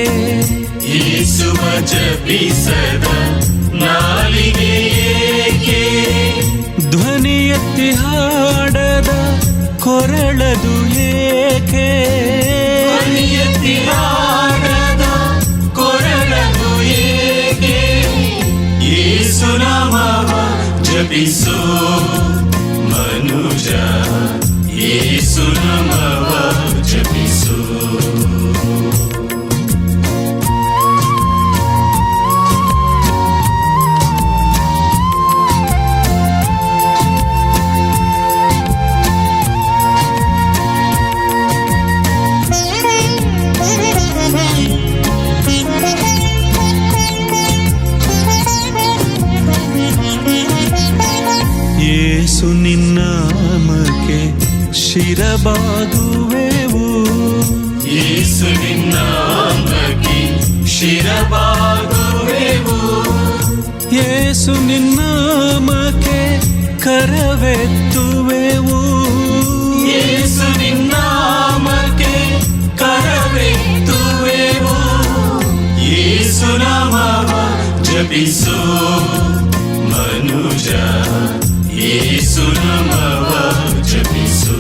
ಯೇಸುವ ಜಪಿಸದ ನಾಲಿಗೆ ಏಕೆ ಧ್ವನಿ ಎತ್ತಿ ಹಾಡದ ಕೊರಳದು ಏಕೆ ಧ್ವನಿಯೆತ್ತಿ ಹಾಡದ ಕೊರಳದು ಏಕೆ ಯೇಸು ನಾಮವ ಜಪಿಸು ಮನುಜ ಯೇಸು ನಾಮವ ಜಪಿಸು ಯೇಸು ನಿನ್ನಾಮಕ್ಕೆ ಶಿರಬಾಗುವೆವು ಯೇಸು ನಿನ್ನಾಮಕ್ಕೆ ಶಿರಬಾಗುವೆವು ಯೇಸು ನಿನ್ನಾಮಕ್ಕೆ ಕರವೆತ್ತುವೆವು ಯೇಸು ನಿನ್ನಾಮಕ್ಕೆ ಕರವೆತ್ತುವೆವು ಯೇಸು ನಾಮವ ಜಪಿಸು ಮನುಜ ಯೇಸು ನಾಮವ ಜಪಿಸು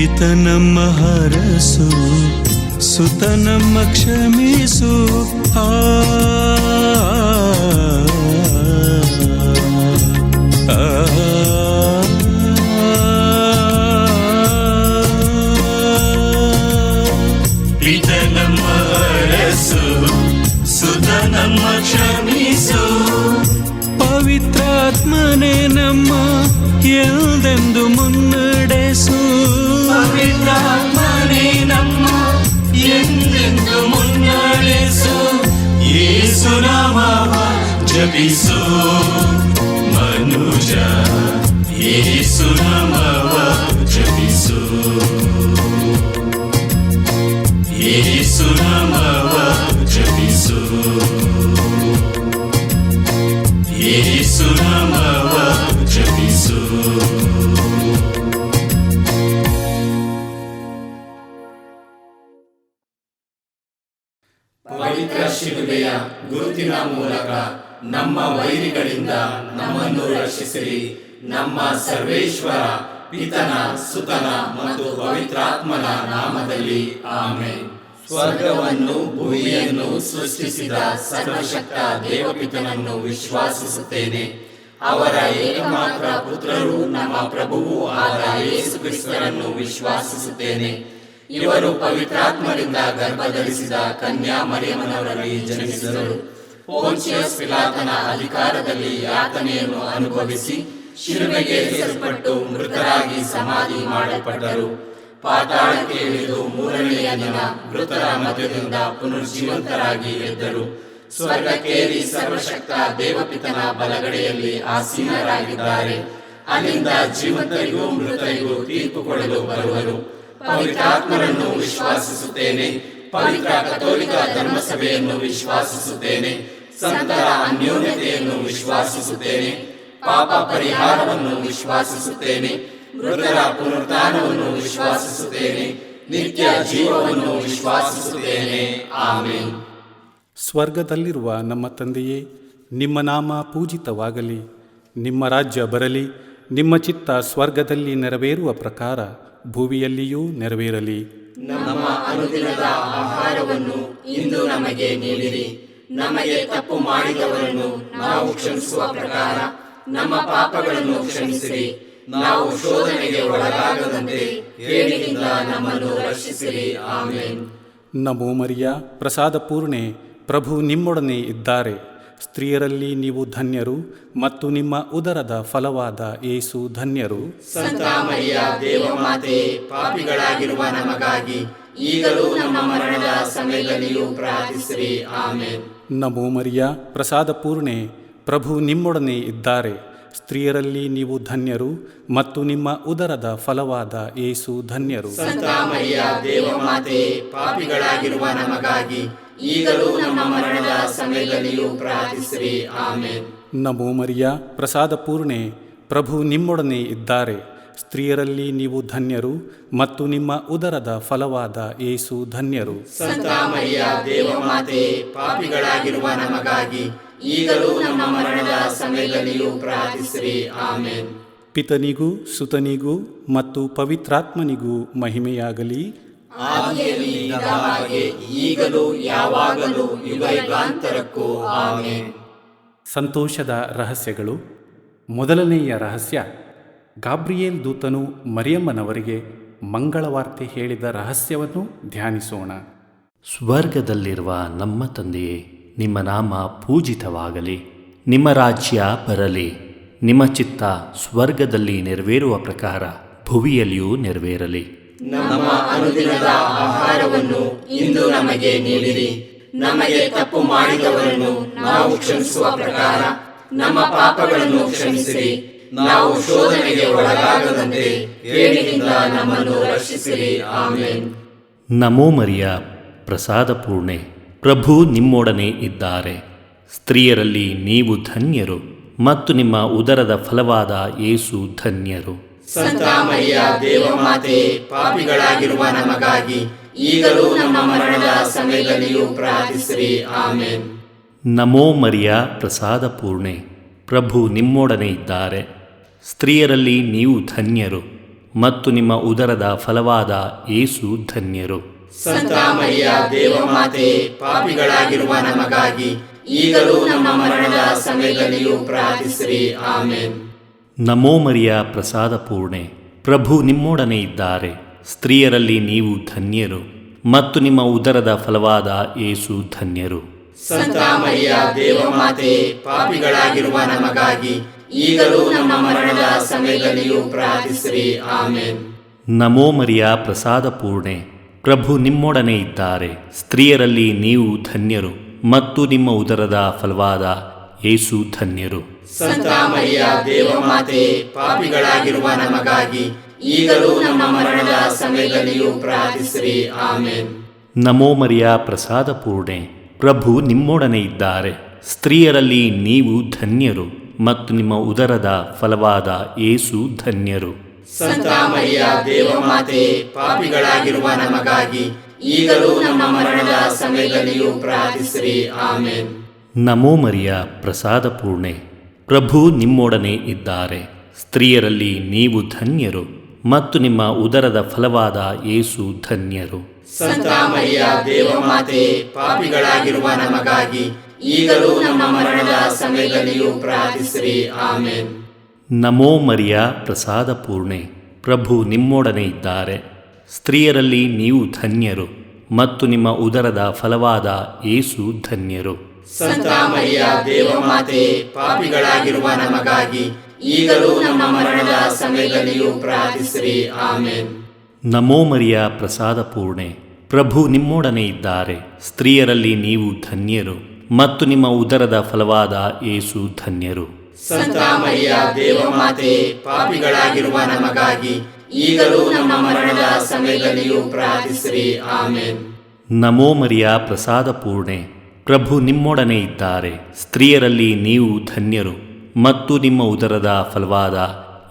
ಪಿತ ನಮ್ಮ ಹರಸು, ಸುತ ನಮ್ಮ ಕ್ಷಮಿಸು. ಆ ಪಿತ ನಮ್ಮ ಅರಸು, ಸುತ ನಮ್ಮ ಕ್ಷಮಿಸು. ಪವಿತ್ರಾತ್ಮನೇ ನಮ್ಮ ಎಲ್ಲೆಂದು ಮುನ್ನಡೆಸು. ಪವಿತ್ರಾತ್ಮನೇ ನಮ್ಮ ಎಂದೆಂದು ಮುನ್ನಡೆಸು. ಯೇಸು ನಾಮವ ಜಪಿಸು ಮನುಜ, ಯೇಸು ನಾಮವ ಜಪಿಸು. ಯೇಸು ನಾಮವ ಜಪಿಸು. ಯೇಸು ನಾಮವ ಜಪಿಸು. ಪವಿತ್ರ ಶಿಲುಬೆಯ ಗುರುತಿನ ಮೂಲಕ ನಮ್ಮ ವೈರಿಗಳಿಂದ ನಮ್ಮನ್ನು ರಕ್ಷಿಸಿರಿ. ನಮ್ಮ ಸರ್ವೇಶ್ವರ ಪಿತನ, ಸುತನ ಮತ್ತು ಪವಿತ್ರಾತ್ಮನ ನಾಮದಲ್ಲಿ ಆಮೆನ್. ಸ್ವರ್ಗವನ್ನು ಭೂಮಿಯನ್ನು ಸೃಷ್ಟಿಸಿದ ಸರ್ವಶಕ್ತ ದೇವಪಿತನನ್ನು ವಿಶ್ವಾಸಿಸುತ್ತೇನೆ. ಅವರ ಏಕಮಾತ್ರ ಪುತ್ರರು ನಮ್ಮ ಪ್ರಭುವೂ ಆದ ಯೇಸು ಕ್ರಿಸ್ತರನ್ನು ವಿಶ್ವಾಸಿಸುತ್ತೇನೆ. ಇವರು ಪವಿತ್ರಾತ್ಮರಿಂದ ಗರ್ಭಧರಿಸಿದ ಕನ್ಯಾ ಮರಿಯಮ್ಮನವರಲ್ಲಿ ಜನಿಸಿದರು. ಪೋಂಚಿಯಸ್ ಪಿಲಾತನ ಅಧಿಕಾರದಲ್ಲಿ ಯಾತನೆಯನ್ನು ಅನುಭವಿಸಿ ಶಿಲುಬೆಗೆ ಏರಿಸಲ್ಪಟ್ಟು ಮೃತರಾಗಿ ಸಮಾಧಿ ಮಾಡಲ್ಪಟ್ಟರು. ಪಾತಾಳಕ್ಕೆ ಇಳಿದು ಮೂರನೆಯ ದಿನ ಮೃತರ ಮಧ್ಯದಿಂದ ಪುನರ್ಜೀವಂತರಾಗಿ ಎದ್ದರು. ಸ್ವರ್ಗಕ್ಕೇರಿ ಸರ್ವಶಕ್ತ ದೇವಪಿತನ ಬಲಗಡೆಯಲ್ಲಿ ಆಸೀನರಾಗಿದ್ದಾರೆ. ಅಲ್ಲಿಂದ ಜೀವಂತರಿಗೂ ಮೃತರಿಗೂ ತೀರ್ಪು ಕೊಡಲು ಬರುವರು. ಪವಿತ್ರಾತ್ಮರನ್ನು ವಿಶ್ವಾಸಿಸುತ್ತೇನೆ. ಪವಿತ್ರ ಕಥೋಲಿಕ ಧರ್ಮಸಭೆಯನ್ನು ವಿಶ್ವಾಸಿಸುತ್ತೇನೆ. ಸಂತರ ಅನ್ಯೋನ್ಯತೆಯನ್ನು ವಿಶ್ವಾಸಿಸುತ್ತೇನೆ. ಪಾಪ ಪರಿಹಾರವನ್ನು ವಿಶ್ವಾಸಿಸುತ್ತೇನೆ. ಮೃತರ ಪುನರುತ್ಥಾನವನ್ನು ವಿಶ್ವಾಸಿಸುತ್ತೇನೆ. ನಿತ್ಯ ಜೀವವನ್ನು ವಿಶ್ವಾಸಿಸುತ್ತೇನೆ. ಆಮೆನ್. ಸ್ವರ್ಗದಲ್ಲಿರುವ ನಮ್ಮ ತಂದೆಯೇ, ನಿಮ್ಮ ನಾಮ ಪೂಜಿತವಾಗಲಿ. ನಿಮ್ಮ ರಾಜ್ಯ ಬರಲಿ. ನಿಮ್ಮ ಚಿತ್ತ ಸ್ವರ್ಗದಲ್ಲಿ ನೆರವೇರುವ ಪ್ರಕಾರ ಭೂಮಿಯಲ್ಲಿಯೂ ನೆರವೇರಲಿ. ನಮ್ಮ ಅನುದಿನದ ಆಹಾರವನ್ನು ಇಂದು ನಮಗೆ ನೀಡಿರಿ. ನಮಗೆ ತಪ್ಪು ಮಾಡಿದವರನ್ನು ನಾವು ಕ್ಷಮಿಸುವ ಪ್ರಕಾರ ನಮ್ಮ ಪಾಪಗಳನ್ನು ಕ್ಷಮಿಸಿರಿ. ನಾವು ಶೋಧನೆಗೆ ಒಳಗಾಗದಂತೆ ಕೇಡಿನಿಂದ ನಮ್ಮನ್ನು ರಕ್ಷಿಸಿರಿ. ಆಮೆನ್. ನಮೋ ಮರಿಯ, ಪ್ರಸಾದ ಪೂರ್ಣೆ, ಪ್ರಭು ನಿಮ್ಮೊಡನೆ ಇದ್ದಾರೆ. ಸ್ತ್ರೀಯರಲ್ಲಿ ನೀವು ಧನ್ಯರು ಮತ್ತು ನಿಮ್ಮ ಉದರದ ಫಲವಾದ ಯೇಸು ಧನ್ಯರು. ಸಂತ ಮರಿಯ ದೇವಮಾತೆಯೇ, ಪಾಪಿಗಳಾಗಿರುವ ನಮಗಾಗಿ ಈಗಲೂ ನಮ್ಮ ಮರಣದ ಸಮಯದಲ್ಲಿಯೂ ಪ್ರಾರ್ಥಿಸಿರಿ. ಆಮೆನ್. ನಮೋ ಮರಿಯ, ಪ್ರಸಾದ ಪೂರ್ಣೆ, ಪ್ರಭು ನಿಮ್ಮೊಡನೆ ಇದ್ದಾರೆ. ಸ್ತ್ರೀಯರಲ್ಲಿ ನೀವು ಧನ್ಯರು ಮತ್ತು ನಿಮ್ಮ ಉದರದ ಫಲವಾದ ಯೇಸು ಧನ್ಯರು. ಸಂತ ಮರಿಯ ದೇವಮಾತೆಯೇ, ಪಾಪಿಗಳಾಗಿರುವ ನಮಗಾಗಿ ಈಗಲೂ ನಮ್ಮ ಮರಣದ ಸಮಯದಲ್ಲಿಯೂ ಪ್ರಾರ್ಥಿಸಿರಿ. ಆಮೆನ್. ನಮೋ ಮರಿಯ, ಪ್ರಸಾದ ಪೂರ್ಣೆ, ಪ್ರಭು ನಿಮ್ಮೊಡನೆ ಇದ್ದಾರೆ. ಸ್ತ್ರೀಯರಲ್ಲಿ ನೀವು ಧನ್ಯರು ಮತ್ತು ನಿಮ್ಮ ಉದರದ ಫಲವಾದ ಯೇಸು ಧನ್ಯರು. ಸಂತ ಮರಿಯ ದೇವಮಾತೆಯೇ, ಪಾಪಿಗಳಾಗಿರುವ ನಮಗಾಗಿ ಈಗಲೂ ನಮ್ಮ ಮರಣದ ಸಮಯದಲ್ಲಿಯೂ ಪ್ರಾರ್ಥಿಸಿರಿ. ಆಮೆನ್. ಪಿತನಿಗೂ ಸುತನಿಗೂ ಮತ್ತು ಪವಿತ್ರಾತ್ಮನಿಗೂ ಮಹಿಮೆಯಾಗಲಿ. ಆದಿಯಲ್ಲಿ ಇದ್ದ ಹಾಗೆ ಈಗಲೂ ಯಾವಾಗಲೂ ಯುಗಯುಗಾಂತರಕ್ಕೂ. ಆಮೆನ್. ಸಂತೋಷದ ರಹಸ್ಯಗಳು. ಮೊದಲನೆಯ ರಹಸ್ಯ, ಗಾಬ್ರಿಯೇಲ್ ದೂತನು ಮರಿಯಮ್ಮನವರಿಗೆ ಮಂಗಳವಾರ್ತೆ ಹೇಳಿದ ರಹಸ್ಯವನ್ನು ಧ್ಯಾನಿಸೋಣ. ಸ್ವರ್ಗದಲ್ಲಿರುವ ನಮ್ಮ ತಂದೆಯೇ, ನಿಮ್ಮ ನಾಮ ಪೂಜಿತವಾಗಲಿ. ನಿಮ್ಮ ರಾಜ್ಯ ಬರಲಿ. ನಿಮ್ಮ ಚಿತ್ತ ಸ್ವರ್ಗದಲ್ಲಿ ನೆರವೇರುವ ಪ್ರಕಾರ ಭುವಿಯಲ್ಲಿಯೂ ನೆರವೇರಲಿ. ನಮ್ಮ ಅನುದಿನದ ಆಹಾರವನ್ನು ಇಂದು ನಮಗೆ ನೀಡಿರಿ. ನಮಗೆ ತಪ್ಪು ಮಾಡಿದವರನ್ನು ನಾವು ಕ್ಷಮಿಸುವ ಪ್ರಕಾರ ನಮ್ಮ ಪಾಪಗಳನ್ನು ಕ್ಷಮಿಸಿರಿ. ನಾವು ಶೋಧನೆಗೆ ಒಳಗಾಗದಂತೆ ಕೇಡಿನಿಂದ ನಮ್ಮನ್ನು ರಕ್ಷಿಸಿರಿ. ಆಮೆನ್. ನಮೋ ಮರಿಯ, ಪ್ರಸಾದ ಪೂರ್ಣೆ, ಪ್ರಭು ನಿಮ್ಮೊಡನೆ ಇದ್ದಾರೆ. ಸ್ತ್ರೀಯರಲ್ಲಿ ನೀವು ಧನ್ಯರು ಮತ್ತು ನಿಮ್ಮ ಉದರದ ಫಲವಾದ ಯೇಸು ಧನ್ಯರು. ಸಂತ ಮರಿಯ ದೇವಮಾತೆಯೇ, ಪಾಪಿಗಳಾಗಿರುವ ನಮಗಾಗಿ ಈಗಲೂ ನಮ್ಮ ಮರಣದ ಸಮಯದಲ್ಲಿಯೂ ಪ್ರಾರ್ಥಿಸಿರಿ. ಆಮೆನ್. ನಮೋ ಮರಿಯ, ಪ್ರಸಾದ ಪೂರ್ಣೆ, ಪ್ರಭು ನಿಮ್ಮೊಡನೆ ಇದ್ದಾರೆ. ಸ್ತ್ರೀಯರಲ್ಲಿ ನೀವು ಧನ್ಯರು ಮತ್ತು ನಿಮ್ಮ ಉದರದ ಫಲವಾದ ಯೇಸು ಧನ್ಯರು. ಸಂತ ಮರಿಯ ದೇವಮಾತೆ, ಪಾಪಿಗಳಾಗಿರುವ ನಮಗಾಗಿ ಈಗಲೂ ನಮ್ಮ ಮರಣದ ಸಮಯದಲ್ಲಿಯೂ ಪ್ರಾರ್ಥಿಸಿರಿ. ಆಮೇನ್. ನಮೋ ಮರಿಯ ಪ್ರಸಾದ ಪೂರ್ಣೆ, ಪ್ರಭು ನಿಮ್ಮೊಡನೆ ಇದ್ದಾರೆ. ಸ್ತ್ರೀಯರಲ್ಲಿ ನೀವು ಧನ್ಯರು ಮತ್ತು ನಿಮ್ಮ ಉದರದ ಫಲವಾದ ಯೇಸು ಧನ್ಯರು. ಸಂತ ಮರಿಯ ದೇವಮಾತೆ, ಪಾಪಿಗಳಾಗಿರುವ ನಮಗಾಗಿ ಈಗಲೂ ನಮ್ಮ ಮರಣದ ಸಮಯದಲ್ಲಿಯೂ ಪ್ರಾರ್ಥಿಸಿರಿ. ಆಮೇನ್. ನಮೋ ಮರಿಯ ಪ್ರಸಾದ ಪೂರ್ಣೆ, ಪ್ರಭು ನಿಮ್ಮೊಡನೆ ಇದ್ದಾರೆ. ಸ್ತ್ರೀಯರಲ್ಲಿ ನೀವು ಧನ್ಯರು ಮತ್ತು ನಿಮ್ಮ ಉದರದ ಫಲವಾದ ಯೇಸು ಧನ್ಯರು. ಸಂತ ಮರಿಯ ದೇವಮಾತೆ, ಪಾಪಿಗಳಾಗಿರುವ ನಮಗಾಗಿ ಈಗಲೂ ನಮ್ಮ ಮರಣದ ಸಮಯದಲ್ಲಿಯೂ ಪ್ರಾರ್ಥಿಸಿರಿ. ಆಮೇನ್. ನಮೋ ಮರಿಯ ಪ್ರಸಾದ ಪೂರ್ಣೆ, ಪ್ರಭು ನಿಮ್ಮೊಡನೆ ಇದ್ದಾರೆ. ಸ್ತ್ರೀಯರಲ್ಲಿ ನೀವು ಧನ್ಯರು ಮತ್ತು ನಿಮ್ಮ ಉದರದ ಫಲವಾದ ಯೇಸು ಧನ್ಯರು. ಸಂತ ಮರಿಯ ದೇವಮಾತೆ, ಪಾಪಿಗಳಾಗಿರುವ ನಮಗಾಗಿ ಈಗಲೂ ನಮ್ಮ ಮರಣದ ಸಮಯದಲ್ಲಿಯೂ ಪ್ರಾರ್ಥಿಸಿರಿ. ಆಮೇನ್. ನಮೋ ಮರಿಯ ಪ್ರಸಾದ ಪೂರ್ಣೆ, ಪ್ರಭು ನಿಮ್ಮೊಡನೆ ಇದ್ದಾರೆ. ಸ್ತ್ರೀಯರಲ್ಲಿ ನೀವು ಧನ್ಯರು ಮತ್ತು ನಿಮ್ಮ ಉದರದ ಫಲವಾದ ಯೇಸು ಧನ್ಯರು. ಸಂತ ಮರಿಯ ದೇವಮಾತೆ, ಪಾಪಿಗಳಾಗಿರುವ ನಮಗಾಗಿ ಈಗಲೂ ನಮ್ಮ ಮರಣದ ಸಮಯದಲ್ಲಿಯೂ ಪ್ರಾರ್ಥಿಸಿರಿ. ಆಮೇನ್. ನಮೋ ಮರಿಯ ಪ್ರಸಾದ ಪೂರ್ಣೆ, ಪ್ರಭು ನಿಮ್ಮೊಡನೆ ಇದ್ದಾರೆ. ಸ್ತ್ರೀಯರಲ್ಲಿ ನೀವು ಧನ್ಯರು ಮತ್ತು ನಿಮ್ಮ ಉದರದ ಫಲವಾದ ಯೇಸು ಧನ್ಯರು. ಸಂತ ಮರಿಯ ದೇವಮಾತೆ, ಪಾಪಿಗಳಾಗಿರುವ ನಮಗಾಗಿ ಈಗಲೂ ನಮ್ಮ ಮರಣದ ಸಮಯದಲ್ಲಿಯೂ ಪ್ರಾರ್ಥಿಸಿರಿ. ಆಮೇನ್. ನಮೋ ಮರಿಯ ಪ್ರಸಾದ ಪೂರ್ಣೆ, ಪ್ರಭು ನಿಮ್ಮೊಡನೆ ಇದ್ದಾರೆ. ಸ್ತ್ರೀಯರಲ್ಲಿ ನೀವು ಧನ್ಯರು ಮತ್ತು ನಿಮ್ಮ ಉದರದ ಫಲವಾದ ಯೇಸು ಧನ್ಯರು. ಸಂತ ಮರಿಯ ದೇವಮಾತೆ, ಪಾಪಿಗಳಾಗಿರುವ ನಮಗಾಗಿ ಈಗಲೂ ನಮ್ಮ ಮರಣದ ಸಮಯದಲ್ಲಿಯೂ ಪ್ರಾರ್ಥಿಸಿರಿ. ಆಮೇನ್. ನಮೋ ಮರಿಯ ಪ್ರಸಾದ ಪೂರ್ಣೆ, ಪ್ರಭು ನಿಮ್ಮೊಡನೆ ಇದ್ದಾರೆ. ಸ್ತ್ರೀಯರಲ್ಲಿ ನೀವು ಧನ್ಯರು ಮತ್ತು ನಿಮ್ಮ ಉದರದ ಫಲವಾದ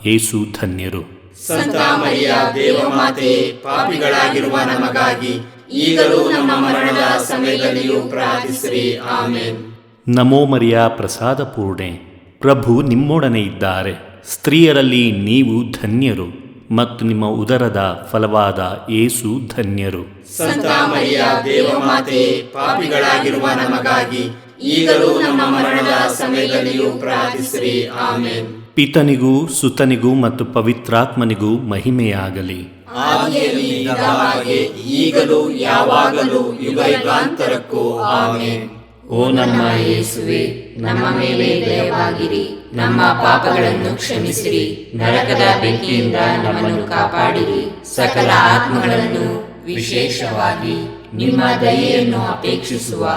ಯೇಸು ಧನ್ಯರು. ಸಂತ ಮರಿಯ ದೇವಮಾತೆ, ಪಾಪಿಗಳಾಗಿರುವ ನಮಗಾಗಿ ಈಗಲೂ ನಮ್ಮ ಮರಣದ ಸಮಯದಲ್ಲಿಯೂ ಪ್ರಾರ್ಥಿಸಿರಿ. ಆಮೇನ್. ನಮೋ ಮರಿಯ ಪ್ರಸಾದ ಪೂರ್ಣೆ, ಪ್ರಭು ನಿಮ್ಮೊಡನೆ ಇದ್ದಾರೆ. ಸ್ತ್ರೀಯರಲ್ಲಿ ನೀವು ಧನ್ಯರು ಮತ್ತು ನಿಮ್ಮ ಉದರದ ಫಲವಾದ ಯೇಸು ಧನ್ಯರು. ಸಂತ ಮರಿಯ ದೇವಮಾತೆ, ಪಾಪಿಗಳಾಗಿರುವ ನಮಗಾಗಿ ಈಗಲೂ ನಮ್ಮ ಮರಣದ ಸಮಯದಲ್ಲಿಯೂ ಪ್ರಾರ್ಥಿಸಿರಿ. ಆಮೇನ್. ಪಿತನಿಗೂ ಸುತನಿಗೂ ಮತ್ತು ಪವಿತ್ರಾತ್ಮನಿಗೂ ಮಹಿಮೆಯಾಗಲಿ. ಆದಿಯಲ್ಲಿ ಇದ್ದ ಹಾಗೆ ಈಗಲೂ ಯಾವಾಗಲೂ ಯುಗಾಂತರಕ್ಕೂ. ಆಮೇನ್. ಓ ನಮ್ಮ ಯೇಸುವೆ, ನಮ್ಮ ಮೇಲೆ ದಯವಾಗಿರಿ, ನಮ್ಮ ಪಾಪಗಳನ್ನು ಕ್ಷಮಿಸಿರಿ, ನರಕದ ಬೆಂಕಿಯಿಂದ ನಮ್ಮನ್ನು ಕಾಪಾಡಿರಿ, ಸಕಲ ಆತ್ಮಗಳನ್ನು ವಿಶೇಷವಾಗಿ ನಿಮ್ಮ ದಯೆಯನ್ನು ಅಪೇಕ್ಷಿಸುವ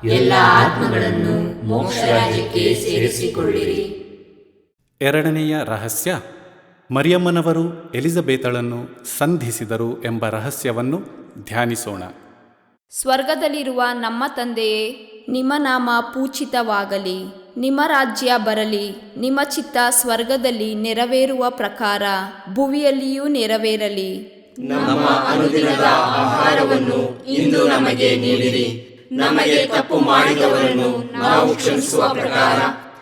ಎಲ್ಲ ಆತ್ಮಗಳನ್ನು ಮೋಕ್ಷ ರಾಜ್ಯಕ್ಕೆ ಸೇರಿಸಿಕೊಳ್ಳಿರಿ. ಎರಡನೆಯ ರಹಸ್ಯ, ಮರಿಯಮ್ಮನವರು ಎಲಿಜಬೇತಳನ್ನು ಸಂಧಿಸಿದರು ಎಂಬ ರಹಸ್ಯವನ್ನು ಧ್ಯಾನಿಸೋಣ. ಸ್ವರ್ಗದಲ್ಲಿರುವ ನಮ್ಮ ತಂದೆಯೇ, ನಿಮ್ಮ ನಾಮ ಪೂಜಿತವಾಗಲಿ, ನಿಮ್ಮ ರಾಜ್ಯ ಬರಲಿ, ನಿಮ್ಮ ಚಿತ್ತ ಸ್ವರ್ಗದಲ್ಲಿ ನೆರವೇರುವ ಪ್ರಕಾರ ಭುವಿಯಲ್ಲಿಯೂ ನೆರವೇರಲಿ. ನಮ್ಮ ಅನುದಿನದ ಆಹಾರವನ್ನು ಇಂದು ನಮಗೆ ನೀಡಿರಿ. ನಮಗೆ ತಪ್ಪು ಮಾಡಿದವರನ್ನು ನಾವು ಕ್ಷಮಿಸುವ ಪ್ರಕಾರ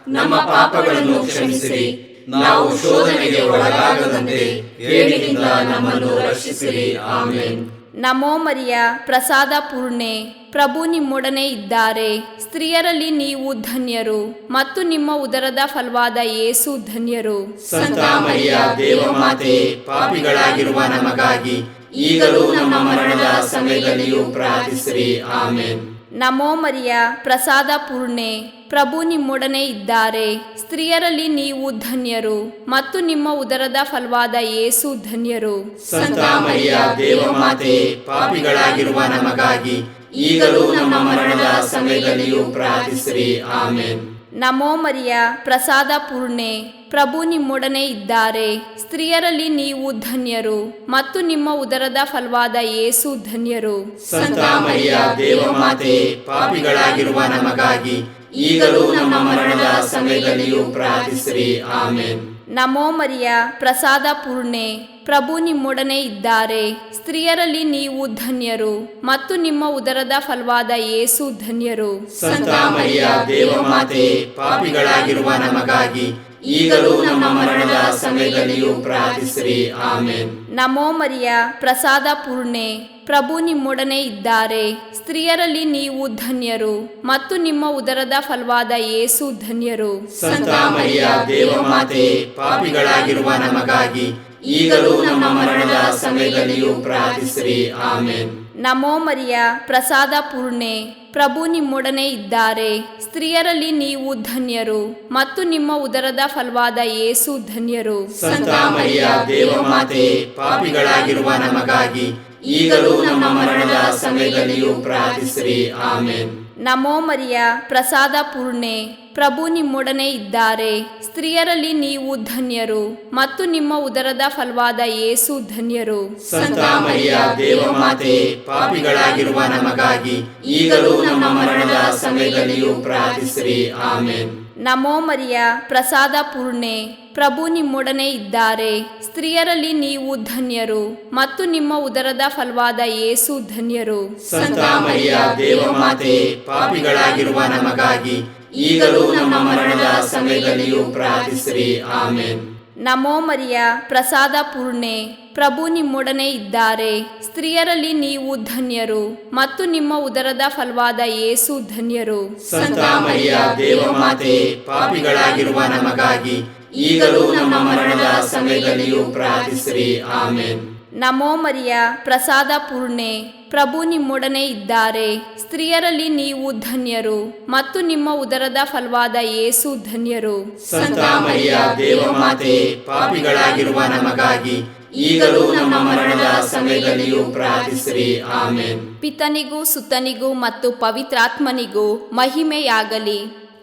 ನಮ್ಮ ಪಾಪಗಳನ್ನು ಕ್ಷಮಿಸಿರಿ. ನಾವು ಶೋಧನೆಗೆ ಒಳಗಾಗದಂತೆ ಕೇಡಿನಿಂದ ನಮ್ಮನ್ನು ರಕ್ಷಿಸಿರಿ. ಆಮೇನ್. ನಮೋ ಮರಿಯ ಪ್ರಸಾದ ಪೂರ್ಣೆ, ಪ್ರಭು ನಿಮ್ಮೊಡನೆ ಇದ್ದಾರೆ. ಸ್ತ್ರೀಯರಲ್ಲಿ ನೀವು ಧನ್ಯರು ಮತ್ತು ನಿಮ್ಮ ಉದರದ ಫಲವಾದ ಯೇಸು ಧನ್ಯರು. ಸಂತ ಮರಿಯ ದೇವಮಾತೆ, ಪಾಪಿಗಳಾಗಿರುವ ನಮಗಾಗಿ ಈಗಲೂ ನಮ್ಮ ಮರಣದ ಸಮಯದಲ್ಲಿಯೂ ಪ್ರಾರ್ಥಿಸಿರಿ. ಆಮೇನ್. ನಮೋ ಮರಿಯ ಪ್ರಸಾದ ಪೂರ್ಣೆ, ಪ್ರಭು ನಿಮ್ಮೊಡನೆ ಇದ್ದಾರೆ. ಸ್ತ್ರೀಯರಲ್ಲಿ ನೀವು ಧನ್ಯರು ಮತ್ತು ನಿಮ್ಮ ಉದರದ ಫಲವಾದ ಯೇಸು ಧನ್ಯರು. ಸಂತ ಮರಿಯ ದೇವಮಾತೆ, ಪಾಪಿಗಳಾಗಿರುವ ನಮಗಾಗಿ ಈಗಲೂ ನಮ್ಮ ಮರಣದ ಸಮಯದಲ್ಲಿಯೂ ಪ್ರಾರ್ಥಿಸಿರಿ. ಆಮೇನ್. ನಮೋ ಮರಿಯ ಪ್ರಸಾದ ಪೂರ್ಣೆ, ಪ್ರಭು ನಿಮ್ಮೊಡನೆ ಇದ್ದಾರೆ. ಸ್ತ್ರೀಯರಲ್ಲಿ ನೀವು ಧನ್ಯರು ಮತ್ತು ನಿಮ್ಮ ಉದರದ ಫಲವಾದ ಯೇಸು ಧನ್ಯರು. ಸಂತ ಮರಿಯ ದೇವಮಾತೆ, ಪಾಪಿಗಳಾಗಿರುವ ನಮಗಾಗಿ ಈಗಲೂ ನಮ್ಮ ಮರಣದ ಸಮಯದಲ್ಲಿಯೂ ಪ್ರಾರ್ಥಿಸಿರಿ. ಆಮೇನ್. ನಮೋ ಮರಿಯ ಪ್ರಸಾದ ಪೂರ್ಣೆ, ಪ್ರಭು ನಿಮ್ಮೊಡನೆ ಇದ್ದಾರೆ. ಸ್ತ್ರೀಯರಲ್ಲಿ ನೀವು ಧನ್ಯರು ಮತ್ತು ನಿಮ್ಮ ಉದರದ ಫಲವಾದ ಯೇಸು ಧನ್ಯರು. ಸಂತ ಮರಿಯ ದೇವಮಾತೆ, ಪಾಪಿಗಳಾಗಿರುವ ನಮಗಾಗಿ ಈಗಲೂ ನಮ್ಮ ಮರಣದ ಸಮಯದಲ್ಲಿಯೂ ಪ್ರಾರ್ಥಿಸಿರಿ. ಆಮೆನ್. ನಮೋ ಮರಿಯ, ಪ್ರಸಾದ ಪೂರ್ಣೆ, ಪ್ರಭು ನಿಮ್ಮೊಡನೆ ಇದ್ದಾರೆ. ಸ್ತ್ರೀಯರಲ್ಲಿ ನೀವು ಧನ್ಯರು ಮತ್ತು ನಿಮ್ಮ ಉದರದ ಫಲವಾದ ಯೇಸು ಧನ್ಯರು. ಸಂತ ಮರಿಯ ದೇವಮಾತೆ, ಪಾಪಿಗಳಾಗಿರುವ ನಮಗಾಗಿ ಈಗಲೂ ನಮ್ಮ ಮರಣದ ಸಮಯದಲ್ಲಿಯೂ ಪ್ರಾರ್ಥಿಸಿರಿ. ಆಮೆನ್. ನಮೋ ಮರಿಯ, ಪ್ರಸಾದ ಪೂರ್ಣೆ, ಪ್ರಭು ನಿಮ್ಮೊಡನೆ ಇದ್ದಾರೆ. ಸ್ತ್ರೀಯರಲ್ಲಿ ನೀವು ಧನ್ಯರು ಮತ್ತು ನಿಮ್ಮ ಉದರದ ಫಲವಾದ ಯೇಸು ಧನ್ಯರು. ಸಂತ ಮರಿಯ ದೇವಮಾತೆ, ಪಾಪಿಗಳಾಗಿರುವ ನಮಗಾಗಿ ಈಗಲೂ ನಮ್ಮ ಮರಣದ ಸಮಯದಲ್ಲಿಯೂ ಪ್ರಾರ್ಥಿಸಿರಿ. ಆಮೆನ್. ನಮೋ ಮರಿಯ, ಪ್ರಸಾದ ಪೂರ್ಣೆ, ಪ್ರಭು ನಿಮ್ಮೊಡನೆ ಇದ್ದಾರೆ. ಸ್ತ್ರೀಯರಲ್ಲಿ ನೀವು ಧನ್ಯರು ಮತ್ತು ನಿಮ್ಮ ಉದರದ ಫಲವಾದ ಯೇಸು ಧನ್ಯರು. ಸಂತ ಮರಿಯ ದೇವಮಾತೆ, ಪಾಪಿಗಳಾಗಿರುವ ನಮಗಾಗಿ ಈಗಲೂ ನಮ್ಮ ಮರಣದ ಸಮಯದಲ್ಲಿಯೂ ಪ್ರಾರ್ಥಿಸಿರಿ. ಆಮೆನ್. ನಮೋ ಮರಿಯ, ಪ್ರಸಾದ ಪೂರ್ಣೆ, ಪ್ರಭು ನಿಮ್ಮೊಡನೆ ಇದ್ದಾರೆ. ಸ್ತ್ರೀಯರಲ್ಲಿ ನೀವು ಧನ್ಯರು ಮತ್ತು ನಿಮ್ಮ ಉದರದ ಫಲವಾದ ಯೇಸು ಧನ್ಯರು. ಸಂತ ಮರಿಯ ದೇವಮಾತೆ, ಪಾಪಿಗಳಾಗಿರುವ ನಮಗಾಗಿ ಈಗಲೂ ನಮ್ಮ ಮರಣದ ಸಮಯದಲ್ಲಿಯೂ ಪ್ರಾರ್ಥಿಸಿರಿ. ಆಮೆನ್. ನಮೋ ಮರಿಯ, ಪ್ರಸಾದ ಪೂರ್ಣೆ, ಪ್ರಭು ನಿಮ್ಮೊಡನೆ ಇದ್ದಾರೆ. ಸ್ತ್ರೀಯರಲ್ಲಿ ನೀವು ಧನ್ಯರು ಮತ್ತು ನಿಮ್ಮ ಉದರದ ಫಲವಾದ ಯೇಸು ಧನ್ಯರು. ಸಂತ ಮರಿಯ ದೇವಮಾತೆ, ಪಾಪಿಗಳಾಗಿರುವ ನಮಗಾಗಿ ಈಗಲೂ ನಮ್ಮ ಮರಣದ ಸಮಯದಲ್ಲಿಯೂ ಪ್ರಾರ್ಥಿಸಿರಿ. ಆಮೆನ್. ನಮೋ ಮರಿಯ, ಪ್ರಸಾದ ಪೂರ್ಣೆ, ಪ್ರಭು ನಿಮ್ಮೊಡನೆ ಇದ್ದಾರೆ. ಸ್ತ್ರೀಯರಲ್ಲಿ ನೀವು ಧನ್ಯರು ಮತ್ತು ನಿಮ್ಮ ಉದರದ ಫಲವಾದ ಯೇಸು ಧನ್ಯರು. ಸಂತ ಮರಿಯ ದೇವಮಾತೆ, ಪಾಪಿಗಳಾಗಿರುವ ನಮಗಾಗಿ ಈಗಲೂ ನಮ್ಮ ಮರಣದ ಸಮಯದಲ್ಲಿಯೂ ಪ್ರಾರ್ಥಿಸಿರಿ. ಆಮೆನ್. ಪಿತನಿಗೂ ಸುತನಿಗೂ ಮತ್ತು ಪವಿತ್ರಾತ್ಮನಿಗೂ ಮಹಿಮೆಯಾಗಲಿ.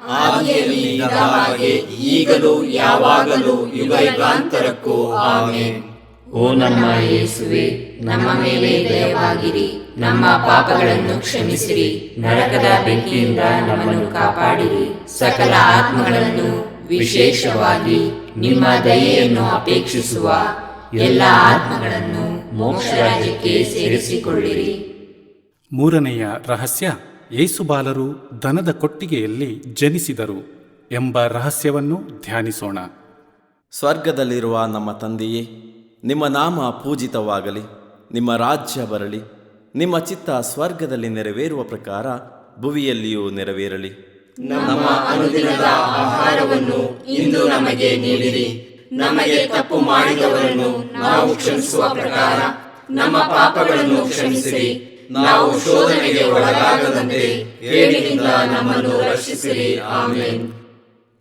ಆದಿಯಲ್ಲಿ ಇದ್ದ ಹಾಗೆ ಈಗಲೂ ಯಾವಾಗಲೂ ಯುಗಯುಗಾಂತರಕ್ಕೂ. ಆಮೆನ್. ಓ ನಮ್ಮ ಯೇಸುವೆ, ನಮ್ಮ ಮೇಲೆ ದಯವಾಗಿರಿ, ನಮ್ಮ ಪಾಪಗಳನ್ನು ಕ್ಷಮಿಸಿರಿ, ನರಕದ ಬೆಂಕಿಯಿಂದ ನಮ್ಮನ್ನು ಕಾಪಾಡಿರಿ, ಸಕಲ ಆತ್ಮಗಳನ್ನು ವಿಶೇಷವಾಗಿ ನಿಮ್ಮ ದಯೆಯನ್ನು ಅಪೇಕ್ಷಿಸುವ ಎಲ್ಲ ಆತ್ಮಗಳನ್ನು ಮೋಕ್ಷ ರಾಜ್ಯಕ್ಕೆ ಸೇರಿಸಿಕೊಳ್ಳಿರಿ. ಮೂರನೆಯ ರಹಸ್ಯ, ಯೇಸುಬಾಲರು ದನದ ಕೊಟ್ಟಿಗೆಯಲ್ಲಿ ಜನಿಸಿದರು ಎಂಬ ರಹಸ್ಯವನ್ನು ಧ್ಯಾನಿಸೋಣ. ಸ್ವರ್ಗದಲ್ಲಿರುವ ನಮ್ಮ ತಂದೆಯೇ, ನಿಮ್ಮ ನಾಮ ಪೂಜಿತವಾಗಲಿ, ನಿಮ್ಮ ರಾಜ್ಯ ಬರಲಿ, ನಿಮ್ಮ ಚಿತ್ತ ಸ್ವರ್ಗದಲ್ಲಿ ನೆರವೇರುವ ಪ್ರಕಾರ ಭುವಿಯಲ್ಲಿಯೂ ನೆರವೇರಲಿ. ನಮ್ಮ ಅನುದಿನದ ಆಹಾರವನ್ನು ಇಂದು ನಮಗೆ ನೀಡಿರಿ. ನಮಗೆ ತಪ್ಪು ಮಾಡಿದವರನ್ನು ನಾವು ಕ್ಷಮಿಸುವ ಪ್ರಕಾರ ನಮ್ಮ ಪಾಪಗಳನ್ನು ಕ್ಷಮಿಸಿರಿ. ನಾವು ಶೋಧನೆಗೆ ಒಳಗಾಗದಂತೆ ಕೇಡಿನಿಂದ ನಮ್ಮನ್ನು ರಕ್ಷಿಸಿರಿ. ಆಮೆನ್.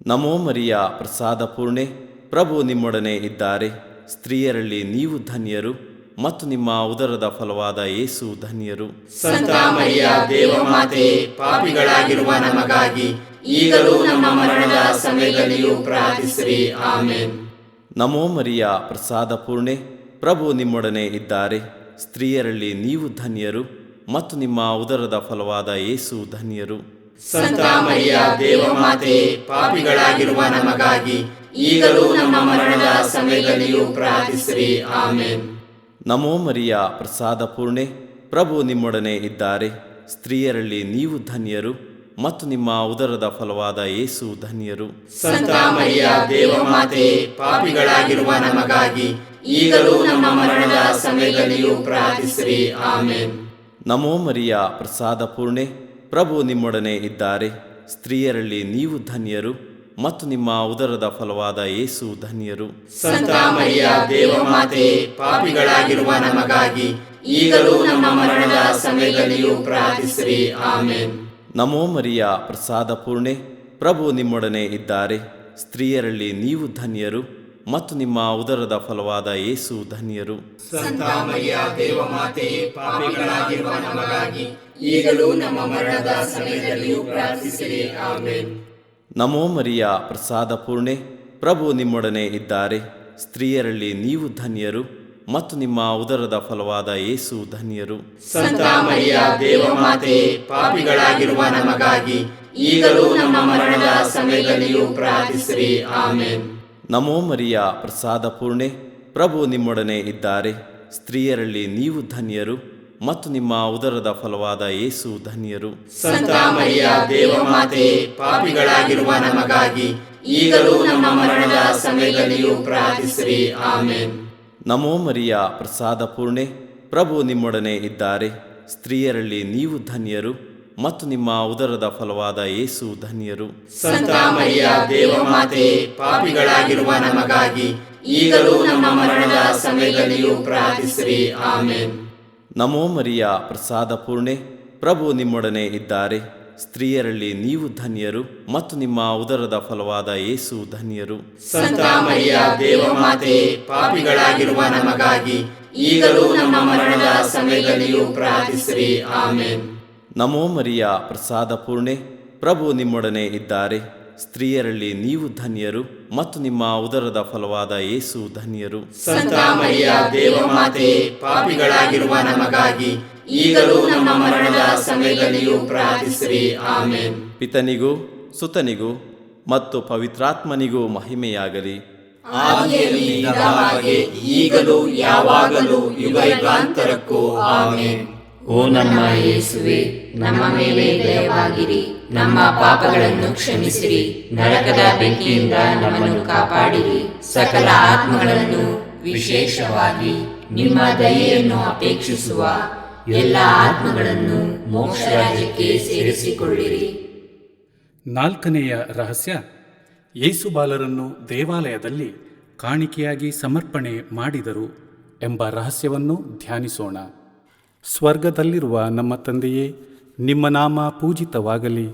ನಮೋ ಮರಿಯ, ಪ್ರಸಾದ ಪೂರ್ಣೆ, ಪ್ರಭು ನಿಮ್ಮೊಡನೆ ಇದ್ದಾರೆ. ಸ್ತ್ರೀಯರಲ್ಲಿ ನೀವು ಧನ್ಯರು ಮತ್ತು ನಿಮ್ಮ ಉದರದ ಫಲವಾದ ಯೇಸು ಧನ್ಯರು. ಸಂತ ಮರಿಯ ದೇವಮಾತೆ, ಪಾಪಿಗಳಾಗಿರುವ ನಮಗಾಗಿ ಈಗಲೂ ನಮ್ಮ ಮರಣದ ಸಮಯದಲ್ಲಿಯೂ ಪ್ರಾರ್ಥಿಸಿರಿ. ಆಮೆನ್. ನಮೋ ಮರಿಯ, ಪ್ರಸಾದ ಪೂರ್ಣೆ, ಪ್ರಭು ನಿಮ್ಮೊಡನೆ ಇದ್ದಾರೆ. ಸ್ತ್ರೀಯರಲ್ಲಿ ನೀವು ಧನ್ಯರು ಮತ್ತು ನಿಮ್ಮ ಉದರದ ಫಲವಾದ ಯೇಸು ಧನ್ಯರು. ಸಂತ ಮರಿಯ ದೇವಮಾತೆ, ಪಾಪಿಗಳಾಗಿರುವ ನಮಗಾಗಿ ಈಗಲೂ ನಮ್ಮ ಮರಣದ ಸಮಯದಲ್ಲಿಯೂ ಪ್ರಾರ್ಥಿಸಿರಿ. ಆಮೆನ್. ನಮೋ ಮರಿಯ, ಪ್ರಸಾದ ಪೂರ್ಣೆ, ಪ್ರಭು ನಿಮ್ಮೊಡನೆ ಇದ್ದಾರೆ. ಸ್ತ್ರೀಯರಲ್ಲಿ ನೀವು ಧನ್ಯರು ಮತ್ತು ನಿಮ್ಮ ಉದರದ ಫಲವಾದ ಯೇಸು ಧನ್ಯರು. ಸಂತ ಮರಿಯ ದೇವಮಾತೆ, ಪಾಪಿಗಳಾಗಿರುವ ನಮಗಾಗಿ ಈಗಲೂ ನಮ್ಮ ಮರಣದ ಸಮಯದಲ್ಲಿಯೂ ಪ್ರಾರ್ಥಿಸಿರಿ. ಆಮೆನ್. ನಮೋ ಮರಿಯ, ಪ್ರಸಾದ ಪೂರ್ಣೆ, ಪ್ರಭು ನಿಮ್ಮೊಡನೆ ಇದ್ದಾರೆ. ಸ್ತ್ರೀಯರಲ್ಲಿ ನೀವು ಧನ್ಯರು ಮತ್ತು ನಿಮ್ಮ ಉದರದ ಫಲವಾದ ಯೇಸು ಧನ್ಯರು. ಸಂತ ಮರಿಯ ದೇವಮಾತೆ, ಪಾಪಿಗಳಾಗಿರುವ ನಮಗಾಗಿ ಈಗಲೂ ನಮ್ಮ ಮರಣದ ಸಮಯದಲ್ಲಿಯೂ ಪ್ರಾರ್ಥಿಸಿರಿ. ಆಮೆನ್. ನಮೋ ಮರಿಯ, ಪ್ರಸಾದ ಪೂರ್ಣೆ, ಪ್ರಭು ನಿಮ್ಮೊಡನೆ ಇದ್ದಾರೆ. ಸ್ತ್ರೀಯರಲ್ಲಿ ನೀವು ಧನ್ಯರು ಮತ್ತು ನಿಮ್ಮ ಉದರದ ಫಲವಾದ ಯೇಸು ಧನ್ಯರು. ಸಂತ ಮರಿಯ ದೇವಮಾತೆ, ಪಾಪಿಗಳಾಗಿರುವ ನಮಗಾಗಿ ಈಗಲೂ ನಮ್ಮ ಮರಣದ ಸಮಯದಲ್ಲಿಯೂ ಪ್ರಾರ್ಥಿಸಿರಿ. ಆಮೆನ್. ನಮೋ ಮರಿಯ, ಪ್ರಸಾದ ಪೂರ್ಣೆ, ಪ್ರಭು ನಿಮ್ಮೊಡನೆ ಇದ್ದಾರೆ. ಸ್ತ್ರೀಯರಲ್ಲಿ ನೀವು ಧನ್ಯರು ಮತ್ತು ನಿಮ್ಮ ಉದರದ ಫಲವಾದ ಯೇಸು ಧನ್ಯರು. ಸಂತ ಮರಿಯ ದೇವಮಾತೆ, ಪಾಪಿಗಳಾಗಿರುವ ನಮಗಾಗಿ ಈಗಲೂ ನಮ್ಮ ಮರಣದ ಸಮಯದಲ್ಲಿಯೂ ಪ್ರಾರ್ಥಿಸಿರಿ. ಆಮೆನ್. ನಮೋ ಮರಿಯ, ಪ್ರಸಾದ ಪೂರ್ಣೆ, ಪ್ರಭು ನಿಮ್ಮೊಡನೆ ಇದ್ದಾರೆ. ಸ್ತ್ರೀಯರಲ್ಲಿ ನೀವು ಧನ್ಯರು ಮತ್ತು ನಿಮ್ಮ ಉದರದ ಫಲವಾದ ಯೇಸು ಧನ್ಯರು. ಸಂತ ಮರಿಯ ದೇವಮಾತೆ, ಪಾಪಿಗಳಾಗಿರುವ ನಮಗಾಗಿ ಈಗಲೂ ನಮ್ಮ ಮರಣದ ಸಮಯದಲ್ಲಿಯೂ ಪ್ರಾರ್ಥಿಸಿರಿ. ಆಮೆನ್. ನಮೋ ಮರಿಯ ಪ್ರಸಾದ ಪೂರ್ಣೆ, ಪ್ರಭು ನಿಮ್ಮೊಡನೆ ಇದ್ದಾರೆ. ಸ್ತ್ರೀಯರಲ್ಲಿ ನೀವು ಧನ್ಯರು ಮತ್ತು ನಿಮ್ಮ ಉದರದ ಫಲವಾದ ಯೇಸು ಧನ್ಯರು. ಸಂತ ಮರಿಯ ದೇವಮಾತೆ, ಪಾಪಿಗಳಾಗಿರುವ ನಮಗಾಗಿ ಈಗಲೂ ನಮ್ಮ ಮರಣದ ಸಮಯದಲ್ಲಿಯೂ ಪ್ರಾರ್ಥಿಸಿರಿ. ಆಮೆನ್. ನಮೋ ಮರಿಯ ಪ್ರಸಾದ ಪೂರ್ಣೆ, ಪ್ರಭು ನಿಮ್ಮೊಡನೆ ಇದ್ದಾರೆ. ಸ್ತ್ರೀಯರಲ್ಲಿ ನೀವು ಧನ್ಯರು ಮತ್ತು ನಿಮ್ಮ ಉದರದ ಫಲವಾದ ಯೇಸು ಧನ್ಯರು. ಸಂತ ಮರಿಯ ದೇವಮಾತೆ, ಪಾಪಿಗಳಾಗಿರುವ ನಮಗಾಗಿ ಈಗಲೂ ನಮ್ಮ ಮರಣದ ಸಮಯದಲ್ಲಿಯೂ ಪ್ರಾರ್ಥಿಸಿರಿ. ಆಮೆನ್. ನಮೋ ಮರಿಯ ಪ್ರಸಾದ ಪೂರ್ಣೆ, ಪ್ರಭು ನಿಮ್ಮೊಡನೆ ಇದ್ದಾರೆ. ಸ್ತ್ರೀಯರಲ್ಲಿ ನೀವು ಧನ್ಯರು ಮತ್ತು ನಿಮ್ಮ ಉದರದ ಫಲವಾದ ಯೇಸು ಧನ್ಯರು. ಸಂತ ಮರಿಯ ದೇವಮಾತೆ, ಪಾಪಿಗಳಾಗಿರುವ ನಮಗಾಗಿ ಈಗಲೂ ನಮ್ಮ ಮರಣದ ಸಮಯದಲ್ಲಿಯೂ ಪ್ರಾರ್ಥಿಸಿರಿ. ಆಮೆನ್. ಪಿತನಿಗೂ ಸುತನಿಗೂ ಮತ್ತು ಪವಿತ್ರಾತ್ಮನಿಗೂ ಮಹಿಮೆಯಾಗಲಿ. ಆದಿಯಲ್ಲಿ ಇದ್ದ ಹಾಗೆ ಈಗಲೂ ಯಾವಾಗಲೂ ಯುಗಾಂತರಕ್ಕೂ. ಆಮೆನ್. ಓ ನಮ್ಮ ಯೇಸುವೆ, ನಮ್ಮ ಮೇಲೆ ದಯವಾಗಿರಿ, ನಮ್ಮ ಪಾಪಗಳನ್ನು ಕ್ಷಮಿಸಿರಿ, ನರಕದ ಬೆಂಕಿಯಿಂದ ನಮ್ಮನ್ನು ಕಾಪಾಡಿರಿ, ಸಕಲ ಆತ್ಮಗಳನ್ನು ವಿಶೇಷವಾಗಿ ನಿಮ್ಮ ದಯೆಯನ್ನು ಅಪೇಕ್ಷಿಸುವ ಎಲ್ಲ ಆತ್ಮಗಳನ್ನು ಮೋಕ್ಷ ರಾಜ್ಯಕ್ಕೆ ಸೇರಿಸಿಕೊಳ್ಳಿರಿ. 4ನೆಯ ರಹಸ್ಯ, ಯೇಸು ಬಾಲರನ್ನು ದೇವಾಲಯದಲ್ಲಿ ಕಾಣಿಕೆಯಾಗಿ ಸಮರ್ಪಣೆ ಮಾಡಿದರು ಎಂಬ ರಹಸ್ಯವನ್ನು ಧ್ಯಾನಿಸೋಣ. ಸ್ವರ್ಗದಲ್ಲಿರುವ ನಮ್ಮ ತಂದೆಯೇ, ನಿಮ್ಮ ನಾಮ ಪೂಜಿತವಾಗಲಿ,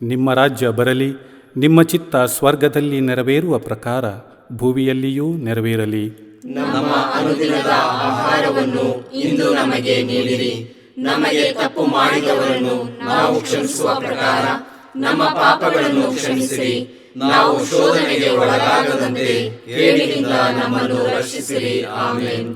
ನಿಮ್ಮ ರಾಜ್ಯ ಬರಲಿ, ನಿಮ್ಮ ಚಿತ್ತ ಸ್ವರ್ಗದಲ್ಲಿ ನೆರವೇರುವ ಪ್ರಕಾರ ಭೂಮಿಯಲ್ಲಿಯೂ ನೆರವೇರಲಿ. ನಮ್ಮ ಅನುದಿನದ ಆಹಾರವನ್ನು ಇಂದು ನಮಗೆ ನೀಡಿರಿ. ನಮಗೆ ತಪ್ಪು ಮಾಡಿದವರನ್ನು ನಾವು ಕ್ಷಮಿಸುವ ಪ್ರಕಾರ ನಮ್ಮ ಪಾಪಗಳನ್ನು ಕ್ಷಮಿಸಿರಿ. ನಾವು ಶೋಧನೆಗೆ ಒಳಗಾಗದಂತೆ ಕೇಡಿನಿಂದ ನಮ್ಮನ್ನು ರಕ್ಷಿಸಿರಿ. ಆಮೆನ್.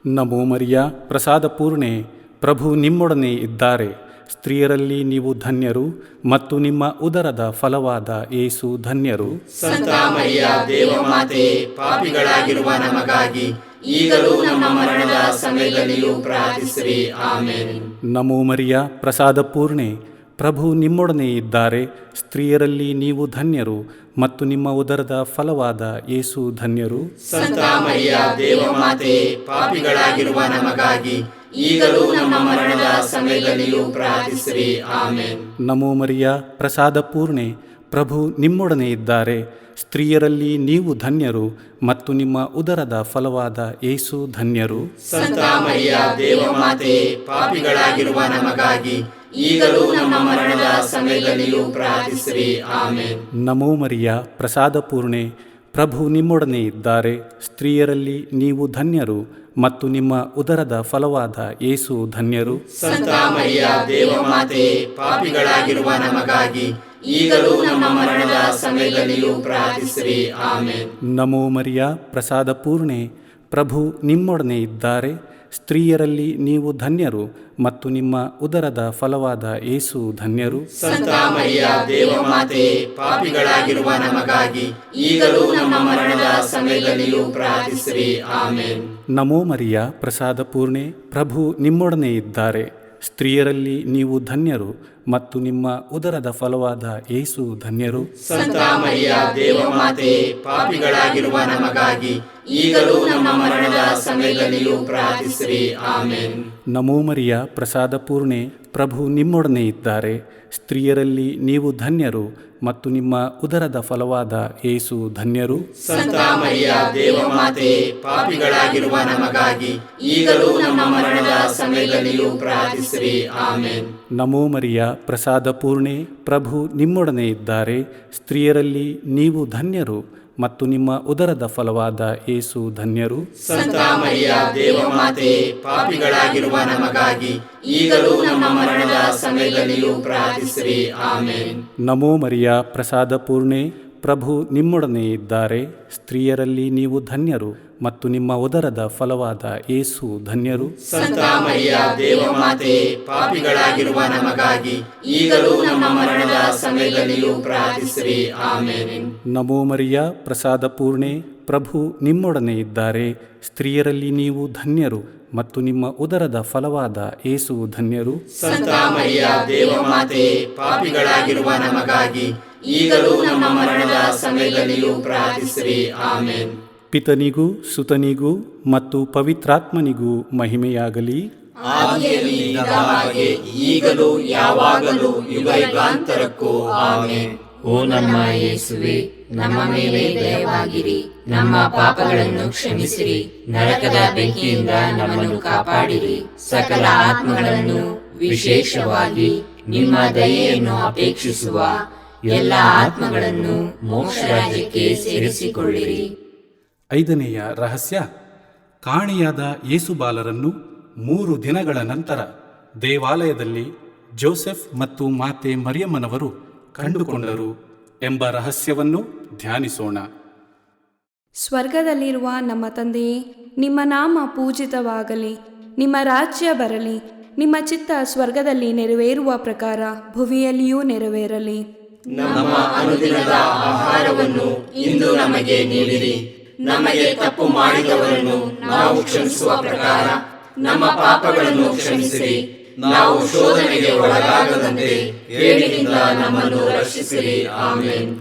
ನಮೋ ಮರಿಯ ಪ್ರಸಾದ ಪೂರ್ಣೆ, ಪ್ರಭು ನಿಮ್ಮೊಡನೆ ಇದ್ದಾರೆ. ಸ್ತ್ರೀಯರಲ್ಲಿ ನೀವು ಧನ್ಯರು ಮತ್ತು ನಿಮ್ಮ ಉದರದ ಫಲವಾದ ಯೇಸು ಧನ್ಯರು. ಸಂತ ಮರಿಯ ದೇವಮಾತೆ, ಪಾಪಿಗಳಾಗಿರುವ ನಮಗಾಗಿ ಈಗಲೂ ನಮ್ಮ ಮರಣದ ಸಮಯದಲ್ಲಿಯೂ ಪ್ರಾರ್ಥಿಸಿರಿ. ಆಮೆನ್. ನಮೋ ಮರಿಯ ಪ್ರಸಾದ ಪೂರ್ಣೆ, ಪ್ರಭು ನಿಮ್ಮೊಡನೆ ಇದ್ದಾರೆ. ಸ್ತ್ರೀಯರಲ್ಲಿ ನೀವು ಧನ್ಯರು ಮತ್ತು ನಿಮ್ಮ ಉದರದ ಫಲವಾದ ಯೇಸು ಧನ್ಯರು. ಸಂತ ಮರಿಯ ದೇವಮಾತೆ, ಪಾಪಿಗಳಾಗಿರುವ ನಮಗಾಗಿ ಈಗಲೂ ನಮ್ಮ ಮರಣದ ಸಮಯದಲ್ಲಿಯೂ ಪ್ರಾರ್ಥಿಸಿರಿ. ಆಮೆನ್. ನಮೋ ಮರಿಯ ಪ್ರಸಾದ ಪೂರ್ಣೆ, ಪ್ರಭು ನಿಮ್ಮೊಡನೆ ಇದ್ದಾರೆ. ಸ್ತ್ರೀಯರಲ್ಲಿ ನೀವು ಧನ್ಯರು ಮತ್ತು ನಿಮ್ಮ ಉದರದ ಫಲವಾದ ಯೇಸು ಧನ್ಯರು. ಸಂತ ಮರಿಯ ದೇವಮಾತೆ, ಪಾಪಿಗಳಾಗಿರುವ ನಮಗಾಗಿ ಈಗಲೂ ನಮ್ಮ ಮರಣದ ಸಮಯದಲ್ಲಿಯೂ ಪ್ರಾರ್ಥಿಸಿರಿ. ಆಮೆನ್. ನಮೋ ಮರಿಯ ಪ್ರಸಾದ ಪೂರ್ಣೆ, ಪ್ರಭು ನಿಮ್ಮೊಡನೆ ಇದ್ದಾರೆ. ಸ್ತ್ರೀಯರಲ್ಲಿ ನೀವು ಧನ್ಯರು ಮತ್ತು ನಿಮ್ಮ ಉದರದ ಫಲವಾದ ಯೇಸು ಧನ್ಯರು. ಸಂತ ಮರಿಯ ದೇವಮಾತೆ, ಪಾಪಿಗಳಾಗಿರುವ ನಮಗಾಗಿ ಈಗಲೂ ನಮ್ಮ ಮರಣದ ಸಮಯದಲ್ಲಿಯೂ ಪ್ರಾರ್ಥಿಸಿರಿ. ಆಮೆನ್. ನಮೋ ಮರಿಯ ಪ್ರಸಾದ ಪೂರ್ಣೆ, ಪ್ರಭು ನಿಮ್ಮೊಡನೆ ಇದ್ದಾರೆ. ಸ್ತ್ರೀಯರಲ್ಲಿ ನೀವು ಧನ್ಯರು ಮತ್ತು ನಿಮ್ಮ ಉದರದ ಫಲವಾದ ಯೇಸು ಧನ್ಯರು. ಸಂತ ಮರಿಯ ದೇವಮಾತೆ, ಪಾಪಿಗಳಾಗಿರುವ ನಮಗಾಗಿ ಈಗಲೂ ನಮ್ಮ ಮರಣದ ಸಮಯದಲ್ಲಿಯೂ ಪ್ರಾರ್ಥಿಸಿರಿ. ಆಮೆನ್. ನಮೋ ಮರಿಯ ಪ್ರಸಾದ ಪೂರ್ಣೆ, ಪ್ರಭು ನಿಮ್ಮೊಡನೆ ಇದ್ದಾರೆ. ಸ್ತ್ರೀಯರಲ್ಲಿ ನೀವು ಧನ್ಯರು ಮತ್ತು ನಿಮ್ಮ ಉದರದ ಫಲವಾದ ಯೇಸು ಧನ್ಯರು. ಸಂತ ಮರಿಯ ದೇವಮಾತೆ, ಪಾಪಿಗಳಾಗಿರುವ ನಮಗಾಗಿ ಈಗಲೂ ನಮ್ಮ ಮರಣದ ಸಮಯದಲ್ಲಿಯೂ ಪ್ರಾರ್ಥಿಸಿರಿ. ಆಮೆನ್. ನಮೋ ಮರಿಯ ಪ್ರಸಾದ ಪೂರ್ಣೆ, ಪ್ರಭು ನಿಮ್ಮೊಡನೆ ಇದ್ದಾರೆ. ಸ್ತ್ರೀಯರಲ್ಲಿ ನೀವು ಧನ್ಯರು ಮತ್ತು ನಿಮ್ಮ ಉದರದ ಫಲವಾದ ಯೇಸು ಧನ್ಯರು. ಸಂತ ಮರಿಯ ದೇವಮಾತೆ, ಪಾಪಿಗಳಾಗಿರುವ ನಮಗಾಗಿ ಈಗಲೂ ನಮ್ಮ ಮರಣದ ಸಮಯದಲ್ಲಿಯೂ ಪ್ರಾರ್ಥಿಸಿರಿ. ಆಮೆನ್. ನಮೋ ಮರಿಯ ಪ್ರಸಾದ ಪೂರ್ಣೆ, ಪ್ರಭು ನಿಮ್ಮೊಡನೆ ಇದ್ದಾರೆ. ಸ್ತ್ರೀಯರಲ್ಲಿ ನೀವು ಧನ್ಯರು ಮತ್ತು ನಿಮ್ಮ ಉದರದ ಫಲವಾದ ಯೇಸು ಧನ್ಯರು. ಸಂತ ಮರಿಯ ದೇವಮಾತೆ, ಪಾಪಿಗಳಾಗಿರುವ ನಮಗಾಗಿ ಈಗಲೂ ನಮ್ಮ ಮರಣದ ಸಮಯದಲ್ಲಿಯೂ ಪ್ರಾರ್ಥಿಸಿರಿ. ಆಮೆನ್. ನಮೋ ಮರಿಯ ಪ್ರಸಾದ ಪೂರ್ಣೆ, ಪ್ರಭು ನಿಮ್ಮೊಡನೆ ಇದ್ದಾರೆ. ಸ್ತ್ರೀಯರಲ್ಲಿ ನೀವು ಧನ್ಯರು ಮತ್ತು ನಿಮ್ಮ ಉದರದ ಫಲವಾದ ಯೇಸು ಧನ್ಯರು. ಸಂತ ಮರಿಯ ದೇವಮಾತೆ, ಪಾಪಿಗಳಾಗಿರುವ ನಮಗಾಗಿ ಈಗಲೂ ನಮ್ಮ ಮರಣದ ಸಮಯದಲ್ಲಿಯೂ ಪ್ರಾರ್ಥಿಸಿರಿ. ಆಮೆನ್. ನಮೋ ಮರಿಯ ಪ್ರಸಾದ ಪೂರ್ಣೆ, ಪ್ರಭು ನಿಮ್ಮೊಡನೆ ಇದ್ದಾರೆ. ಸ್ತ್ರೀಯರಲ್ಲಿ ನೀವು ಧನ್ಯರು ಮತ್ತು ನಿಮ್ಮ ಉದರದ ಫಲವಾದ ಯೇಸು ಧನ್ಯರು. ಸಂತ ಮರಿಯ ದೇವಮಾತೆ, ಪಾಪಿಗಳಾಗಿರುವ ನಮಗಾಗಿ ಈಗಲೂ ನಮ್ಮ ಮರಣದ ಸಮಯದಲ್ಲಿಯೂ ಪ್ರಾರ್ಥಿಸಿರಿ. ಆಮೆನ್. ಪಿತನಿಗೂ ಸುತನಿಗೂ ಮತ್ತು ಪವಿತ್ರಾತ್ಮನಿಗೂ ಮಹಿಮೆಯಾಗಲಿ. ಆದಿಯಲ್ಲಿ ಇದ್ದ ಹಾಗೆ ಈಗಲೂ ಯಾವಾಗಲೂ ಯುಗಾಂತರಕ್ಕೂ ಆಮೆನ್. ಓ ನಮ್ಮ ಯೇಸುವೆ, ನಮ್ಮ ಮೇಲೆ ದಯವಾಗಿರಿ, ನಮ್ಮ ಪಾಪಗಳನ್ನು ಕ್ಷಮಿಸಿರಿ, ನರಕದ ಬೆಂಕಿಯಿಂದ ನಮ್ಮನ್ನು ಕಾಪಾಡಿರಿ, ಸಕಲ ಆತ್ಮಗಳನ್ನು ವಿಶೇಷವಾಗಿ ನಿಮ್ಮ ದಯೆಯನ್ನು ಅಪೇಕ್ಷಿಸುವ ಎಲ್ಲ ಆತ್ಮಗಳನ್ನು ಮೋಕ್ಷ ರಾಜ್ಯಕ್ಕೆ ಸೇರಿಸಿಕೊಳ್ಳಿರಿ. 5ನೆಯ ರಹಸ್ಯ, ಕಾಣೆಯಾದ ಯೇಸುಬಾಲರನ್ನು 3 ದಿನಗಳ ನಂತರ ದೇವಾಲಯದಲ್ಲಿ ಜೋಸೆಫ್ ಮತ್ತು ಮಾತೆ ಮರಿಯಮ್ಮನವರು ಕಂಡುಕೊಂಡರು ಎಂಬ ರಹಸ್ಯವನ್ನು ಧ್ಯಾನಿಸೋಣ. ಸ್ವರ್ಗದಲ್ಲಿರುವ ನಮ್ಮ ತಂದೆಯೇ, ನಿಮ್ಮ ನಾಮ ಪೂಜಿತವಾಗಲಿ, ನಿಮ್ಮ ರಾಜ್ಯ ಬರಲಿ, ನಿಮ್ಮ ಚಿತ್ತ ಸ್ವರ್ಗದಲ್ಲಿ ನೆರವೇರುವ ಪ್ರಕಾರ ಭುವಿಯಲ್ಲಿಯೂ ನೆರವೇರಲಿ. ನಮ್ಮ ಅನುದಿನದ ಆಹಾರವನ್ನು ಇಂದು ನಮಗೆ ನೀಡಿರಿ. ನಮಗೆ ತಪ್ಪು ಮಾಡಿದವರನ್ನು ನಾವು ಕ್ಷಮಿಸುವ ಪ್ರಕಾರ ನಮ್ಮ ಪಾಪಗಳನ್ನು ಕ್ಷಮಿಸಿರಿ. ನಾವು ಶೋಧನೆಗೆ ಒಳಗಾಗದಂತೆ ಕೇಡಿನಿಂದ ನಮ್ಮನ್ನು ರಕ್ಷಿಸಿರಿ. ಆಮೆನ್.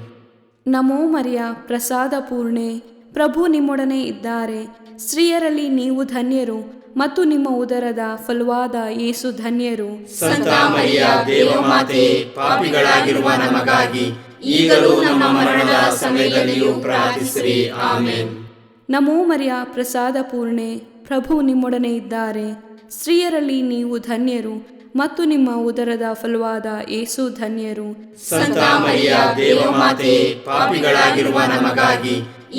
ನಮೋ ಮರಿಯ, ಪ್ರಸಾದ ಪೂರ್ಣೆ, ಪ್ರಭು ನಿಮ್ಮೊಡನೆ ಇದ್ದಾರೆ. ಸ್ತ್ರೀಯರಲ್ಲಿ ನೀವು ಧನ್ಯರು ಮತ್ತು ನಿಮ್ಮ ಉದರದ ಫಲವಾದ ಯೇಸು ಧನ್ಯರು. ಸಂತ ಮರಿಯ ದೇವಮಾತೆ, ಪಾಪಿಗಳಾಗಿರುವ ನಮಗಾಗಿ ಈಗಲೂ ನಮ್ಮ ಮರಣದ ಸಮಯದಲ್ಲಿಯೂ ಪ್ರಾರ್ಥಿಸಿರಿ. ಆಮೆನ್. ನಮೋ ಮರಿಯ, ಪ್ರಸಾದ ಪೂರ್ಣೆ, ಪ್ರಭು ನಿಮ್ಮೊಡನೆ ಇದ್ದಾರೆ. ಸ್ತ್ರೀಯರಲ್ಲಿ ನೀವು ಧನ್ಯರು ಮತ್ತು ನಿಮ್ಮ ಉದರದ ಫಲವಾದ ಯೇಸು ಧನ್ಯರು. ಸಂತ ಮರಿಯ ದೇವಮಾತೆ, ಪಾಪಿಗಳಾಗಿರುವ ನಮಗಾಗಿ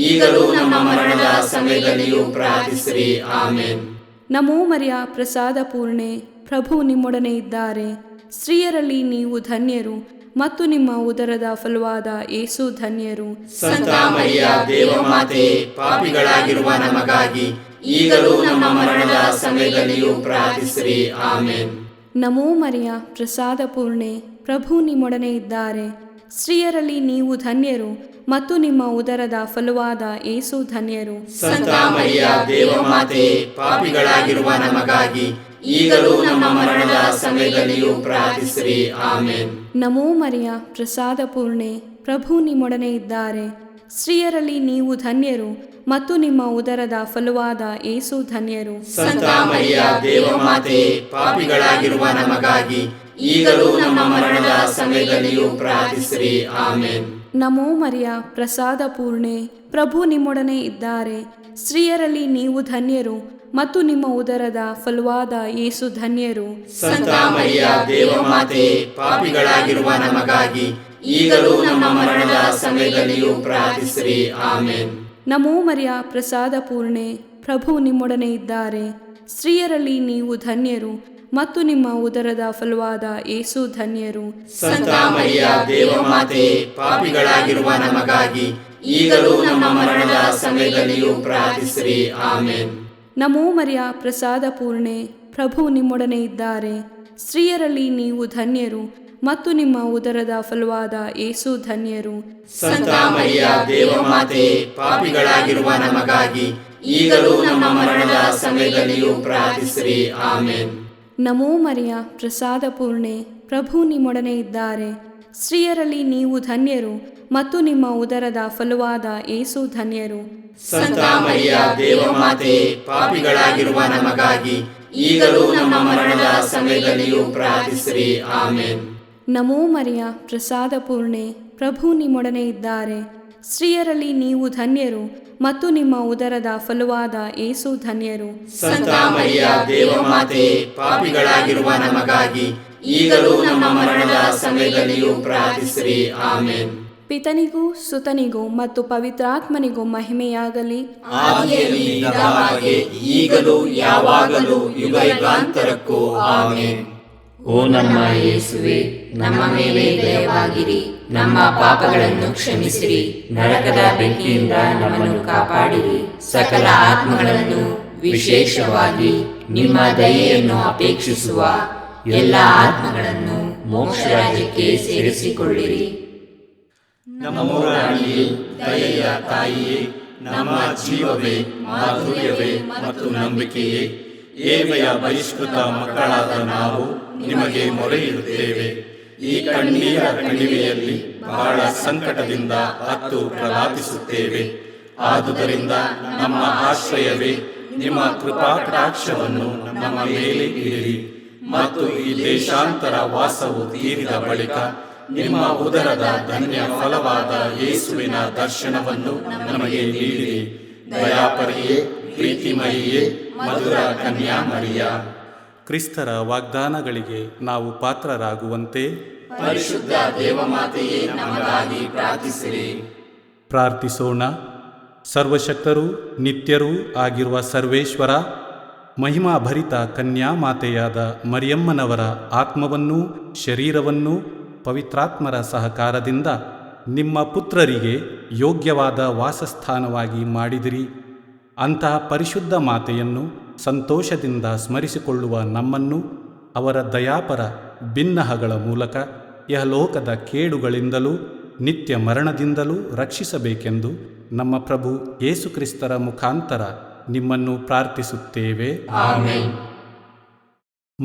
ಈಗಲೂ ನಮ್ಮ ಮರಣದ ಸಮಯದಲ್ಲಿಯೂ ಪ್ರಾರ್ಥಿಸಿರಿ. ಆಮೆನ್. ನಮೋ ಮರಿಯ, ಪ್ರಸಾದ ಪೂರ್ಣೆ, ಪ್ರಭು ನಿಮ್ಮೊಡನೆ ಇದ್ದಾರೆ. ಸ್ತ್ರೀಯರಲ್ಲಿ ನೀವು ಧನ್ಯರು ಮತ್ತು ನಿಮ್ಮ ಉದರದ ಫಲವಾದ ಯೇಸು ಧನ್ಯರು. ಸಂತ ಮರಿಯ ದೇವಮಾತೆ, ಪಾಪಿಗಳಾಗಿರುವ ನಮಗಾಗಿ ಈಗಲೂ ನಮ್ಮ ಮರಣದ ಸಮಯದಲ್ಲಿಯೂ ಪ್ರಾರ್ಥಿಸಿರಿ. ಆಮೆನ್. ನಮೋ ಮರಿಯ, ಪ್ರಸಾದ ಪೂರ್ಣೆ, ಪ್ರಭು ನಿಮ್ಮೊಡನೆ ಇದ್ದಾರೆ. ಸ್ತ್ರೀಯರಲ್ಲಿ ನೀವು ಧನ್ಯರು ಮತ್ತು ನಿಮ್ಮ ಉದರದ ಫಲವಾದ ಯೇಸು ಧನ್ಯರು. ಸಂತ ಮರಿಯ ದೇವಮಾತೆ, ಪಾಪಿಗಳಾಗಿರುವ ನಮಗಾಗಿ ಈಗಲೂ ನಮ್ಮ ಮರಣದ ಸಮಯದಲ್ಲಿಯೂ ಪ್ರಾರ್ಥಿಸಿರಿ. ಆಮೆನ್. ನಮೋ ಮರಿಯ, ಪ್ರಸಾದ ಪೂರ್ಣೆ, ಪ್ರಭು ನಿಮ್ಮೊಡನೆ ಇದ್ದಾರೆ. ಸ್ತ್ರೀಯರಲ್ಲಿ ನೀವು ಧನ್ಯರು ಮತ್ತು ನಿಮ್ಮ ಉದರದ ಫಲವಾದ ಯೇಸು ಧನ್ಯರು. ಸಂತ ಮರಿಯ ದೇವಮಾತೆ, ಪಾಪಿಗಳಾಗಿರುವ ನಮಗಾಗಿ ಈಗಲೂ ನಮ್ಮ ಮರಣದ ಸಮಯದಲ್ಲಿಯೂ ಪ್ರಾರ್ಥಿಸಿರಿ. ಆಮೆನ್. ನಮೋ ಮರಿಯ, ಪ್ರಸಾದ ಪೂರ್ಣೆ, ಪ್ರಭು ನಿಮ್ಮೊಡನೆ ಇದ್ದಾರೆ. ಸ್ತ್ರೀಯರಲ್ಲಿ ನೀವು ಧನ್ಯರು ಮತ್ತು ನಿಮ್ಮ ಉದರದ ಫಲವಾದ ಯೇಸು ಧನ್ಯರು. ಸಂತ ಮರಿಯ ದೇವಮಾತೆ, ಪಾಪಿಗಳಾಗಿರುವ ನಮಗಾಗಿ ಈಗಲೂ ನಮ್ಮ ಮರಣದ ಸಮಯದಲ್ಲಿಯೂ ಪ್ರಾರ್ಥಿಸಿರಿ. ಆಮೆನ್. ನಮೋ ಮರಿಯ, ಪ್ರಸಾದ ಪೂರ್ಣೆ, ಪ್ರಭು ನಿಮ್ಮೊಡನೆ ಇದ್ದಾರೆ. ಸ್ತ್ರೀಯರಲ್ಲಿ ನೀವು ಧನ್ಯರು ಮತ್ತು ನಿಮ್ಮ ಉದರದ ಫಲವಾದ ಯೇಸು ಧನ್ಯರು. ಸಂತ ಮರಿಯ ದೇವಮಾತೆ, ಪಾಪಿಗಳಾಗಿರುವ ನಮಗಾಗಿ ಈಗಲೂ ನಮ್ಮ ಮರಣದ ಸಮಯದಲ್ಲಿಯೂ ಪ್ರಾರ್ಥಿಸಿರಿ. ಆಮೆನ್. ನಮೋ ಮರಿಯ, ಪ್ರಸಾದ ಪೂರ್ಣೆ, ಪ್ರಭು ನಿಮ್ಮೊಡನೆ ಇದ್ದಾರೆ. ಸ್ತ್ರೀಯರಲ್ಲಿ ನೀವು ಧನ್ಯರು ಮತ್ತು ನಿಮ್ಮ ಉದರದ ಫಲವಾದ ಯೇಸು ಧನ್ಯರು. ಸಂತ ಮರಿಯ ದೇವಮಾತೆ, ಪಾಪಿಗಳಾಗಿರುವ ನಮಗಾಗಿ ಈಗಲೂ ನಮ್ಮ ಮರಣದ ಸಮಯದಲ್ಲಿಯೂ ಪ್ರಾರ್ಥಿಸಿರಿ. ಆಮೆನ್. ನಮೋ ಮರಿಯ, ಪ್ರಸಾದ ಪೂರ್ಣೆ, ಪ್ರಭು ನಿಮ್ಮೊಡನೆ ಇದ್ದಾರೆ. ಸ್ತ್ರೀಯರಲ್ಲಿ ನೀವು ಧನ್ಯರು ಮತ್ತು ನಿಮ್ಮ ಉದರದ ಫಲವಾದ ಯೇಸು ಧನ್ಯರು. ಸಂತ ಮರಿಯ ದೇವಮಾತೆ, ಪಾಪಿಗಳಾಗಿರುವ ನಮಗಾಗಿ ಈಗಲೂ ನಮ್ಮ ಮರಣದ ಸಮಯದಲ್ಲಿಯೂ ಪ್ರಾರ್ಥಿಸಿರಿ. ಆಮೆನ್. ನಮೋ ಮರಿಯ, ಪ್ರಸಾದ ಪೂರ್ಣೆ, ಪ್ರಭು ನಿಮ್ಮೊಡನೆ ಇದ್ದಾರೆ. ಸ್ತ್ರೀಯರಲ್ಲಿ ನೀವು ಧನ್ಯರು ಮತ್ತು ನಿಮ್ಮ ಉದರದ ಫಲವಾದ ಯೇಸು ಧನ್ಯರು. ಸಂತ ಮರಿಯ ದೇವಮಾತೆ, ಪಾಪಿಗಳಾಗಿರುವ ನಮಗಾಗಿ ಈಗಲೂ ನಮ್ಮ ಮರಣದ ಸಮಯದಲ್ಲಿಯೂ ಪ್ರಾರ್ಥಿಸಿರಿ. ಆಮೆನ್. ಪಿತನಿಗೂ ಸುತನಿಗೂ ಮತ್ತು ಪವಿತ್ರಾತ್ಮನಿಗೂ ಮಹಿಮೆಯಾಗಲಿ. ಆದಿಯಲ್ಲಿ ಇದ್ದ ಹಾಗೆ ಈಗಲೂ ಯಾವಾಗಲೂ ಯುಗಾಂತರಕ್ಕೂ ಆಮೆನ್. ಓ ನಮ್ಮ ಯೇಸುವೆ, ನಮ್ಮ ಮೇಲೆ ದಯವಾಗಿರಿ, ನಮ್ಮ ಪಾಪಗಳನ್ನು ಕ್ಷಮಿಸಿರಿ, ನರಕದ ಬೆಂಕಿಯಿಂದ ನಮ್ಮನ್ನು ಕಾಪಾಡಿರಿ, ಸಕಲ ಆತ್ಮಗಳನ್ನು ವಿಶೇಷವಾಗಿ ನಿಮ್ಮ ದಯೆಯನ್ನು ಅಪೇಕ್ಷಿಸುವ ಎಲ್ಲ ಆತ್ಮಗಳನ್ನು ಮೋಕ್ಷ ರಾಜ್ಯಕ್ಕೆ ಸೇರಿಸಿಕೊಳ್ಳಿರಿ. ನಮ್ಮ ರಾಣಿಯೇ, ದಯೆಯ ತಾಯಿಯೇ, ನಮ್ಮ ಜೀವವೇ, ಮಾಧುರ್ಯವೇ ಮತ್ತು ನಂಬಿಕೆಯೇ, ಏವೆಯ ಬಹಿಷ್ಕೃತ ಮಕ್ಕಳಾದ ನಾವು ನಿಮಗೆ ಮೊರೆಯಿಡುತ್ತೇವೆ. ಈ ಕಣ್ಣೀರ ಕಣಿವೆಯಲ್ಲಿ ಬಹಳ ಸಂಕಟದಿಂದ ಅತ್ತು ಪ್ರಲಾಪಿಸುತ್ತೇವೆ. ಆದುದರಿಂದ ನಮ್ಮ ಆಶ್ರಯವೇ, ನಿಮ್ಮ ಕೃಪಾಕಟಾಕ್ಷವನ್ನು ನಮ್ಮ ಮೇಲೆ ಇಡಿರಿ ಮತ್ತು ಈ ದೇಶಾಂತರ ವಾಸವು ತೀರಿದ ಬಳಿಕ ನಿಮ್ಮ ಉದರದ ಧನ್ಯ ಫಲವಾದ ಯೇಸುವಿನ ದರ್ಶನವನ್ನು ನಮಗೆ ನೀಡಿರಿ. ದಯಾಪರಿಯೇ, ಪ್ರೀತಿಮಯಿಯೇ, ಮಧುರ ಕನ್ಯಾಮರಿಯ, ಕ್ರಿಸ್ತರ ವಾಗ್ದಾನಗಳಿಗೆ ನಾವು ಪಾತ್ರರಾಗುವಂತೆ ಪರಿಶುದ್ಧ ದೇವಮಾತೆಯೇ ನಮಗಾಗಿ ಪ್ರಾರ್ಥಿಸಿರಿ. ಪ್ರಾರ್ಥಿಸೋಣ. ಸರ್ವಶಕ್ತರೂ ನಿತ್ಯರೂ ಆಗಿರುವ ಸರ್ವೇಶ್ವರ, ಮಹಿಮಾಭರಿತ ಕನ್ಯಾಮಾತೆಯಾದ ಮರಿಯಮ್ಮನವರ ಆತ್ಮವನ್ನೂ ಶರೀರವನ್ನೂ ಪವಿತ್ರಾತ್ಮರ ಸಹಕಾರದಿಂದ ನಿಮ್ಮ ಪುತ್ರರಿಗೆ ಯೋಗ್ಯವಾದ ವಾಸಸ್ಥಾನವಾಗಿ ಮಾಡಿದಿರಿ. ಅಂತಹ ಪರಿಶುದ್ಧ ಮಾತೆಯನ್ನು ಸಂತೋಷದಿಂದ ಸ್ಮರಿಸಿಕೊಳ್ಳುವ ನಮ್ಮನ್ನು ಅವರ ದಯಾಪರ ಬಿನ್ನಹಗಳ ಮೂಲಕ ಯಹಲೋಕದ ಕೇಡುಗಳಿಂದಲೂ ನಿತ್ಯ ಮರಣದಿಂದಲೂ ರಕ್ಷಿಸಬೇಕೆಂದು ನಮ್ಮ ಪ್ರಭು ಯೇಸುಕ್ರಿಸ್ತರ ಮುಖಾಂತರ ನಿಮ್ಮನ್ನು ಪ್ರಾರ್ಥಿಸುತ್ತೇವೆ. ಆಮೆನ್.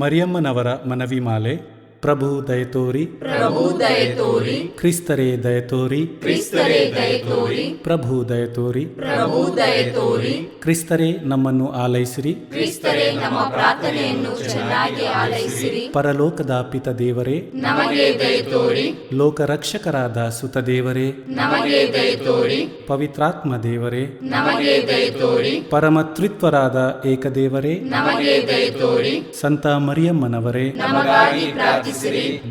ಮರಿಯಮ್ಮನವರ ಮನವಿಮಾಲೆ. ಪ್ರಭು ದಯತೋರಿ, ಪ್ರಭು ದಯತೋರಿ, ಕ್ರಿಸ್ತರೇ ದಯತೋರಿ, ಕ್ರಿಸ್ತರೇ ದಯತೋರಿ, ಪ್ರಭು ದಯತೋರಿ, ಪ್ರಭು ದಯತೋರಿ, ಕ್ರಿಸ್ತರೇ ನಮ್ಮನ್ನು ಆಲೈಸಿರಿ, ಕ್ರಿಸ್ತರೇ ನಮ್ಮ ಪ್ರಾರ್ಥನೆಯನ್ನು ಚೆನ್ನಾಗಿ ಆಲೈಸಿರಿ. ಪರಲೋಕದ ಪಿತ ದೇವರೇ, ನಮಗೆ ದಯತೋರಿ, ಲೋಕರಕ್ಷಕರಾದ ಸುತ ದೇವರೇ, ನಮಗೆ ದಯತೋರಿ, ಪವಿತ್ರಾತ್ಮ ದೇವರೇ, ನಮಗೆ ದಯತೋರಿ, ಪರಮತ್ರಿತ್ವರಾದ ಏಕದೇವರೇ, ನಮಗೆ ದಯತೋರಿ, ಸಂತ ಮರಿಯಮ್ಮನವರೇ, ನಮಗಾಗಿ ಪ್ರಾರ್ಥಿಸಿರಿ.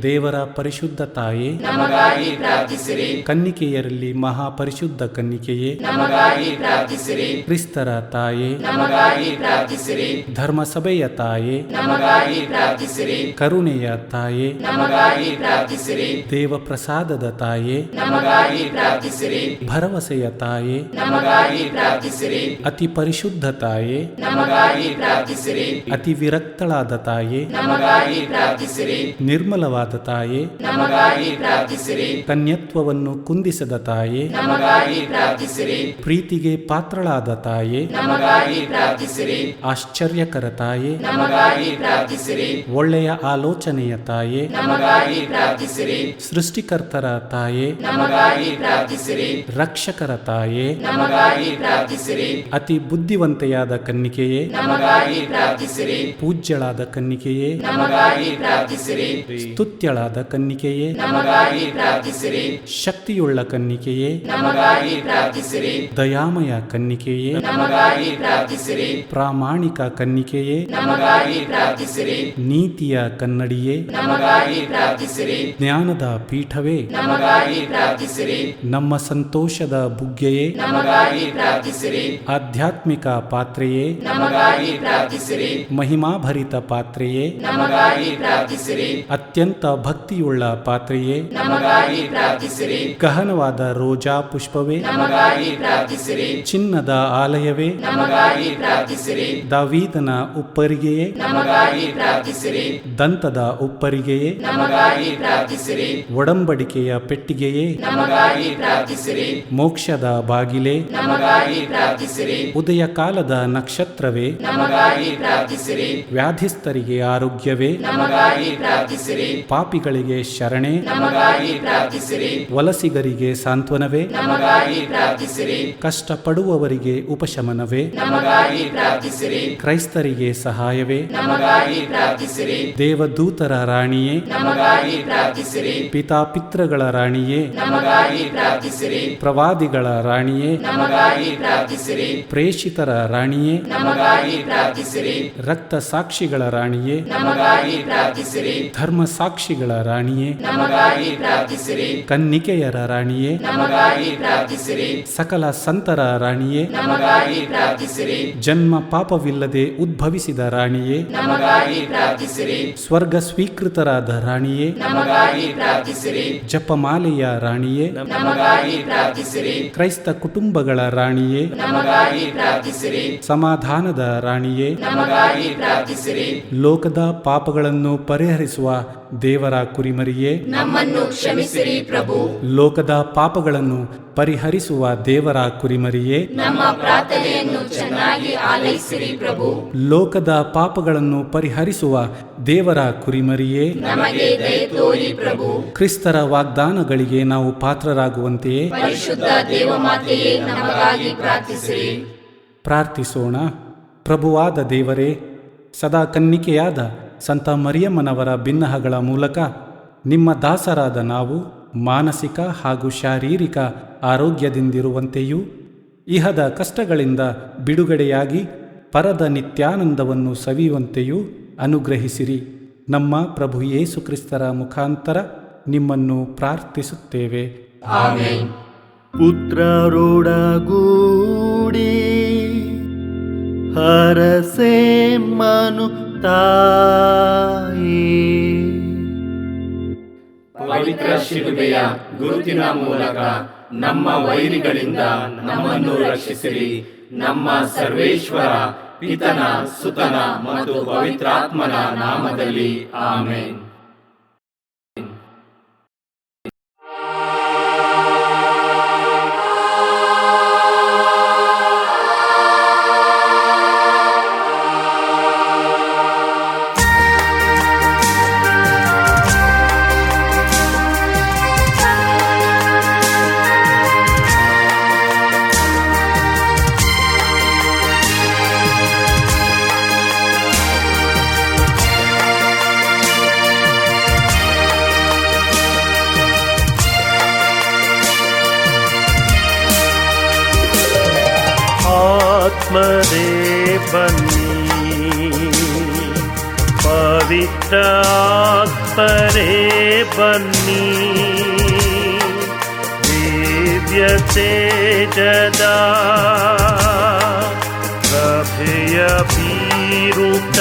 ದೇವರ ಪರಿಶುದ್ಧ ತಾಯೇ, ನಮಗಾಗಿ ಪ್ರಾರ್ಥಿಸಿರಿ. ಕನ್ನಿಕೆಯರಲ್ಲಿ ಮಹಾಪರಿಶುದ್ಧ ಕನ್ನಿಕೆಯೇ, ನಮಗಾಗಿ ಪ್ರಾರ್ಥಿಸಿರಿ. ಕ್ರಿಸ್ತರ ತಾಯೇ, ನಮಗಾಗಿ ಪ್ರಾರ್ಥಿಸಿರಿ. ಧರ್ಮಸಭೆಯ ತಾಯೇ, ನಮಗಾಗಿ ಪ್ರಾರ್ಥಿಸಿರಿ. ಕರುಣೆಯ ತಾಯೇ, ನಮಗಾಗಿ ಪ್ರಾರ್ಥಿಸಿರಿ. ದೇವಪ್ರಸಾದದ ತಾಯೇ, ನಮಗಾಗಿ ಪ್ರಾರ್ಥಿಸಿರಿ. ಭರವಸೆಯ ತಾಯೇ, ನಮಗಾಗಿ ಪ್ರಾರ್ಥಿಸಿರಿ. ಅತಿ ಪರಿಶುದ್ಧ ತಾಯೇ, ನಮಗಾಗಿ ಪ್ರಾರ್ಥಿಸಿರಿ. ಅತಿ ವಿರಕ್ತಳಾದ ತಾಯೇ, ನಮಗಾಗಿ ಪ್ರಾರ್ಥಿಸಿರಿ. ನಿರ್ಮಲವಾದ ತಾಯೇ, ನಮಗಾಗಿ ಪ್ರಾರ್ಥಿಸಿರಿ. ಕನ್ಯತ್ವವನ್ನು ಕುಂದಿಸದ ತಾಯೇ, ನಮಗಾಗಿ ಪ್ರಾರ್ಥಿಸಿರಿ. ಪ್ರೀತಿಗೆ ಪಾತ್ರಳಾದ ತಾಯೇ, ನಮಗಾಗಿ ಪ್ರಾರ್ಥಿಸಿರಿ. ಆಶ್ಚರ್ಯಕರ ತಾಯೇ, ನಮಗಾಗಿ ಪ್ರಾರ್ಥಿಸಿರಿ. ಒಳ್ಳೆಯ ಆಲೋಚನೆಯ ತಾಯೇ, ನಮಗಾಗಿ ಪ್ರಾರ್ಥಿಸಿರಿ. ಸೃಷ್ಟಿಕರ್ತರ ತಾಯೇ, ನಮಗಾಗಿ ಪ್ರಾರ್ಥಿಸಿರಿ. ರಕ್ಷಕರ ತಾಯೇ, ನಮಗಾಗಿ ಪ್ರಾರ್ಥಿಸಿರಿ. ಅತಿ ಬುದ್ಧಿವಂತೆಯಾದ ಕನ್ನಿಕೆಯೇ, ನಮಗಾಗಿ ಪ್ರಾರ್ಥಿಸಿರಿ. ಪೂಜ್ಯಳಾದ ಕನ್ನಿಕೆಯೇ, ನಮಗಾಗಿ ಪ್ರಾರ್ಥಿಸಿರಿ. ಸ್ತುತ್ಯಳಾದ ಕನ್ನಿಕೆಯೇ, ನಮಗಾಗಿ ಪ್ರಾರ್ಥಿಸಿರಿ. ಶಕ್ತಿಯುಳ್ಳ ಕನ್ನಿಕೆಯೇ, ನಮಗಾಗಿ ಪ್ರಾರ್ಥಿಸಿರಿ. ದಯಾಮಯ ಕನ್ನಿಕೆಯೇ, ನಮಗಾಗಿ ಪ್ರಾರ್ಥಿಸಿರಿ. ಪ್ರಾಮಾಣಿಕ ಕನ್ನಿಕೆಯೇ, ನಮಗಾಗಿ ಪ್ರಾರ್ಥಿಸಿರಿ. ನೀತಿಯ ಕನ್ನಡಿಯೇ, ನಮಗಾಗಿ ಪ್ರಾರ್ಥಿಸಿರಿ. ಜ್ಞಾನದ ಪೀಠವೇ, ನಮಗಾಗಿ ಪ್ರಾರ್ಥಿಸಿರಿ. ನಮ್ಮ ಸಂತೋಷದ ಬುಗ್ಗೆಯೇ, ನಮಗಾಗಿ ಪ್ರಾರ್ಥಿಸಿರಿ. ಆಧ್ಯಾತ್ಮಿಕ ಪಾತ್ರೆಯೇ, ನಮಗಾಗಿ ಪ್ರಾರ್ಥಿಸಿರಿ. ಮಹಿಮಾಭರಿತ ಪಾತ್ರೆಯೇ, ನಮಗಾಗಿ ಪ್ರಾರ್ಥಿಸಿರಿ. ಅತ್ಯಂತ ಭಕ್ತಿಯುಳ್ಳ ಪಾತ್ರೆಯೇ, ನಮಗಾಗಿ ಪ್ರಾರ್ಥಿಸಿರಿ. ಗಹನವಾದ ರೋಜಾ ಪುಷ್ಪವೇ, ನಮಗಾಗಿ ಪ್ರಾರ್ಥಿಸಿರಿ. ಚಿನ್ನದ ಆಲಯವೇ, ನಮಗಾಗಿ ಪ್ರಾರ್ಥಿಸಿರಿ. ದಾವೀದನ ಉಪ್ಪರಿಗೆಯೇ, ನಮಗಾಗಿ ಪ್ರಾರ್ಥಿಸಿರಿ. ದಂತದ ಉಪ್ಪರಿಗೆಯೇ, ನಮಗಾಗಿ ಪ್ರಾರ್ಥಿಸಿರಿ. ಒಡಂಬಡಿಕೆಯ ಪೆಟ್ಟಿಗೆಯೇ, ನಮಗಾಗಿ ಪ್ರಾರ್ಥಿಸಿರಿ. ಮೋಕ್ಷದ ಬಾಗಿಲೇ, ನಮಗಾಗಿ ಪ್ರಾರ್ಥಿಸಿರಿ. ಉದಯ ಕಾಲದ ನಕ್ಷತ್ರವೇ, ನಮಗಾಗಿ ಪ್ರಾರ್ಥಿಸಿರಿ. ವ್ಯಾಧಿಸ್ಥರಿಗೆ ಆರೋಗ್ಯವೇ, ನಮಗಾಗಿ ಪ್ರಾರ್ಥಿಸಿರಿ. ಪಾಪಿಗಳಿಗೆ ಶರಣೆ, ನಮಗಾಗಿ ಪ್ರಾರ್ಥಿಸಿರಿ. ವಲಸಿಗರಿಗೆ ಸಾಂತ್ವನವೇ, ನಮಗಾಗಿ ಪ್ರಾರ್ಥಿಸಿರಿ. ಕಷ್ಟಪಡುವವರಿಗೆ ಉಪಶಮನವೇ, ನಮಗಾಗಿ ಪ್ರಾರ್ಥಿಸಿರಿ. ಕ್ರೈಸ್ತರಿಗೆ ಸಹಾಯವೇ, ನಮಗಾಗಿ ಪ್ರಾರ್ಥಿಸಿರಿ. ದೇವದೂತರ ರಾಣಿಯೇ, ನಮಗಾಗಿ ಪ್ರಾರ್ಥಿಸಿರಿ. ಪಿತಾಪಿತೃಗಳ ರಾಣಿಯೇ, ನಮಗಾಗಿ ಪ್ರಾರ್ಥಿಸಿರಿ. ಪ್ರವಾದಿಗಳ ರಾಣಿಯೇ, ನಮಗಾಗಿ ಪ್ರಾರ್ಥಿಸಿರಿ. ಪ್ರೇಷಿತರ ರಾಣಿಯೇ, ನಮಗಾಗಿ ಪ್ರಾರ್ಥಿಸಿರಿ. ರಕ್ತ ಸಾಕ್ಷಿಗಳ ರಾಣಿಯೇ, ನಮಗಾಗಿ ಪ್ರಾರ್ಥಿಸಿರಿ. ಧರ್ಮ ಸಾಕ್ಷಿಗಳ ರಾಣಿಯೇ, ನಮಗಾಗಿ ಪ್ರಾರ್ಥಿಸಿರಿ. ಕನ್ನಿಕೆಯರ ರಾಣಿಯೇ, ನಮಗಾಗಿ ಪ್ರಾರ್ಥಿಸಿರಿ. ಸಕಲ ಸಂತರ ರಾಣಿಯೇ, ನಮಗಾಗಿ ಪ್ರಾರ್ಥಿಸಿರಿ. ಜನ್ಮ ಪಾಪವಿಲ್ಲದೆ ಉದ್ಭವಿಸಿದ ರಾಣಿಯೇ, ನಮಗಾಗಿ ಪ್ರಾರ್ಥಿಸಿರಿ. ಸ್ವರ್ಗ ಸ್ವೀಕೃತರಾದ ರಾಣಿಯೇ, ನಮಗಾಗಿ ಪ್ರಾರ್ಥಿಸಿರಿ. ಜಪಮಾಲೆಯ ರಾಣಿಯೇ, ನಮಗಾಗಿ ಪ್ರಾರ್ಥಿಸಿರಿ. ಕ್ರೈಸ್ತ ಕುಟುಂಬಗಳ ರಾಣಿಯೇ, ನಮಗಾಗಿ ಪ್ರಾರ್ಥಿಸಿರಿ. ಸಮಾಧಾನದ ರಾಣಿಯೇ, ನಮಗಾಗಿ ಪ್ರಾರ್ಥಿಸಿರಿ. ಲೋಕದ ಪಾಪಗಳನ್ನು ಪರಿಹರಿಸುವ ದೇವರ ಕುರಿಮರಿಯೇ, ನಮ್ಮನ್ನು ಕ್ಷಮಿಸಿರಿ ಪ್ರಭು. ಲೋಕದ ಪಾಪಗಳನ್ನು ಪರಿಹರಿಸುವ ದೇವರ ಕುರಿಮರಿಯೇ, ನಮ್ಮ ಪ್ರಾರ್ಥನೆಯನ್ನು ಚೆನ್ನಾಗಿ ಆಲೈಸಿರಿ ಪ್ರಭು. ಲೋಕದ ಪಾಪಗಳನ್ನು ಪರಿಹರಿಸುವ ದೇವರ ಕುರಿಮರಿಯೇ, ನಮಗೆ ದಯೆ ತೋರಿ ಪ್ರಭು. ಕ್ರಿಸ್ತರ ವಾಗ್ದಾನಗಳಿಗೆ ನಾವು ಪಾತ್ರರಾಗುವಂತೆಯೇ ಪರಿಶುದ್ಧ ದೇವಮಾತೆಯೇ ನಮಗಾಗಿ ಪ್ರಾರ್ಥಿಸಿರಿ. ಪ್ರಾರ್ಥಿಸೋಣ. ಪ್ರಭುವಾದ ದೇವರೇ, ಸದಾ ಕನ್ನಿಕೆಯಾದ ಸಂತ ಮರಿಯಮ್ಮನವರ ಬಿನ್ನಹಗಳ ಮೂಲಕ ನಿಮ್ಮ ದಾಸರಾದ ನಾವು ಮಾನಸಿಕ ಹಾಗೂ ಶಾರೀರಿಕ ಆರೋಗ್ಯದಿಂದಿರುವಂತೆಯೂ ಇಹದ ಕಷ್ಟಗಳಿಂದ ಬಿಡುಗಡೆಯಾಗಿ ಪರದ ನಿತ್ಯಾನಂದವನ್ನು ಸವಿಯುವಂತೆಯೂ ಅನುಗ್ರಹಿಸಿರಿ. ನಮ್ಮ ಪ್ರಭು ಯೇಸು ಕ್ರಿಸ್ತರ ಮುಖಾಂತರ ನಿಮ್ಮನ್ನು ಪ್ರಾರ್ಥಿಸುತ್ತೇವೆ. ಆಮೆನ್. ಪುತ್ರರೊಡಗೂಡಿ ಹರಸೆ ಮನು ತಾಯಿ, ಪವಿತ್ರ ಶಿಲುಬೆಯ ಗುರುತಿನ ಮೂಲಕ ನಮ್ಮ ವೈರಿಗಳಿಂದ ನಮ್ಮನ್ನು ರಕ್ಷಿಸಿರಿ. ನಮ್ಮ ಸರ್ವೇಶ್ವರ ಪಿತನ, ಸುತನ ಮತ್ತು ಪವಿತ್ರಾತ್ಮನ ನಾಮದಲ್ಲಿ ಆಮೆನ್. ಆತ್ಮರೇ ಬನ್ನಿ, ಪವಿತ್ರ ಆತ್ಮರೇ ಬನ್ನಿ, ದಿವ್ಯ ತೇಜದ ಪ್ರಭೆಯ ಬೀರುತ್ತ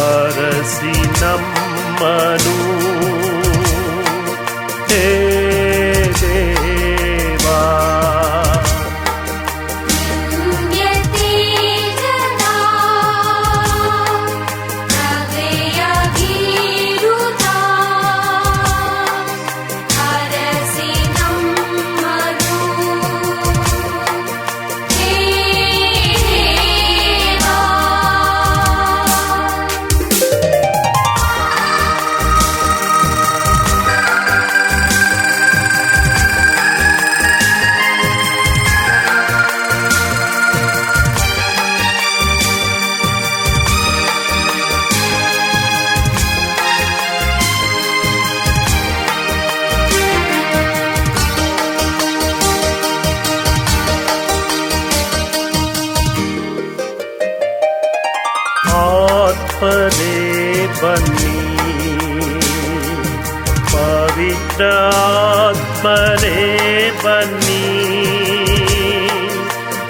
ಅರಸಿ ನಮ್ಮನು. ಹೇ ದೇವಾ, ಆತ್ಮರೇ ಬನ್ನಿ, ಪವಿತ್ರ ಆತ್ಮರೇ ಬನ್ನಿ,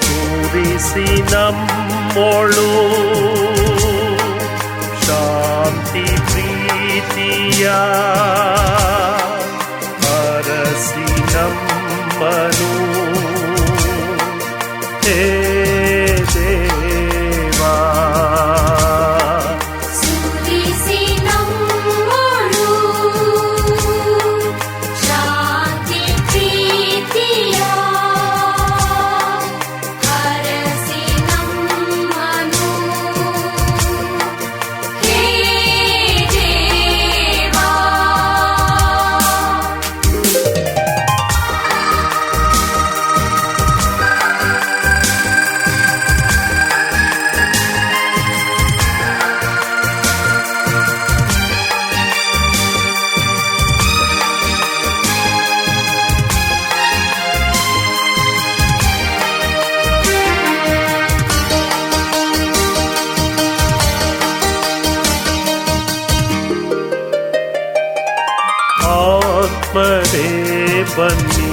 ಕೂರಿಸಿ ನಮ್ಮೊಳು ಶಾಂತಿ ಪ್ರೀತಿಯ ಅರಸಿ ನಮ್ಮನು. ಹೇ ದೇವಾ, ಆತ್ಮರೇ ಬನ್ನಿ,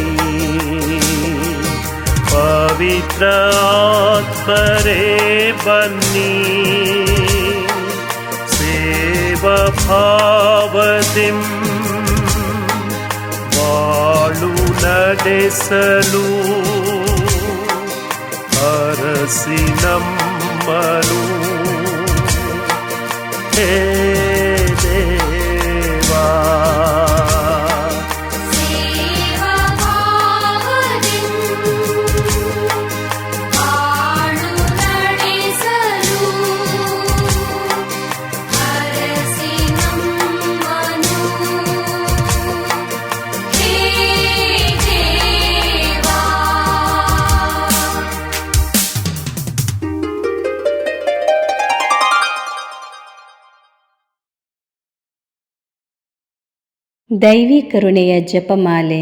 ಪವಿತ್ರ ಆತ್ಮರೇ ಬನ್ನಿ, ಸೇವಭಾವದಿಂ ಬಾಳು ನಡೆಸಲು ಅರಸಿ ನಮ್ಮನು. ಹೇ ದೇವಾ. ದೈವಿ ಕರುಣೆಯ ಜಪಮಾಲೆ.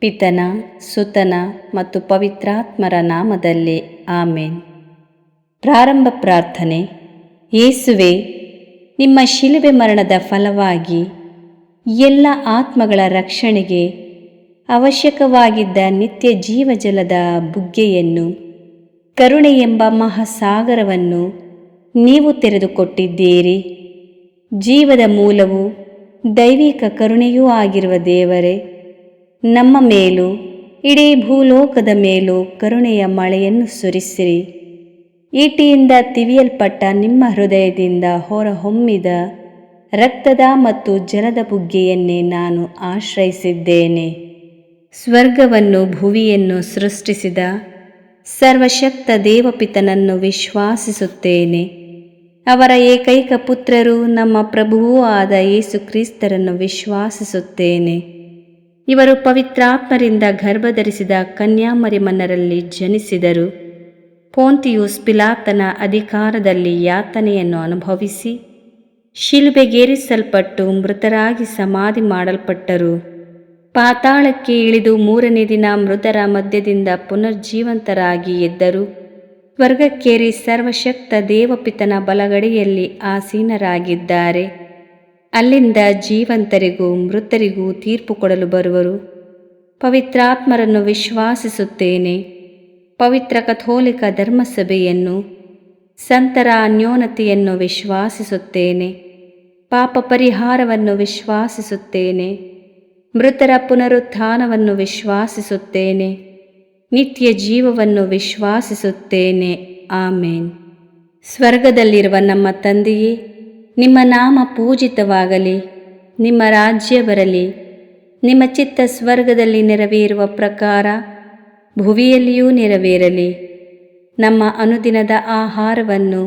ಪಿತನ, ಸುತನ ಮತ್ತು ಪವಿತ್ರಾತ್ಮರ ನಾಮದಲ್ಲಿ ಆಮೇನ್. ಪ್ರಾರಂಭ ಪ್ರಾರ್ಥನೆ. ಯೇಸುವೆ, ನಿಮ್ಮ ಶಿಲುಬೆ ಮರಣದ ಫಲವಾಗಿ ಎಲ್ಲ ಆತ್ಮಗಳ ರಕ್ಷಣೆಗೆ ಅವಶ್ಯಕವಾಗಿದ್ದ ನಿತ್ಯ ಜೀವಜಲದ ಬುಗ್ಗೆಯನ್ನು, ಕರುಣೆ ಎಂಬ ಮಹಾಸಾಗರವನ್ನು ನೀವು ತೆರೆದುಕೊಟ್ಟಿದ್ದೀರಿ. ಜೀವದ ಮೂಲವು ದೈವಿಕ ಕರುಣೆಯೂ ಆಗಿರುವ ದೇವರೇ, ನಮ್ಮ ಮೇಲೂ ಇಡೀ ಭೂಲೋಕದ ಮೇಲೂ ಕರುಣೆಯ ಮಳೆಯನ್ನು ಸುರಿಸಿರಿ. ಈಟಿಯಿಂದ ತಿವಿಯಲ್ಪಟ್ಟ ನಿಮ್ಮ ಹೃದಯದಿಂದ ಹೊರಹೊಮ್ಮಿದ ರಕ್ತದ ಮತ್ತು ಜಲದ ಬುಗ್ಗೆಯನ್ನೇ ನಾನು ಆಶ್ರಯಿಸಿದ್ದೇನೆ. ಸ್ವರ್ಗವನ್ನು ಭುವಿಯನ್ನು ಸೃಷ್ಟಿಸಿದ ಸರ್ವಶಕ್ತ ದೇವಪಿತನನ್ನು ವಿಶ್ವಾಸಿಸುತ್ತೇನೆ. ಅವರ ಏಕೈಕ ಪುತ್ರರು ನಮ್ಮ ಪ್ರಭುವೂ ಆದ ಯೇಸು ಕ್ರಿಸ್ತರನ್ನು ವಿಶ್ವಾಸಿಸುತ್ತೇನೆ. ಇವರು ಪವಿತ್ರಾತ್ಮರಿಂದ ಗರ್ಭಧರಿಸಿದ ಕನ್ಯಾಮರಿಯಮ್ಮನಲ್ಲಿ ಜನಿಸಿದರು. ಪೋಂತಿಯೂಸ್ ಪಿಲಾತನ ಅಧಿಕಾರದಲ್ಲಿ ಯಾತನೆಯನ್ನು ಅನುಭವಿಸಿ ಶಿಲುಬೆಗೇರಿಸಲ್ಪಟ್ಟು ಮೃತರಾಗಿ ಸಮಾಧಿ ಮಾಡಲ್ಪಟ್ಟರು. ಪಾತಾಳಕ್ಕೆ ಇಳಿದು 3ನೇ ದಿನ ಮೃತರ ಮಧ್ಯದಿಂದ ಪುನರ್ಜೀವಂತರಾಗಿ ಎದ್ದರು. ಸ್ವರ್ಗಕ್ಕೇರಿ ಸರ್ವಶಕ್ತ ದೇವಪಿತನ ಬಲಗಡೆಯಲ್ಲಿ ಆಸೀನರಾಗಿದ್ದಾರೆ. ಅಲ್ಲಿಂದ ಜೀವಂತರಿಗೂ ಮೃತರಿಗೂ ತೀರ್ಪು ಕೊಡಲು ಬರುವರು. ಪವಿತ್ರಾತ್ಮರನ್ನು ವಿಶ್ವಾಸಿಸುತ್ತೇನೆ. ಪವಿತ್ರ ಕಥೋಲಿಕ ಧರ್ಮಸಭೆಯನ್ನು, ಸಂತರ ಅನ್ಯೋನ್ಯತೆಯನ್ನು ವಿಶ್ವಾಸಿಸುತ್ತೇನೆ. ಪಾಪ ಪರಿಹಾರವನ್ನು ವಿಶ್ವಾಸಿಸುತ್ತೇನೆ. ಮೃತರ ಪುನರುತ್ಥಾನವನ್ನು ವಿಶ್ವಾಸಿಸುತ್ತೇನೆ. ನಿತ್ಯ ಜೀವವನ್ನು ವಿಶ್ವಾಸಿಸುತ್ತೇನೆ. ಆಮೇನ್. ಸ್ವರ್ಗದಲ್ಲಿರುವ ನಮ್ಮ ತಂದೆಯೇ, ನಿಮ್ಮ ನಾಮ ಪೂಜಿತವಾಗಲಿ. ನಿಮ್ಮ ರಾಜ್ಯ ಬರಲಿ. ನಿಮ್ಮ ಚಿತ್ತ ಸ್ವರ್ಗದಲ್ಲಿ ನೆರವೇರುವ ಪ್ರಕಾರ ಭುವಿಯಲ್ಲಿಯೂ ನೆರವೇರಲಿ. ನಮ್ಮ ಅನುದಿನದ ಆಹಾರವನ್ನು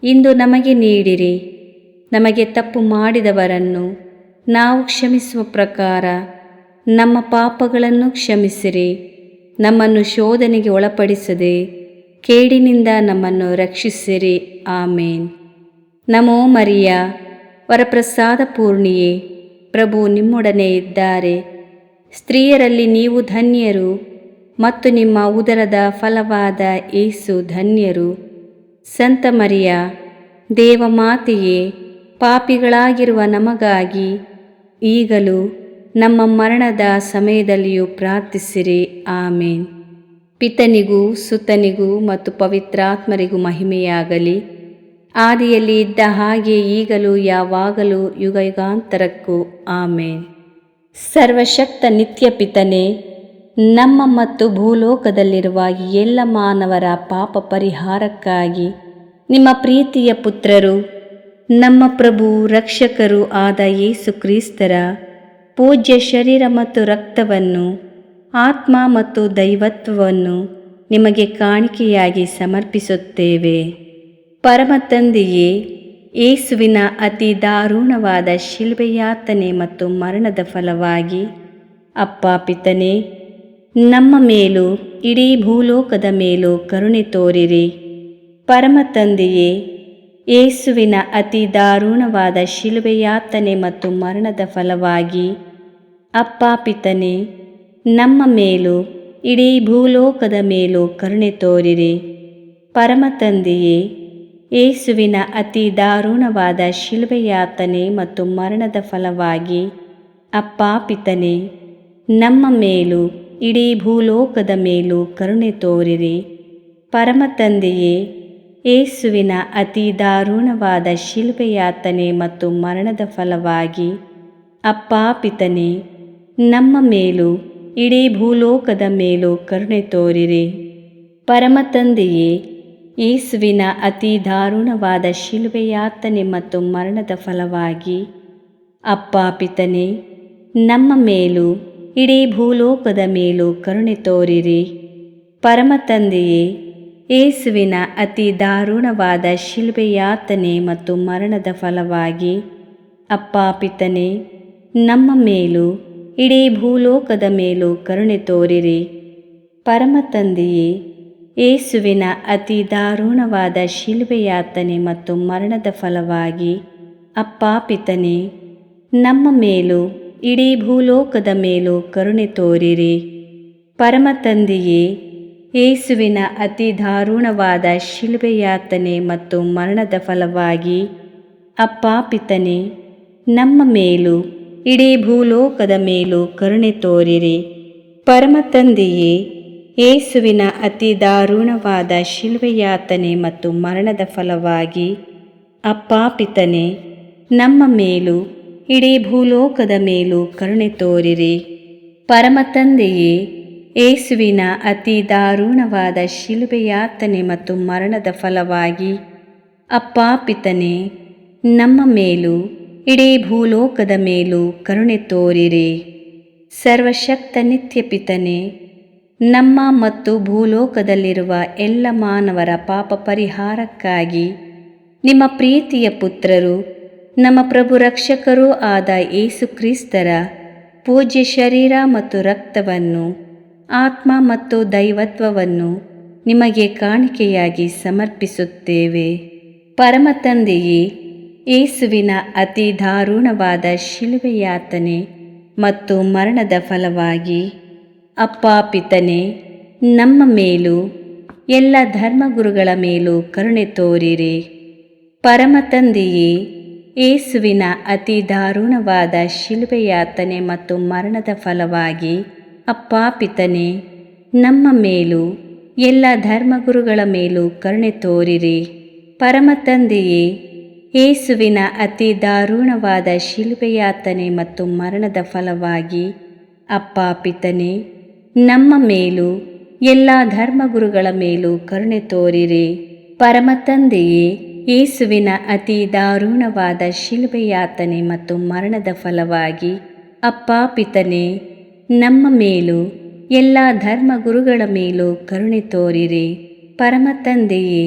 ಇಂದು ನಮಗೆ ನೀಡಿರಿ. ನಮಗೆ ತಪ್ಪು ಮಾಡಿದವರನ್ನು ನಾವು ಕ್ಷಮಿಸುವ ಪ್ರಕಾರ ನಮ್ಮ ಪಾಪಗಳನ್ನು ಕ್ಷಮಿಸಿರಿ. ನಮ್ಮನ್ನು ಶೋಧನೆಗೆ ಒಳಪಡಿಸದೆ ಕೇಡಿನಿಂದ ನಮ್ಮನ್ನು ರಕ್ಷಿಸಿರಿ. ಆಮೇನ್. ನಮೋ ಮರಿಯ, ವರಪ್ರಸಾದ ಪೂರ್ಣಿಯೇ, ಪ್ರಭು ನಿಮ್ಮೊಡನೆ ಇದ್ದಾರೆ. ಸ್ತ್ರೀಯರಲ್ಲಿ ನೀವು ಧನ್ಯರು ಮತ್ತು ನಿಮ್ಮ ಉದರದ ಫಲವಾದ ಯೇಸು ಧನ್ಯರು. ಸಂತ ಮರಿಯ, ದೇವಮಾತೆಯೇ, ಪಾಪಿಗಳಾಗಿರುವ ನಮಗಾಗಿ ಈಗಲೂ ನಮ್ಮ ಮರಣದ ಸಮಯದಲ್ಲಿಯೂ ಪ್ರಾರ್ಥಿಸಿರಿ. ಆಮೇನ್. ಪಿತನಿಗೂ ಸುತನಿಗೂ ಮತ್ತು ಪವಿತ್ರಾತ್ಮರಿಗೂ ಮಹಿಮೆಯಾಗಲಿ. ಆದಿಯಲ್ಲಿ ಇದ್ದ ಹಾಗೆ ಈಗಲೂ ಯಾವಾಗಲೂ ಯುಗಯುಗಾಂತರಕ್ಕೂ ಆಮೇನ್. ಸರ್ವಶಕ್ತ ನಿತ್ಯ ಪಿತನೇ, ನಮ್ಮ ಮತ್ತು ಭೂಲೋಕದಲ್ಲಿರುವ ಎಲ್ಲ ಮಾನವರ ಪಾಪ ಪರಿಹಾರಕ್ಕಾಗಿ ನಿಮ್ಮ ಪ್ರೀತಿಯ ಪುತ್ರರು, ನಮ್ಮ ಪ್ರಭು ರಕ್ಷಕರೂ ಆದ ಯೇಸು ಕ್ರಿಸ್ತರ ಪೂಜ್ಯ ಶರೀರ ಮತ್ತು ರಕ್ತವನ್ನು, ಆತ್ಮ ಮತ್ತು ದೈವತ್ವವನ್ನು ನಿಮಗೆ ಕಾಣಿಕೆಯಾಗಿ ಸಮರ್ಪಿಸುತ್ತೇವೆ. ಪರಮ ತಂದೆಯೇ, ಯೇಸುವಿನ ಅತಿ ದಾರುಣವಾದ ಶಿಲುಬೆಯಾತನೆ ಮತ್ತು ಮರಣದ ಫಲವಾಗಿ ಅಪ್ಪ ಪಿತನೇ, ನಮ್ಮ ಮೇಲೂ ಇಡೀ ಭೂಲೋಕದ ಮೇಲೂ ಕರುಣೆ ತೋರಿರಿ. ಪರಮ ತಂದೆಯೇ, ಯೇಸುವಿನ ಅತಿ ದಾರುಣವಾದ ಶಿಲುಬೆಯಾತನೆ ಮತ್ತು ಮರಣದ ಫಲವಾಗಿ ಅಪ್ಪ ಪಿತನೇ, ನಮ್ಮ ಮೇಲೂ ಇಡೀ ಭೂಲೋಕದ ಮೇಲೂ ಕರುಣೆ ತೋರಿರಿ. ಪರಮ ತಂದೆಯೇ, ಯೇಸುವಿನ ಅತಿ ದಾರುಣವಾದ ಶಿಲುಬೆಯಾತನೆ ಮತ್ತು ಮರಣದ ಫಲವಾಗಿ ಅಪ್ಪ ಪಿತನೇ, ನಮ್ಮ ಮೇಲೂ ಇಡೀ ಭೂಲೋಕದ ಮೇಲೂ ಕರುಣೆ ತೋರಿರಿ. ಪರಮ ತಂದೆಯೇ, ಯೇಸುವಿನ ಅತಿ ದಾರುಣವಾದ ಶಿಲುಬೆಯಾತನೆ ಮತ್ತು ಮರಣದ ಫಲವಾಗಿ ಅಪ್ಪ ಪಿತನೇ, ನಮ್ಮ ಮೇಲೂ ಇಡೀ ಭೂಲೋಕದ ಮೇಲೂ ಕರುಣೆ ತೋರಿರಿ. ಪರಮ ತಂದೆಯೇ, ಯೇಸುವಿನ ಅತಿ ದಾರುಣವಾದ ಶಿಲುಬೆಯಾತನೆ ಮತ್ತು ಮರಣದ ಫಲವಾಗಿ ಅಪ್ಪ ಪಿತನೇ, ನಮ್ಮ ಮೇಲೂ ಇಡೀ ಭೂಲೋಕದ ಮೇಲೂ ಕರುಣೆ ತೋರಿರಿ. ಪರಮ ತಂದೆಯೇ, ಯೇಸುವಿನ ಅತಿ ದಾರುಣವಾದ ಶಿಲುಬೆಯಾತನೆ ಮತ್ತು ಮರಣದ ಫಲವಾಗಿ ಅಪ್ಪ ಪಿತನೇ, ನಮ್ಮ ಮೇಲೂ ಇಡೀ ಭೂಲೋಕದ ಮೇಲೂ ಕರುಣೆ ತೋರಿರಿ. ಪರಮ ತಂದೆಯೇ, ಯೇಸುವಿನ ಅತಿ ದಾರುಣವಾದ ಶಿಲುಬೆಯಾತನೆ ಮತ್ತು ಮರಣದ ಫಲವಾಗಿ ಅಪ್ಪ ಪಿತನೇ, ನಮ್ಮ ಮೇಲೂ ಇಡೀ ಭೂಲೋಕದ ಮೇಲೂ ಕರುಣೆ ತೋರಿರಿ. ಪರಮ ತಂದೆಯೇ, ಯೇಸುವಿನ ಅತಿ ದಾರುಣವಾದ ಶಿಲುಬೆಯಾತನೆ ಮತ್ತು ಮರಣದ ಫಲವಾಗಿ ಅಪ್ಪ ಪಿತನೇ, ನಮ್ಮ ಮೇಲೂ ಇಡೀ ಭೂಲೋಕದ ಮೇಲೂ ಕರುಣೆ ತೋರಿರಿ. ಪರಮ ತಂದೆಯೇ, ಯೇಸುವಿನ ಅತಿ ದಾರುಣವಾದ ಶಿಲುಬೆಯಾತನೆ ಮತ್ತು ಮರಣದ ಫಲವಾಗಿ ಅಪ್ಪ ಪಿತನೇ, ನಮ್ಮ ಮೇಲೂ ಇಡೀ ಭೂಲೋಕದ ಮೇಲೂ ಕರುಣೆ ತೋರಿರಿ. ಪರಮ ತಂದೆಯೇ, ಯೇಸುವಿನ ಅತಿ ದಾರುಣವಾದ ಶಿಲುಬೆಯಾತನೆ ಮತ್ತು ಮರಣದ ಫಲವಾಗಿ ಅಪ್ಪ ಪಿತನೇ, ನಮ್ಮ ಮೇಲೂ ಇಡೀ ಭೂಲೋಕದ ಮೇಲೂ ಕರುಣೆ ತೋರಿರಿ. ಸರ್ವಶಕ್ತ ನಿತ್ಯ ಪಿತನೇ, ನಮ್ಮ ಮತ್ತು ಭೂಲೋಕದಲ್ಲಿರುವ ಎಲ್ಲ ಮಾನವರ ಪಾಪ ಪರಿಹಾರಕ್ಕಾಗಿ ನಿಮ್ಮ ಪ್ರೀತಿಯ ಪುತ್ರರು, ನಮ್ಮ ಪ್ರಭು ರಕ್ಷಕರೂ ಆದ ಯೇಸು ಕ್ರಿಸ್ತರ ಪೂಜ್ಯ ಶರೀರ ಮತ್ತು ರಕ್ತವನ್ನು, ಆತ್ಮ ಮತ್ತು ದೈವತ್ವವನ್ನು ನಿಮಗೆ ಕಾಣಿಕೆಯಾಗಿ ಸಮರ್ಪಿಸುತ್ತೇವೆ. ಪರಮ ತಂದೆಯೇ, ಯೇಸುವಿನ ಅತಿ ದಾರುಣವಾದ ಶಿಲುಬೆಯಾತನೆ ಮತ್ತು ಮರಣದ ಫಲವಾಗಿ ಅಪ್ಪ ಪಿತನೇ, ನಮ್ಮ ಮೇಲೂ ಎಲ್ಲ ಧರ್ಮಗುರುಗಳ ಮೇಲೂ ಕರುಣೆ ತೋರಿರಿ. ಪರಮ ತಂದೆಯೇ, ಯೇಸುವಿನ ಅತಿ ದಾರುಣವಾದ ಶಿಲುಬೆಯಾತನೆ ಮತ್ತು ಮರಣದ ಫಲವಾಗಿ ಅಪ್ಪ ಪಿತನೇ, ನಮ್ಮ ಮೇಲೂ ಎಲ್ಲ ಧರ್ಮಗುರುಗಳ ಮೇಲೂ ಕರುಣೆ ತೋರಿರಿ. ಪರಮ ತಂದೆಯೇ, ಯೇಸುವಿನ ಅತಿ ದಾರುಣವಾದ ಶಿಲುಬೆಯಾತನೆ ಮತ್ತು ಮರಣದ ಫಲವಾಗಿ ಅಪ್ಪ ಪಿತನೇ, ನಮ್ಮ ಮೇಲೂ ಎಲ್ಲ ಧರ್ಮಗುರುಗಳ ಮೇಲೂ ಕರುಣೆ ತೋರಿರಿ. ಪರಮ ತಂದೆಯೇ, ಯೇಸುವಿನ ಅತಿ ದಾರುಣವಾದ ಶಿಲುಬೆಯಾತನೆ ಮತ್ತು ಮರಣದ ಫಲವಾಗಿ ಅಪ್ಪ ಪಿತನೇ, ನಮ್ಮ ಮೇಲೂ ಎಲ್ಲ ಧರ್ಮಗುರುಗಳ ಮೇಲೂ ಕರುಣೆ ತೋರಿರಿ. ಪರಮ ತಂದೆಯೇ,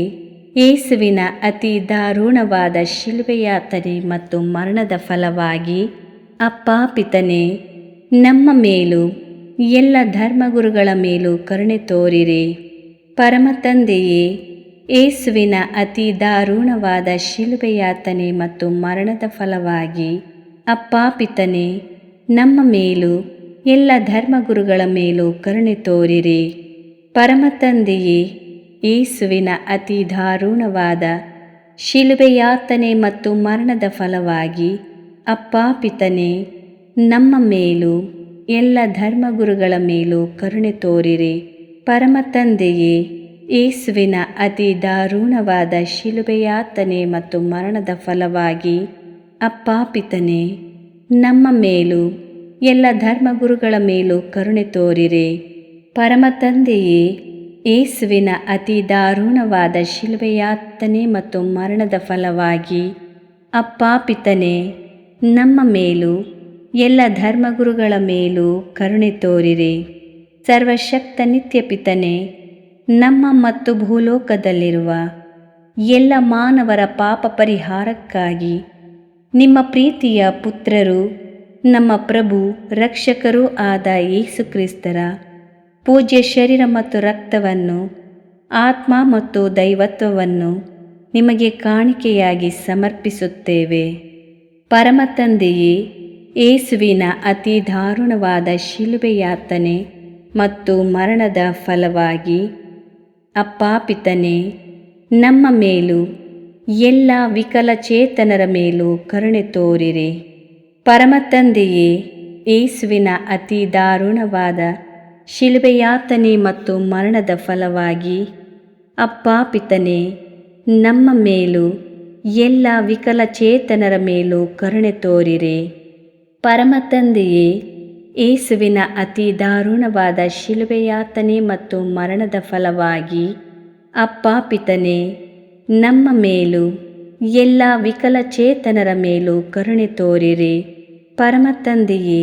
ಯೇಸುವಿನ ಅತಿ ದಾರುಣವಾದ ಶಿಲುಬೆಯಾತನೆ ಮತ್ತು ಮರಣದ ಫಲವಾಗಿ ಅಪ್ಪ ಪಿತನೇ, ನಮ್ಮ ಮೇಲೂ ಎಲ್ಲ ಧರ್ಮಗುರುಗಳ ಮೇಲೂ ಕರುಣೆ ತೋರಿರಿ. ಪರಮ ತಂದೆಯೇ, ಯೇಸುವಿನ ಅತಿ ದಾರುಣವಾದ ಶಿಲುಬೆಯಾತನೆ ಮತ್ತು ಮರಣದ ಫಲವಾಗಿ ಅಪ್ಪ ಪಿತನೇ, ನಮ್ಮ ಮೇಲೂ ಎಲ್ಲ ಧರ್ಮಗುರುಗಳ ಮೇಲೂ ಕರುಣೆ ತೋರಿರಿ. ಪರಮ ತಂದೆಯೇ, ಯೇಸುವಿನ ಅತಿ ದಾರುಣವಾದ ಶಿಲುಬೆಯಾತನೆ ಮತ್ತು ಮರಣದ ಫಲವಾಗಿ ಅಪ್ಪ ಪಿತನೇ, ನಮ್ಮ ಮೇಲೂ ಎಲ್ಲ ಧರ್ಮಗುರುಗಳ ಮೇಲೂ ಕರುಣೆ ತೋರಿರಿ. ಪರಮ ತಂದೆಯೇ, ಯೇಸುವಿನ ಅತಿ ದಾರುಣವಾದ ಶಿಲುಬೆಯಾತನೆ ಮತ್ತು ಮರಣದ ಫಲವಾಗಿ ಅಪ್ಪ ಪಿತನೇ, ನಮ್ಮ ಮೇಲೂ ಎಲ್ಲ ಧರ್ಮಗುರುಗಳ ಮೇಲೂ ಕರುಣೆ ತೋರಿರಿ. ಪರಮ ತಂದೆಯೇ, ಯೇಸುವಿನ ಅತಿ ದಾರುಣವಾದ ಶಿಲುಬೆಯಾತನೆ ಮತ್ತು ಮರಣದ ಫಲವಾಗಿ ಅಪ್ಪ ಪಿತನೇ, ನಮ್ಮ ಮೇಲೂ ಎಲ್ಲ ಧರ್ಮಗುರುಗಳ ಮೇಲೂ ಕರುಣೆ ತೋರಿರಿ. ಸರ್ವಶಕ್ತ ನಿತ್ಯ ಪಿತನೇ, ನಮ್ಮ ಮತ್ತು ಭೂಲೋಕದಲ್ಲಿರುವ ಎಲ್ಲ ಮಾನವರ ಪಾಪ ಪರಿಹಾರಕ್ಕಾಗಿ ನಿಮ್ಮ ಪ್ರೀತಿಯ ಪುತ್ರರು, ನಮ್ಮ ಪ್ರಭು ರಕ್ಷಕರೂ ಆದ ಯೇಸು ಕ್ರಿಸ್ತರ ಪೂಜ್ಯ ಶರೀರ ಮತ್ತು ರಕ್ತವನ್ನು, ಆತ್ಮ ಮತ್ತು ದೈವತ್ವವನ್ನು ನಿಮಗೆ ಕಾಣಿಕೆಯಾಗಿ ಸಮರ್ಪಿಸುತ್ತೇವೆ. ಪರಮ ತಂದೆಯೇ, ಯೇಸುವಿನ ಅತಿ ದಾರುಣವಾದ ಶಿಲುಬೆಯಾತನೆ ಮತ್ತು ಮರಣದ ಫಲವಾಗಿ ಅಪ್ಪ ಪಿತನೇ, ನಮ್ಮ ಮೇಲೂ ಎಲ್ಲ ವಿಕಲಚೇತನರ ಮೇಲೂ ಕರುಣೆ ತೋರಿರಿ. ಪರಮ ತಂದೆಯೇ, ಯೇಸುವಿನ ಅತಿ ದಾರುಣವಾದ ಶಿಲುಬೆಯಾತನೆ ಮತ್ತು ಮರಣದ ಫಲವಾಗಿ ಅಪ್ಪ ಪಿತನೇ, ನಮ್ಮ ಮೇಲೂ ಎಲ್ಲ ವಿಕಲಚೇತನರ ಮೇಲೂ ಕರುಣೆ ತೋರಿರಿ. ಪರಮ ತಂದೆಯೇ, ಯೇಸುವಿನ ಅತಿ ದಾರುಣವಾದ ಶಿಲುಬೆಯಾತನೆ ಮತ್ತು ಮರಣದ ಫಲವಾಗಿ ಅಪ್ಪ ಪಿತನೇ, ನಮ್ಮ ಮೇಲೂ ಎಲ್ಲ ವಿಕಲಚೇತನರ ಮೇಲೂ ಕರುಣೆ ತೋರಿರಿ. ಪರಮ ತಂದೆಯೇ,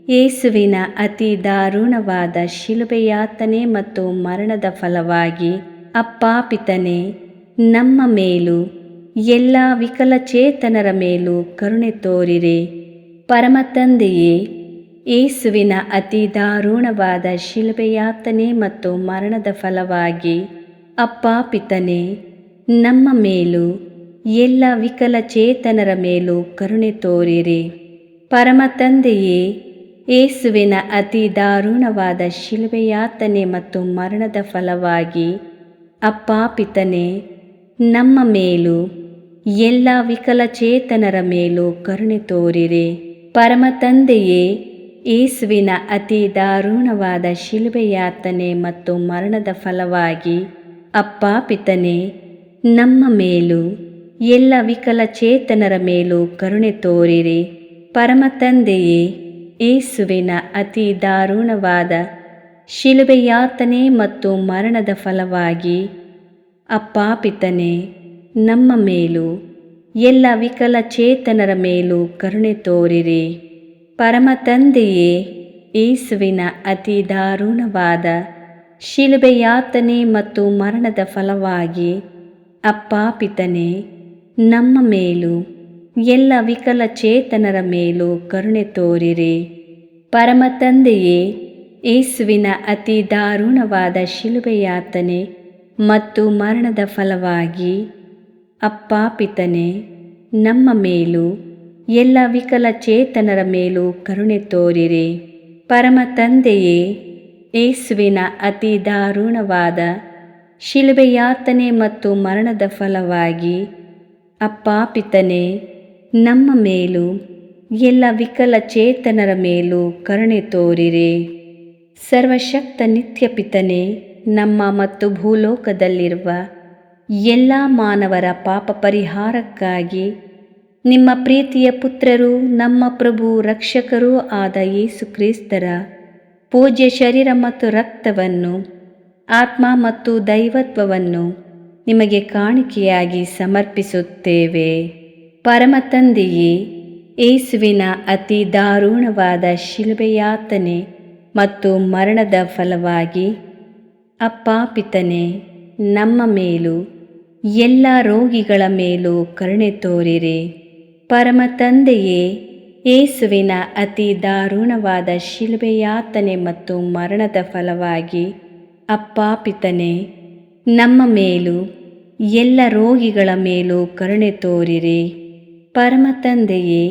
ಯೇಸುವಿನ ಅತಿ ದಾರುಣವಾದ ಶಿಲುಬೆಯಾತನೆ ಮತ್ತು ಮರಣದ ಫಲವಾಗಿ ಅಪ್ಪ ಪಿತನೇ, ನಮ್ಮ ಮೇಲೂ ಎಲ್ಲ ವಿಕಲಚೇತನರ ಮೇಲೂ ಕರುಣೆ ತೋರಿರಿ. ಪರಮ ತಂದೆಯೇ, ಯೇಸುವಿನ ಅತಿ ದಾರುಣವಾದ ಶಿಲುಬೆಯಾತನೆ ಮತ್ತು ಮರಣದ ಫಲವಾಗಿ ಅಪ್ಪ ಪಿತನೇ, ನಮ್ಮ ಮೇಲೂ ಎಲ್ಲ ವಿಕಲಚೇತನರ ಮೇಲೂ ಕರುಣೆ ತೋರಿರಿ. ಪರಮ ತಂದೆಯೇ, ಯೇಸುವಿನ ಅತಿ ದಾರುಣವಾದ ಶಿಲುಬೆಯಾತನೆ ಮತ್ತು ಮರಣದ ಫಲವಾಗಿ ಅಪ್ಪ ಪಿತನೇ, ನಮ್ಮ ಮೇಲೂ ಎಲ್ಲ ವಿಕಲಚೇತನರ ಮೇಲೂ ಕರುಣೆ ತೋರಿರಿ. ಪರಮ ತಂದೆಯೇ, ಯೇಸುವಿನ ಅತಿ ದಾರುಣವಾದ ಶಿಲುಬೆಯಾತನೆ ಮತ್ತು ಮರಣದ ಫಲವಾಗಿ ಅಪ್ಪ ಪಿತನೇ, ನಮ್ಮ ಮೇಲೂ ಎಲ್ಲ ವಿಕಲಚೇತನರ ಮೇಲೂ ಕರುಣೆ ತೋರಿರಿ. ಪರಮ ತಂದೆಯೇ, ಯೇಸುವಿನ ಅತಿ ದಾರುಣವಾದ ಶಿಲುಬೆಯಾತನೆ ಮತ್ತು ಮರಣದ ಫಲವಾಗಿ ಅಪ್ಪ ಪಿತನೇ, ನಮ್ಮ ಮೇಲೂ ಎಲ್ಲ ವಿಕಲಚೇತನರ ಮೇಲೂ ಕರುಣೆ ತೋರಿರಿ. ಪರಮ ತಂದೆಯೇ, ಯೇಸುವಿನ ಅತಿ ದಾರುಣವಾದ ಶಿಲುಬೆಯಾತನೆ ಮತ್ತು ಮರಣದ ಫಲವಾಗಿ ಅಪ್ಪ ಪಿತನೇ, ನಮ್ಮ ಮೇಲೂ ಎಲ್ಲ ವಿಕಲಚೇತನರ ಮೇಲೂ ಕರುಣೆ ತೋರಿರಿ. ಪರಮ ತಂದೆಯೇ, ಯೇಸುವಿನ ಅತಿ ದಾರುಣವಾದ ಶಿಲುಬೆಯಾತನೆ ಮತ್ತು ಮರಣದ ಫಲವಾಗಿ ಅಪ್ಪ ಪಿತನೇ, ನಮ್ಮ ಮೇಲೂ ಎಲ್ಲ ವಿಕಲಚೇತನರ ಮೇಲೂ ಕರುಣೆ ತೋರಿರಿ. ಪರಮ ತಂದೆಯೇ, ಯೇಸುವಿನ ಅತಿ ದಾರುಣವಾದ ಶಿಲುಬೆಯಾತನೆ ಮತ್ತು ಮರಣದ ಫಲವಾಗಿ ಅಪ್ಪ ಪಿತನೇ, ನಮ್ಮ ಮೇಲೂ ಎಲ್ಲ ವಿಕಲಚೇತನರ ಮೇಲೂ ಕರುಣೆ ತೋರಿರಿ. ಸರ್ವಶಕ್ತ ನಿತ್ಯ ಪಿತನೇ, ನಮ್ಮ ಮತ್ತು ಭೂಲೋಕದಲ್ಲಿರುವ ಎಲ್ಲ ಮಾನವರ ಪಾಪ ಪರಿಹಾರಕ್ಕಾಗಿ ನಿಮ್ಮ ಪ್ರೀತಿಯ ಪುತ್ರರೂ ನಮ್ಮ ಪ್ರಭು ರಕ್ಷಕರೂ ಆದ ಯೇಸು ಕ್ರಿಸ್ತರ ಪೂಜ್ಯ ಶರೀರ ಮತ್ತು ರಕ್ತವನ್ನು, ಆತ್ಮ ಮತ್ತು ದೈವತ್ವವನ್ನು ನಿಮಗೆ ಕಾಣಿಕೆಯಾಗಿ ಸಮರ್ಪಿಸುತ್ತೇವೆ. ಪರಮ ತಂದೆಯೇ, ಯೇಸುವಿನ ಅತಿ ದಾರುಣವಾದ ಶಿಲುಬೆಯಾತನೆ ಮತ್ತು ಮರಣದ ಫಲವಾಗಿ ಅಪ್ಪ ಪಿತನೇ, ನಮ್ಮ ಮೇಲೂ ಎಲ್ಲ ರೋಗಿಗಳ ಮೇಲೂ ಕರುಣೆ ತೋರಿರಿ. ಪರಮ ತಂದೆಯೇ, ಯೇಸುವಿನ ಅತಿ ದಾರುಣವಾದ ಶಿಲುಬೆಯಾತನೆ ಮತ್ತು ಮರಣದ ಫಲವಾಗಿ ಅಪ್ಪ ಪಿತನೇ, ನಮ್ಮ ಮೇಲೂ ಎಲ್ಲ ರೋಗಿಗಳ ಮೇಲೂ ಕರುಣೆ ತೋರಿರಿ. ಪರಮ ತಂದೆಯೇ,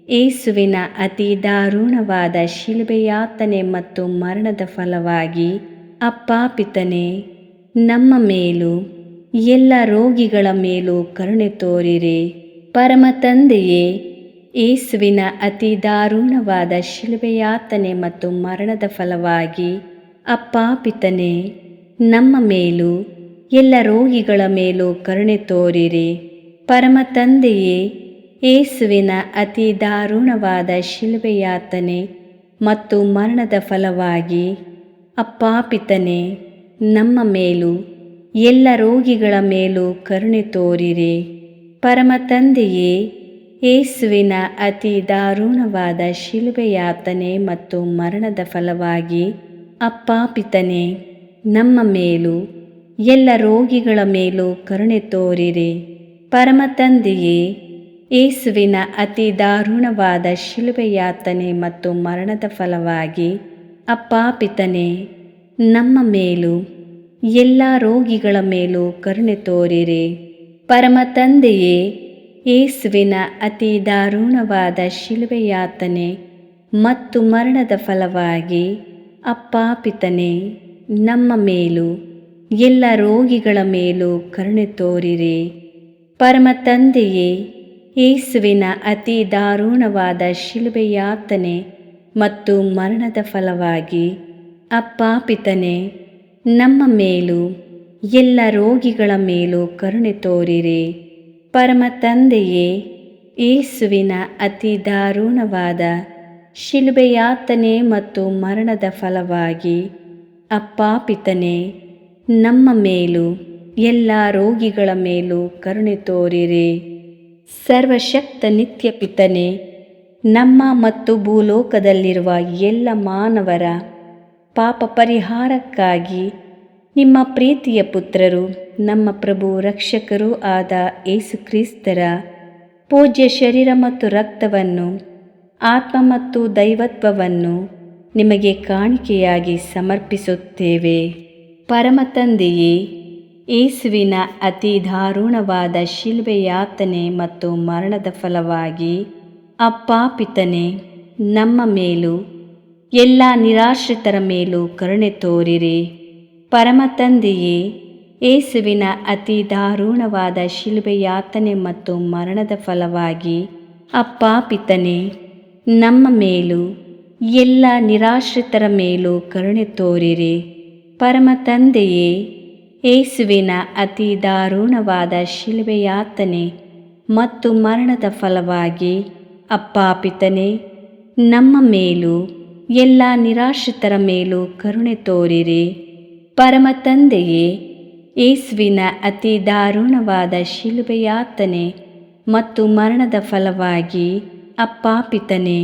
ಯೇಸುವಿನ ಅತಿ ದಾರುಣವಾದ ಶಿಲುಬೆಯಾತನೆ ಮತ್ತು ಮರಣದ ಫಲವಾಗಿ ಅಪ್ಪ ಪಿತನೇ, ನಮ್ಮ ಮೇಲೂ ಎಲ್ಲ ರೋಗಿಗಳ ಮೇಲೂ ಕರುಣೆ ತೋರಿರಿ. ಪರಮ ತಂದೆಯೇ, ಯೇಸುವಿನ ಅತಿ ದಾರುಣವಾದ ಶಿಲುಬೆಯಾತನೆ ಮತ್ತು ಮರಣದ ಫಲವಾಗಿ ಅಪ್ಪ ಪಿತನೇ, ನಮ್ಮ ಮೇಲೂ ಎಲ್ಲ ರೋಗಿಗಳ ಮೇಲೂ ಕರುಣೆ ತೋರಿರಿ. ಪರಮ ತಂದೆಯೇ, ಯೇಸುವಿನ ಅತಿ ದಾರುಣವಾದ ಶಿಲುಬೆಯಾತನೆ ಮತ್ತು ಮರಣದ ಫಲವಾಗಿ ಅಪ್ಪ ಪಿತನೇ, ನಮ್ಮ ಮೇಲೂ ಎಲ್ಲ ರೋಗಿಗಳ ಮೇಲೂ ಕರುಣೆ ತೋರಿರಿ. ಪರಮ ತಂದೆಯೇ, ಯೇಸುವಿನ ಅತಿ ದಾರುಣವಾದ ಶಿಲುಬೆಯಾತನೆ ಮತ್ತು ಮರಣದ ಫಲವಾಗಿ ಅಪ್ಪ ಪಿತನೇ, ನಮ್ಮ ಮೇಲೂ ಎಲ್ಲ ರೋಗಿಗಳ ಮೇಲೂ ಕರುಣೆ ತೋರಿರಿ. ಪರಮ ತಂದೆಯೇ, ಯೇಸುವಿನ ಅತಿ ದಾರುಣವಾದ ಶಿಲುಬೆಯಾತನೆ ಮತ್ತು ಮರಣದ ಫಲವಾಗಿ ಅಪ್ಪ ಪಿತನೇ, ನಮ್ಮ ಮೇಲೂ ಎಲ್ಲ ರೋಗಿಗಳ ಮೇಲೂ ಕರುಣೆ ತೋರಿರಿ. ಪರಮ ತಂದೆಯೇ, ಯೇಸುವಿನ ಅತಿ ದಾರುಣವಾದ ಶಿಲುಬೆಯಾತನೆ ಮತ್ತು ಮರಣದ ಫಲವಾಗಿ ಅಪ್ಪ ಪಿತನೇ, ನಮ್ಮ ಮೇಲೂ ಎಲ್ಲ ರೋಗಿಗಳ ಮೇಲೂ ಕರುಣೆ ತೋರಿರಿ. ಪರಮ ತಂದೆಯೇ, ಯೇಸುವಿನ ಅತಿ ದಾರುಣವಾದ ಶಿಲುಬೆಯಾತನೆ ಮತ್ತು ಮರಣದ ಫಲವಾಗಿ ಅಪ್ಪ ಪಿತನೇ, ನಮ್ಮ ಮೇಲೂ ಎಲ್ಲ ರೋಗಿಗಳ ಮೇಲೂ ಕರುಣೆ ತೋರಿರಿ. ಪರಮ ತಂದೆಯೇ, ಯೇಸುವಿನ ಅತಿ ದಾರುಣವಾದ ಶಿಲುಬೆಯಾತನೆ ಮತ್ತು ಮರಣದ ಫಲವಾಗಿ ಅಪ್ಪ ಪಿತನೇ, ನಮ್ಮ ಮೇಲೂ ಎಲ್ಲ ರೋಗಿಗಳ ಮೇಲೂ ಕರುಣೆ ತೋರಿರಿ. ಸರ್ವಶಕ್ತ ನಿತ್ಯ ಪಿತನೇ, ನಮ್ಮ ಮತ್ತು ಭೂಲೋಕದಲ್ಲಿರುವ ಎಲ್ಲ ಮಾನವರ ಪಾಪ ಪರಿಹಾರಕ್ಕಾಗಿ ನಿಮ್ಮ ಪ್ರೀತಿಯ ಪುತ್ರರು, ನಮ್ಮ ಪ್ರಭು ರಕ್ಷಕರೂ ಆದ ಯೇಸುಕ್ರಿಸ್ತರ ಪೂಜ್ಯ ಶರೀರ ಮತ್ತು ರಕ್ತವನ್ನು, ಆತ್ಮ ಮತ್ತು ದೈವತ್ವವನ್ನು ನಿಮಗೆ ಕಾಣಿಕೆಯಾಗಿ ಸಮರ್ಪಿಸುತ್ತೇವೆ. ಪರಮ ತಂದೆಯೇ, ಯೇಸುವಿನ ಅತಿ ದಾರುಣವಾದ ಶಿಲುಬೆ ಯಾತನೆ ಮತ್ತು ಮರಣದ ಫಲವಾಗಿ ಅಪ್ಪಾ ಪಿತನೇ, ನಮ್ಮ ಮೇಲೂ ಎಲ್ಲ ನಿರಾಶ್ರಿತರ ಮೇಲೂ ಕರುಣೆ ತೋರಿರಿ. ಪರಮ ತಂದೆಯೇ, ಯೇಸುವಿನ ಅತಿ ದಾರುಣವಾದ ಶಿಲುಬೆ ಯಾತನೆ ಮತ್ತು ಮರಣದ ಫಲವಾಗಿ ಅಪ್ಪಾ ಪಿತನೇ, ನಮ್ಮ ಮೇಲೂ ಎಲ್ಲ ನಿರಾಶ್ರಿತರ ಮೇಲೂ ಕರುಣೆ ತೋರಿರಿ. ಪರಮ ತಂದೆಯೇ, ಯೇಸುವಿನ ಅತಿ ದಾರುಣವಾದ ಶಿಲುಬೆ ಯಾತನೆ ಮತ್ತು ಮರಣದ ಫಲವಾಗಿ ಅಪ್ಪಾ ಪಿತನೇ, ನಮ್ಮ ಮೇಲೂ ಎಲ್ಲ ನಿರಾಶ್ರಿತರ ಮೇಲೂ ಕರುಣೆ ತೋರಿರಿ. ಪರಮ ತಂದೆಯೇ, ಯೇಸುವಿನ ಅತಿ ದಾರುಣವಾದ ಶಿಲುಬೆ ಯಾತನೆ ಮತ್ತು ಮರಣದ ಫಲವಾಗಿ ಅಪ್ಪಾ ಪಿತನೇ,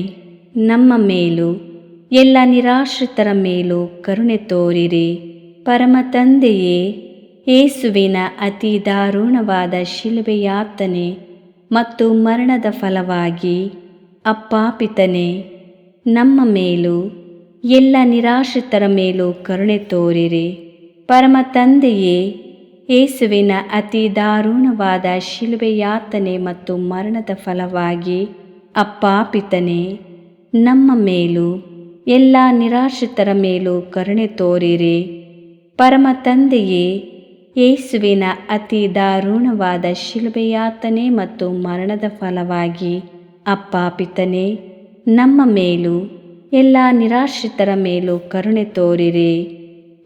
ನಮ್ಮ ಮೇಲೂ ಎಲ್ಲ ನಿರಾಶ್ರಿತರ ಮೇಲೂ ಕರುಣೆ ತೋರಿರಿ. ಪರಮ ತಂದೆಯೇ, ಯೇಸುವಿನ ಅತಿ ದಾರುಣವಾದ ಶಿಲುಬೆ ಯಾತನೆ ಮತ್ತು ಮರಣದ ಫಲವಾಗಿ ಅಪ್ಪಾ ಪಿತನೇ, ನಮ್ಮ ಮೇಲೂ ಎಲ್ಲ ನಿರಾಶ್ರಿತರ ಮೇಲೂ ಕರುಣೆ ತೋರಿರಿ. ಪರಮ ತಂದೆಯೇ, ಯೇಸುವಿನ ಅತಿ ದಾರುಣವಾದ ಶಿಲುಬೆ ಯಾತನೆ ಮತ್ತು ಮರಣದ ಫಲವಾಗಿ ಅಪ್ಪಾ ಪಿತನೇ, ನಮ್ಮ ಮೇಲೂ ಎಲ್ಲ ನಿರಾಶ್ರಿತರ ಮೇಲೂ ಕರುಣೆ ತೋರಿರಿ. ಪರಮ ತಂದೆಯೇ, ಯೇಸುವಿನ ಅತಿ ದಾರುಣವಾದ ಶಿಲುಬೆ ಯಾತನೆ ಮತ್ತು ಮರಣದ ಫಲವಾಗಿ ಅಪ್ಪಾ ಪಿತನೇ, ನಮ್ಮ ಮೇಲೂ ಎಲ್ಲ ನಿರಾಶ್ರಿತರ ಮೇಲೂ ಕರುಣೆ ತೋರಿರಿ.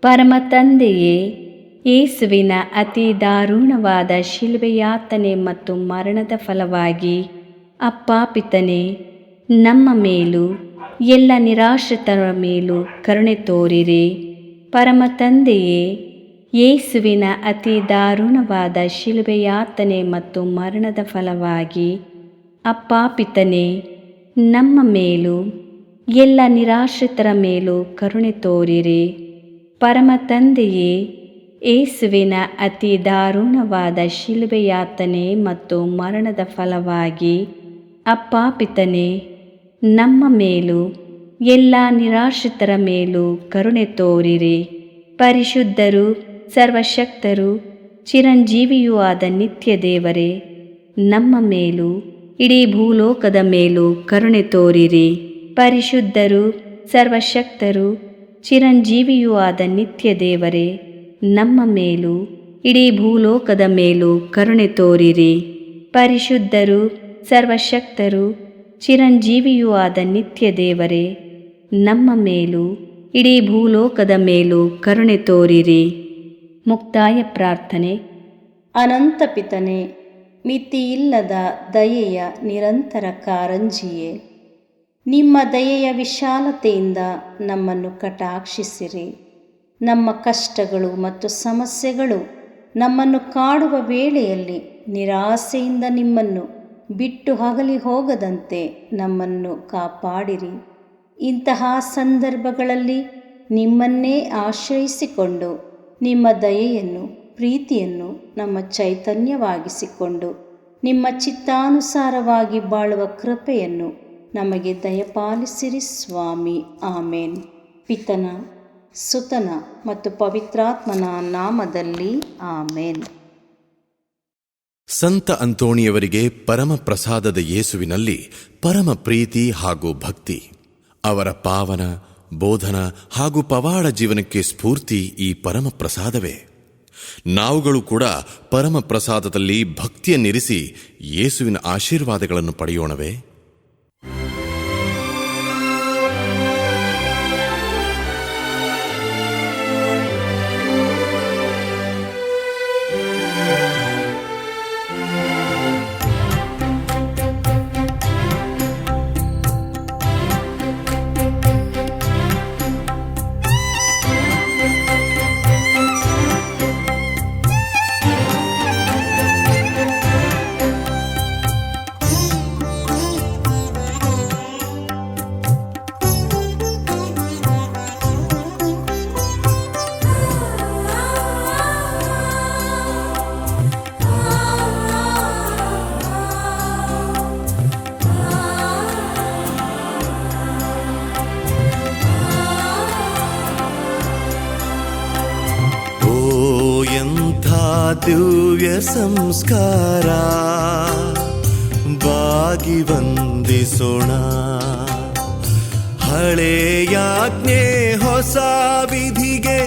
ಪರಮ ತಂದೆಯೇ, ಯೇಸುವಿನ ಅತಿ ದಾರುಣವಾದ ಶಿಲುಬೆ ಯಾತನೆ ಮತ್ತು ಮರಣದ ಫಲವಾಗಿ ಅಪ್ಪಾ ಪಿತನೇ, ನಮ್ಮ ಮೇಲೂ ಎಲ್ಲ ನಿರಾಶ್ರಿತರ ಮೇಲೂ ಕರುಣೆ ತೋರಿರಿ. ಪರಮ ತಂದೆಯೇ, ಯೇಸುವಿನ ಅತಿ ದಾರುಣವಾದ ಶಿಲುಬೆ ಯಾತನೆ ಮತ್ತು ಮರಣದ ಫಲವಾಗಿ ಅಪ್ಪಾ ಪಿತನೇ, ನಮ್ಮ ಮೇಲೂ ಎಲ್ಲ ನಿರಾಶ್ರಿತರ ಮೇಲೂ ಕರುಣೆ ತೋರಿರಿ. ಪರಮ ತಂದೆಯೇ, ಯೇಸುವಿನ ಅತಿ ದಾರುಣವಾದ ಶಿಲುಬೆ ಯಾತನೆ ಮತ್ತು ಮರಣದ ಫಲವಾಗಿ ಅಪ್ಪಾ ಪಿತನೇ, ನಮ್ಮ ಮೇಲೂ ಎಲ್ಲ ನಿರಾಶ್ರಿತರ ಮೇಲೂ ಕರುಣೆ ತೋರಿರಿ. ಪರಿಶುದ್ಧರೂ ಸರ್ವಶಕ್ತರೂ ಚಿರಂಜೀವಿಯೂ ಆದ ನಿತ್ಯ ದೇವರೇ, ನಮ್ಮ ಮೇಲೂ ಇಡೀ ಭೂಲೋಕದ ಮೇಲೂ ಕರುಣೆ ತೋರಿರಿ. ಪರಿಶುದ್ಧರೂ ಸರ್ವಶಕ್ತರೂ ಚಿರಂಜೀವಿಯೂ ಆದ ನಿತ್ಯ ದೇವರೇ, ನಮ್ಮ ಮೇಲೂ ಇಡೀ ಭೂಲೋಕದ ಮೇಲೂ ಕರುಣೆ ತೋರಿರಿ. ಪರಿಶುದ್ಧರೂ ಸರ್ವಶಕ್ತರೂ ಚಿರಂಜೀವಿಯೂ ಆದ ನಿತ್ಯ ದೇವರೇ, ನಮ್ಮ ಮೇಲೂ ಇಡೀ ಭೂಲೋಕದ ಮೇಲೂ ಕರುಣೆ ತೋರಿರಿ. ಮುಕ್ತಾಯ ಪ್ರಾರ್ಥನೆ. ಅನಂತ ಪಿತನೇ, ಮಿತಿಯಿಲ್ಲದ ದಯೆಯ ನಿರಂತರ ಕಾರಂಜಿಯೇ, ನಿಮ್ಮ ದಯೆಯ ವಿಶಾಲತೆಯಿಂದ ನಮ್ಮನ್ನು ಕಟಾಕ್ಷಿಸಿರಿ. ನಮ್ಮ ಕಷ್ಟಗಳು ಮತ್ತು ಸಮಸ್ಯೆಗಳು ನಮ್ಮನ್ನು ಕಾಡುವ ವೇಳೆಯಲ್ಲಿ ನಿರಾಸೆಯಿಂದ ನಿಮ್ಮನ್ನು ಬಿಟ್ಟು ಅಗಲಿ ಹೋಗದಂತೆ ನಮ್ಮನ್ನು ಕಾಪಾಡಿರಿ. ಇಂತಹ ಸಂದರ್ಭಗಳಲ್ಲಿ ನಿಮ್ಮನ್ನೇ ಆಶ್ರಯಿಸಿಕೊಂಡು ನಿಮ್ಮ ದಯೆಯನ್ನು, ಪ್ರೀತಿಯನ್ನು ನಮ್ಮ ಚೈತನ್ಯವಾಗಿಸಿಕೊಂಡು ನಿಮ್ಮ ಚಿತ್ತಾನುಸಾರವಾಗಿ ಬಾಳುವ ಕೃಪೆಯನ್ನು ನಮಗೆ ದಯಪಾಲಿಸಿರಿ ಸ್ವಾಮಿ. ಆಮೇನ್. ಪಿತನ, ಸುತನ ಮತ್ತು ಪವಿತ್ರಾತ್ಮನ ನಾಮದಲ್ಲಿ ಆಮೇನ್. ಸಂತ ಅಂತೋಣಿಯವರಿಗೆ ಪರಮ ಪ್ರಸಾದದ ಯೇಸುವಿನಲ್ಲಿ ಪರಮ ಪ್ರೀತಿ ಹಾಗೂ ಭಕ್ತಿ. ಅವರ ಪಾವನ ಬೋಧನ ಹಾಗೂ ಪವಾಡ ಜೀವನಕ್ಕೆ ಸ್ಫೂರ್ತಿ ಈ ಪರಮ ಪ್ರಸಾದವೇ. ನಾವುಗಳು ಕೂಡ ಪರಮ ಪ್ರಸಾದದಲ್ಲಿ ಭಕ್ತಿಯನ್ನಿರಿಸಿ ಯೇಸುವಿನ ಆಶೀರ್ವಾದಗಳನ್ನು ಪಡೆಯೋಣವೇ? ದಿವ್ಯ ಸಂಸ್ಕಾರ ಬಾಗಿ ವಂದಿಸೋಣ. ಹಳೆಯಾಜ್ಞೆ ಹೊಸ ವಿಧಿಗೆ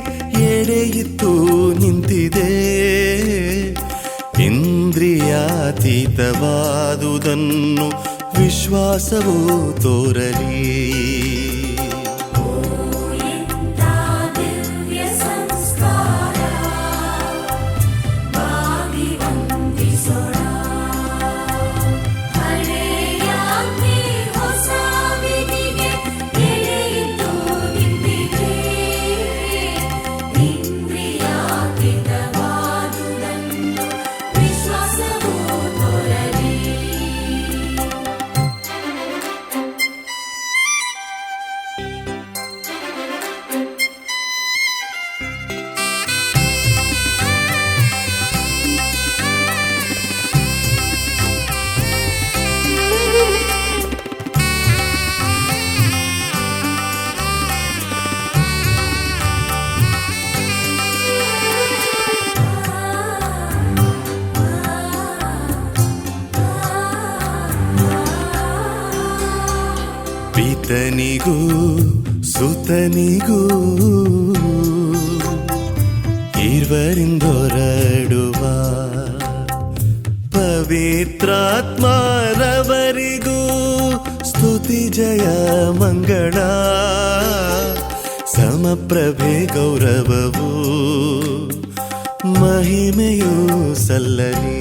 ಎಡೆಯಿತ್ತು ನಿಂತಿದೆ. ಇಂದ್ರಿಯಾತೀತವಾದುದನ್ನು ವಿಶ್ವಾಸವು ತೋರಲಿ. ಪಿತನಿಗೂ ಸುತನಿಗೂ ಇರುವರಿಂದೊರಡುವ ಪವಿತ್ರಾತ್ಮರವರಿಗೂ ಸ್ತುತಿ ಜಯ ಮಂಗಳ. ಸಮಪ್ರಭೆ ಗೌರವವು ಮಹಿಮೆಯೂ ಸಲ್ಲಲಿ.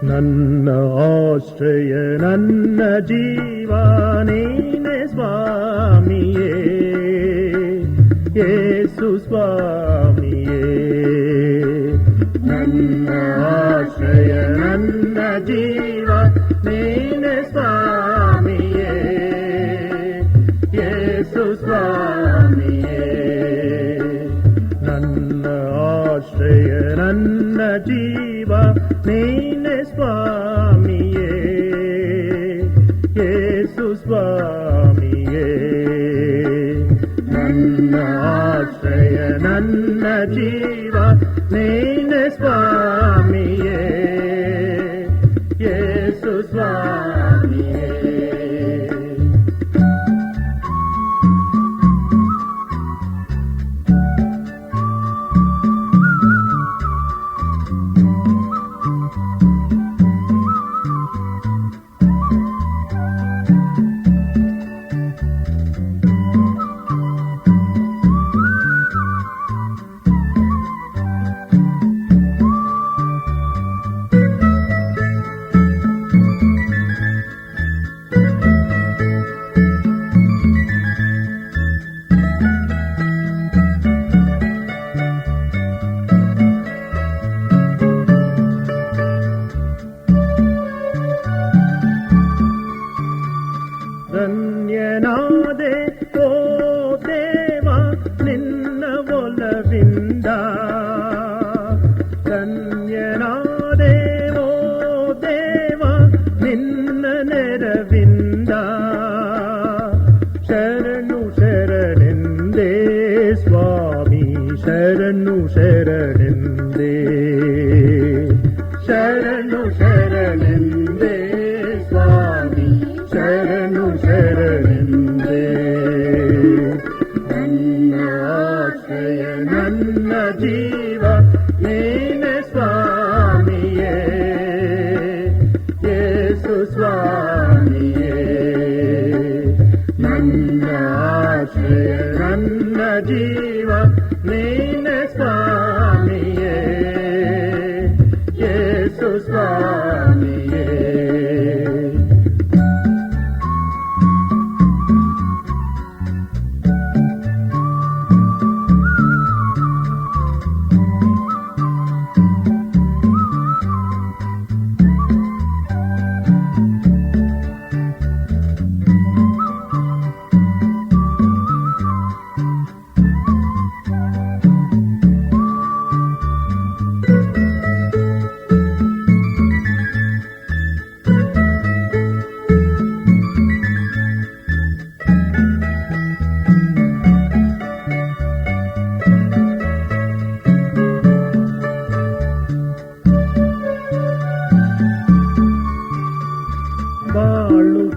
ನನ್ನ ಆಶ್ರಯ ನನ್ನ ಜೀವ ನೀನೆ ಸ್ವಾಮಿಯೇ, ಯೇಸು ಸ್ವಾಮಿಯೇ. ನನ್ನ ಆಶ್ರಯ ನನ್ನ ಜೀವ ನೀನೆ ಸ್ವಾಮಿಯೇ, ಯೇಸು ಸ್ವಾಮಿಯೇ. ನನ್ನ ಆಶ್ರಯ ನನ್ನ ಜೀವ ನೀನೆ ಸ್ವಾಮಿಯೇ, ಯೇಸು ಸ್ವಾಮಿಯೇ. ನನ್ನ ಆಶ್ರಯ ನನ್ನ ಜೀವ ನೀನೆ ಸ್ವಾಮಿಯೇ, ಯೇಸು ಸ್ವಾಮಿಯೇ. ಧನ್ಯನಾದೆ ಓ ದೇವ ನಿನ್ನ ಒಲವಿಂದ, ಧನ್ಯನಾದೆ ಓ ದೇವ ನಿನ್ನ ನೆರವಿಂದ. ಶರಣು ಶರಣೆಂದೇ ಸ್ವಾಮಿ, ಶರಣು ಶರಣೆಂದೇ, ಶರಣು ಶರಣೆಂದೇ ಸ್ವಾಮಿ, ಶರಣು ಶರಣೆಂದೇ. ನನ್ನ ಆಶ್ರಯ ನನ್ನ ಜೀವ ನೀನೆ ಸ್ವಾಮಿಯೇ,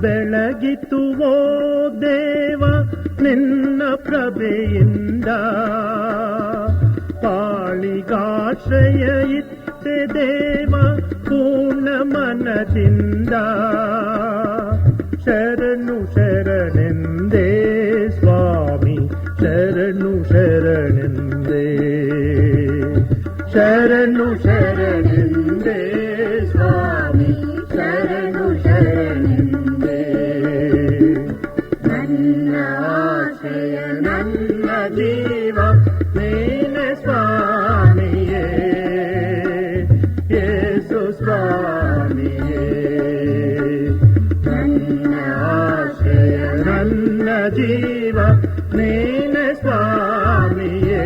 ಬೆಳಗಿತುವೋ ದೇವ ನಿನ್ನ ಪ್ರಭೆಯಿಂದ. ಪಾಳಿಗಾಶ್ರಯ ಇತ್ತೆ ದೇವ ಪೂರ್ಣ ಮನದಿಂದ. ಶರಣು ಶರಣೆಂದೇ ಸ್ವಾಮಿ ಶರಣು ಶರಣೆಂದೇ. ಶರಣು ಶರಣೆಂದೇ ಸ್ವಾಮಿ ಶರಣು ಶರಣೆಂದೇ. ನನ್ನ ಆಶ್ರಯ ನನ್ನ ಜೀವ ನೀನೆ ಸ್ವಾಮಿಯೇ ಯೇಸು ಸ್ವಾಮಿಯೇ. ನನ್ನ ಆಶ್ರಯ ನನ್ನ ಜೀವ ನೀನೆ ಸ್ವಾಮಿಯೇ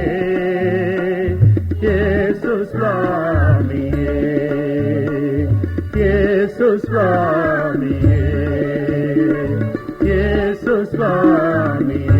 ಯೇಸು ಸ್ವಾಮಿಯೇ ಯೇಸು ಸ್ವಾಮಿಯೇ ಯೇಸು ಸ್ವಾಮಿಯೇ.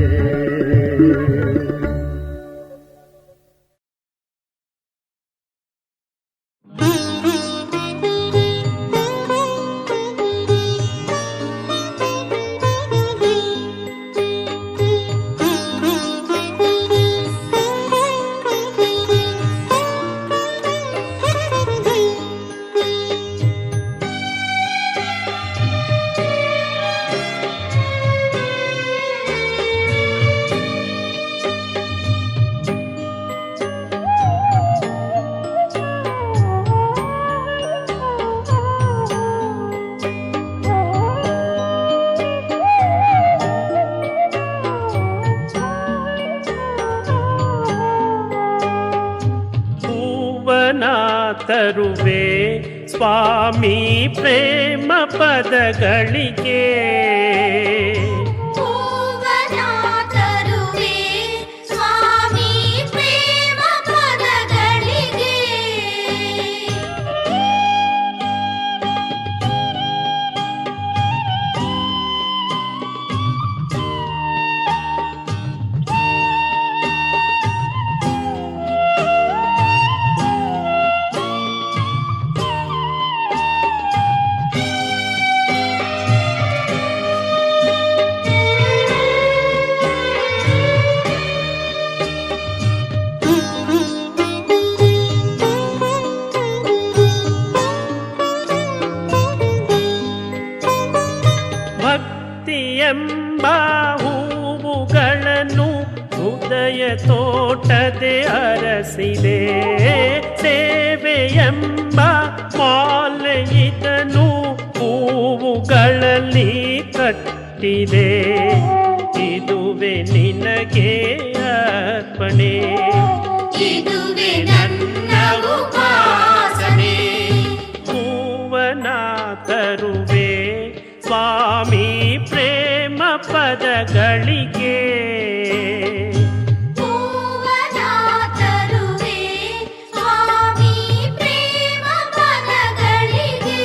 ತರುವೆ ಸ್ವಾಮಿ ಪ್ರೇಮ ಪದಗಳಿಗೆ. ತರುವೆ ಸ್ವಾಮಿ ಪ್ರೇಮ ಪದಗಳಿಗೆ. ಎಂಬ ಹೂವುಗಳನ್ನು ಹೃದಯ ತೋಟದೆ ಅರಸಿದೆ. ಸೇವೆಯೆಂಬ ಮಾಲೆಯಿದನು ಹೂವುಗಳಲ್ಲಿ ಕಟ್ಟಿದೆ. ಇದುವೆ ನಿನಗೆ ಅರ್ಪಣೆ, ಇದುವೆ ನನ್ನ ಉಪಾಸನೆ. ಹೂವನ ತರುವೆ ಸ್ವಾಮಿ ಪ್ರೇಮ ಪದಗಳಿಗೆ. ಹೂವನ ತರುವೆ ಸ್ವಾಮಿ ಪ್ರೇಮ ಪದಗಳಿಗೆ.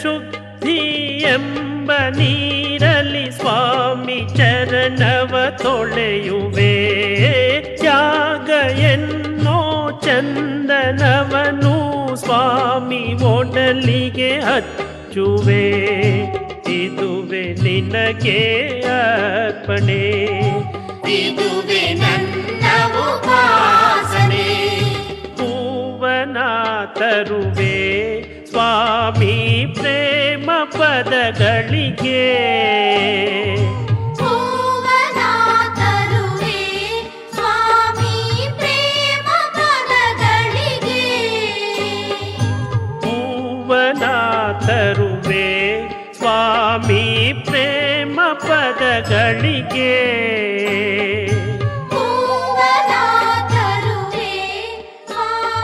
ಶುದ್ಧಿ ಎಂಬ ನೀರಲಿ ಸ್ವಾಮಿ ಚರಣವ ತೊಳೆಯುವೆ. ತ್ಯಾಗ ಎನ್ನೋ ಚಂದನವನು ಸ್ವಾಮಿ ಒಡಲಿಗೆ ಹಚ್ಚುವೆ. ಇದುವೆ ನಿನಗೆ ಅರ್ಪಣೆ, ಇದುವೆ ನನ್ನ ಉಪಾಸನೆ. ಹೂವನ ತರುವೆ ಸ್ವಾಮಿ ಪ್ರೇಮ ಪದಗಳಿಗೆ. ಹೂವನ ತರುವೆ ಸ್ವಾಮಿ ಪ್ರೇಮ ಪದಗಳಿಗೆ. ಹೂವನ ತರುವೆ ಸ್ವಾಮಿ ಪ್ರೇಮ ಪದಗಳಿಗೆ. ಹೂವನ ತರುವೆ ಸ್ವಾಮಿ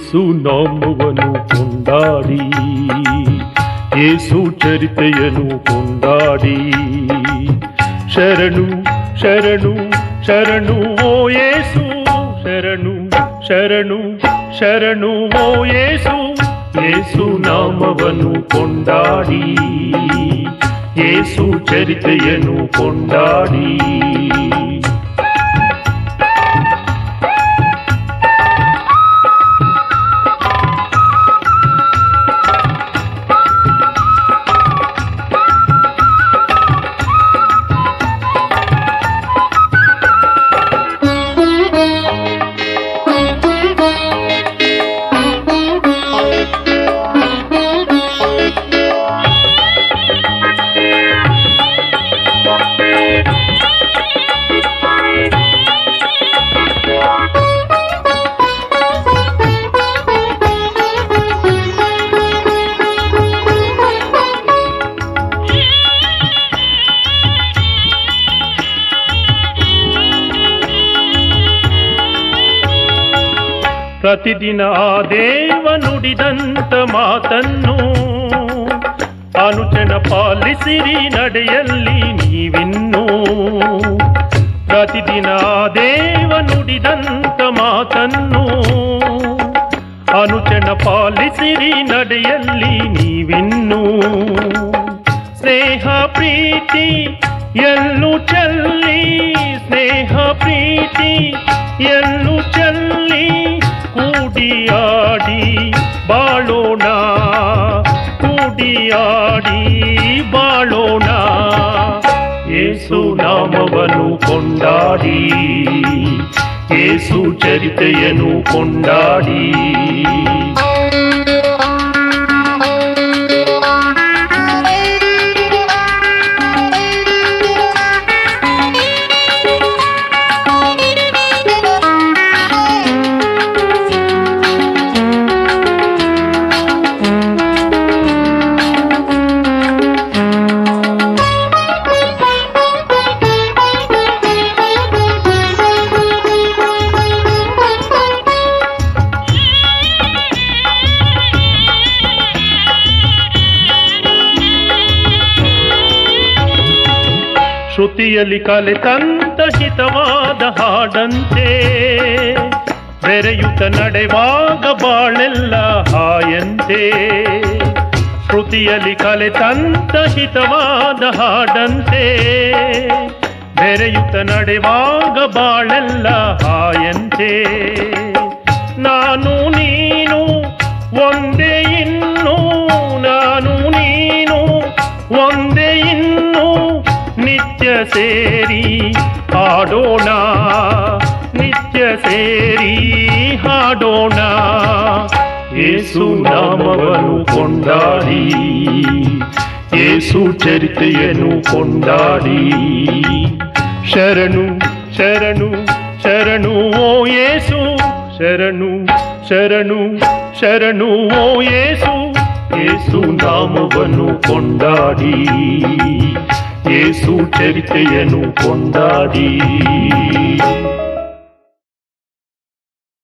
ಯೇಸು ನಾಮವನ್ನು ಕೊಂಡಾಡಿ, ಯೇಸು ಚರಿತೆಯನ್ನು ಕೊಂಡಾಡಿ. ಶರಣು ಶರಣು ಶರಣು ಓ ಯೇಸು, ಶರಣು ಶರಣು ಶರಣು ಓ ಯೇಸು, ಯೇಸು ನಾಮವನ್ನು ಕೊಂಡಾಡಿ, ಯೇಸು ಚರಿತೆಯನ್ನು ಕೊಂಡಾಡಿ. ಪ್ರತಿದಿನ ಆ ದೇವ ನುಡಿದಂತ ಮಾತನ್ನು ಅನುಚನ ಪಾಲಿಸಿರಿ ನಡೆಯಲ್ಲಿ ನೀವಿನ್ನು. ಪ್ರತಿದಿನ ಆ ದೇವ ನುಡಿದಂತ ಮಾತನ್ನು ಅನುಚನ ಪಾಲಿಸಿರಿ ನಡೆಯಲ್ಲಿ ನೀವಿನ್ನು. ಸ್ನೇಹ ಪ್ರೀತಿ ಎಲ್ಲೂ ಚೆಲ್ಲಿ, ಸ್ನೇಹ ಪ್ರೀತಿ ಎಲ್ಲೂ ಚೆಲ್ಲಿ, ಕೂಡಿಯಾಡಿ ಬಾಳೋಣ, ಕೂಡಿಯಾಡಿ ಬಾಳೋಣ. ಯೇಸು ನಾಮವನ್ನು ಕೊಂಡಾಡಿ, ಯೇಸು ಚರಿತೆಯನ್ನು ಕೊಂಡಾಡಿ. ಶ್ರುತಿಯಲ್ಲಿ ಕಲೆತಂತ ಹಿತವಾದ ಹಾಡಂತೆ, ಬೆರೆಯುತ್ತ ನಡೆವಾಗ ಬಾಳೆಲ್ಲ ಹಾಯಂತೆ. ಶ್ರುತಿಯಲ್ಲಿ ಕಲೆತಂತ ಹಿತವಾದ ಹಾಡಂತೆ, ಬೆರೆಯುತ್ತ ನಡೆವಾಗ ಬಾಳೆಲ್ಲ ಹಾಯಂತೆ. ನಾನು ನೀನು ಒಂದೇ ಇನ್ನು, ನಾನು ನೀನು ಒಂದೇ ಇನ್ನು, ನಿತ್ಯ ಸೇರಿ ಹಾಡೋಣ, ನಿತ್ಯ ಸೇರಿ ಹಾಡೋಣ. ಯೇಸು ನಾಮವನ್ನು ಕೊಂಡಾಡಿ, ಯೇಸು ಚರಿತೆಯನ್ನು ಕೊಂಡಾಡಿ. ಶರಣು ಶರಣು ಶರಣು ಓ ಯೇಸು, ಶರಣು ಶರಣು ಶರಣು ಓ ಯೇಸು, ಯೇಸು ನಾಮವನ್ನು ಕೊಂಡಾಡಿ, ಯೇಸು ಚರಿತೆಯನ್ನು ಕೊಂಡಾಡಿ.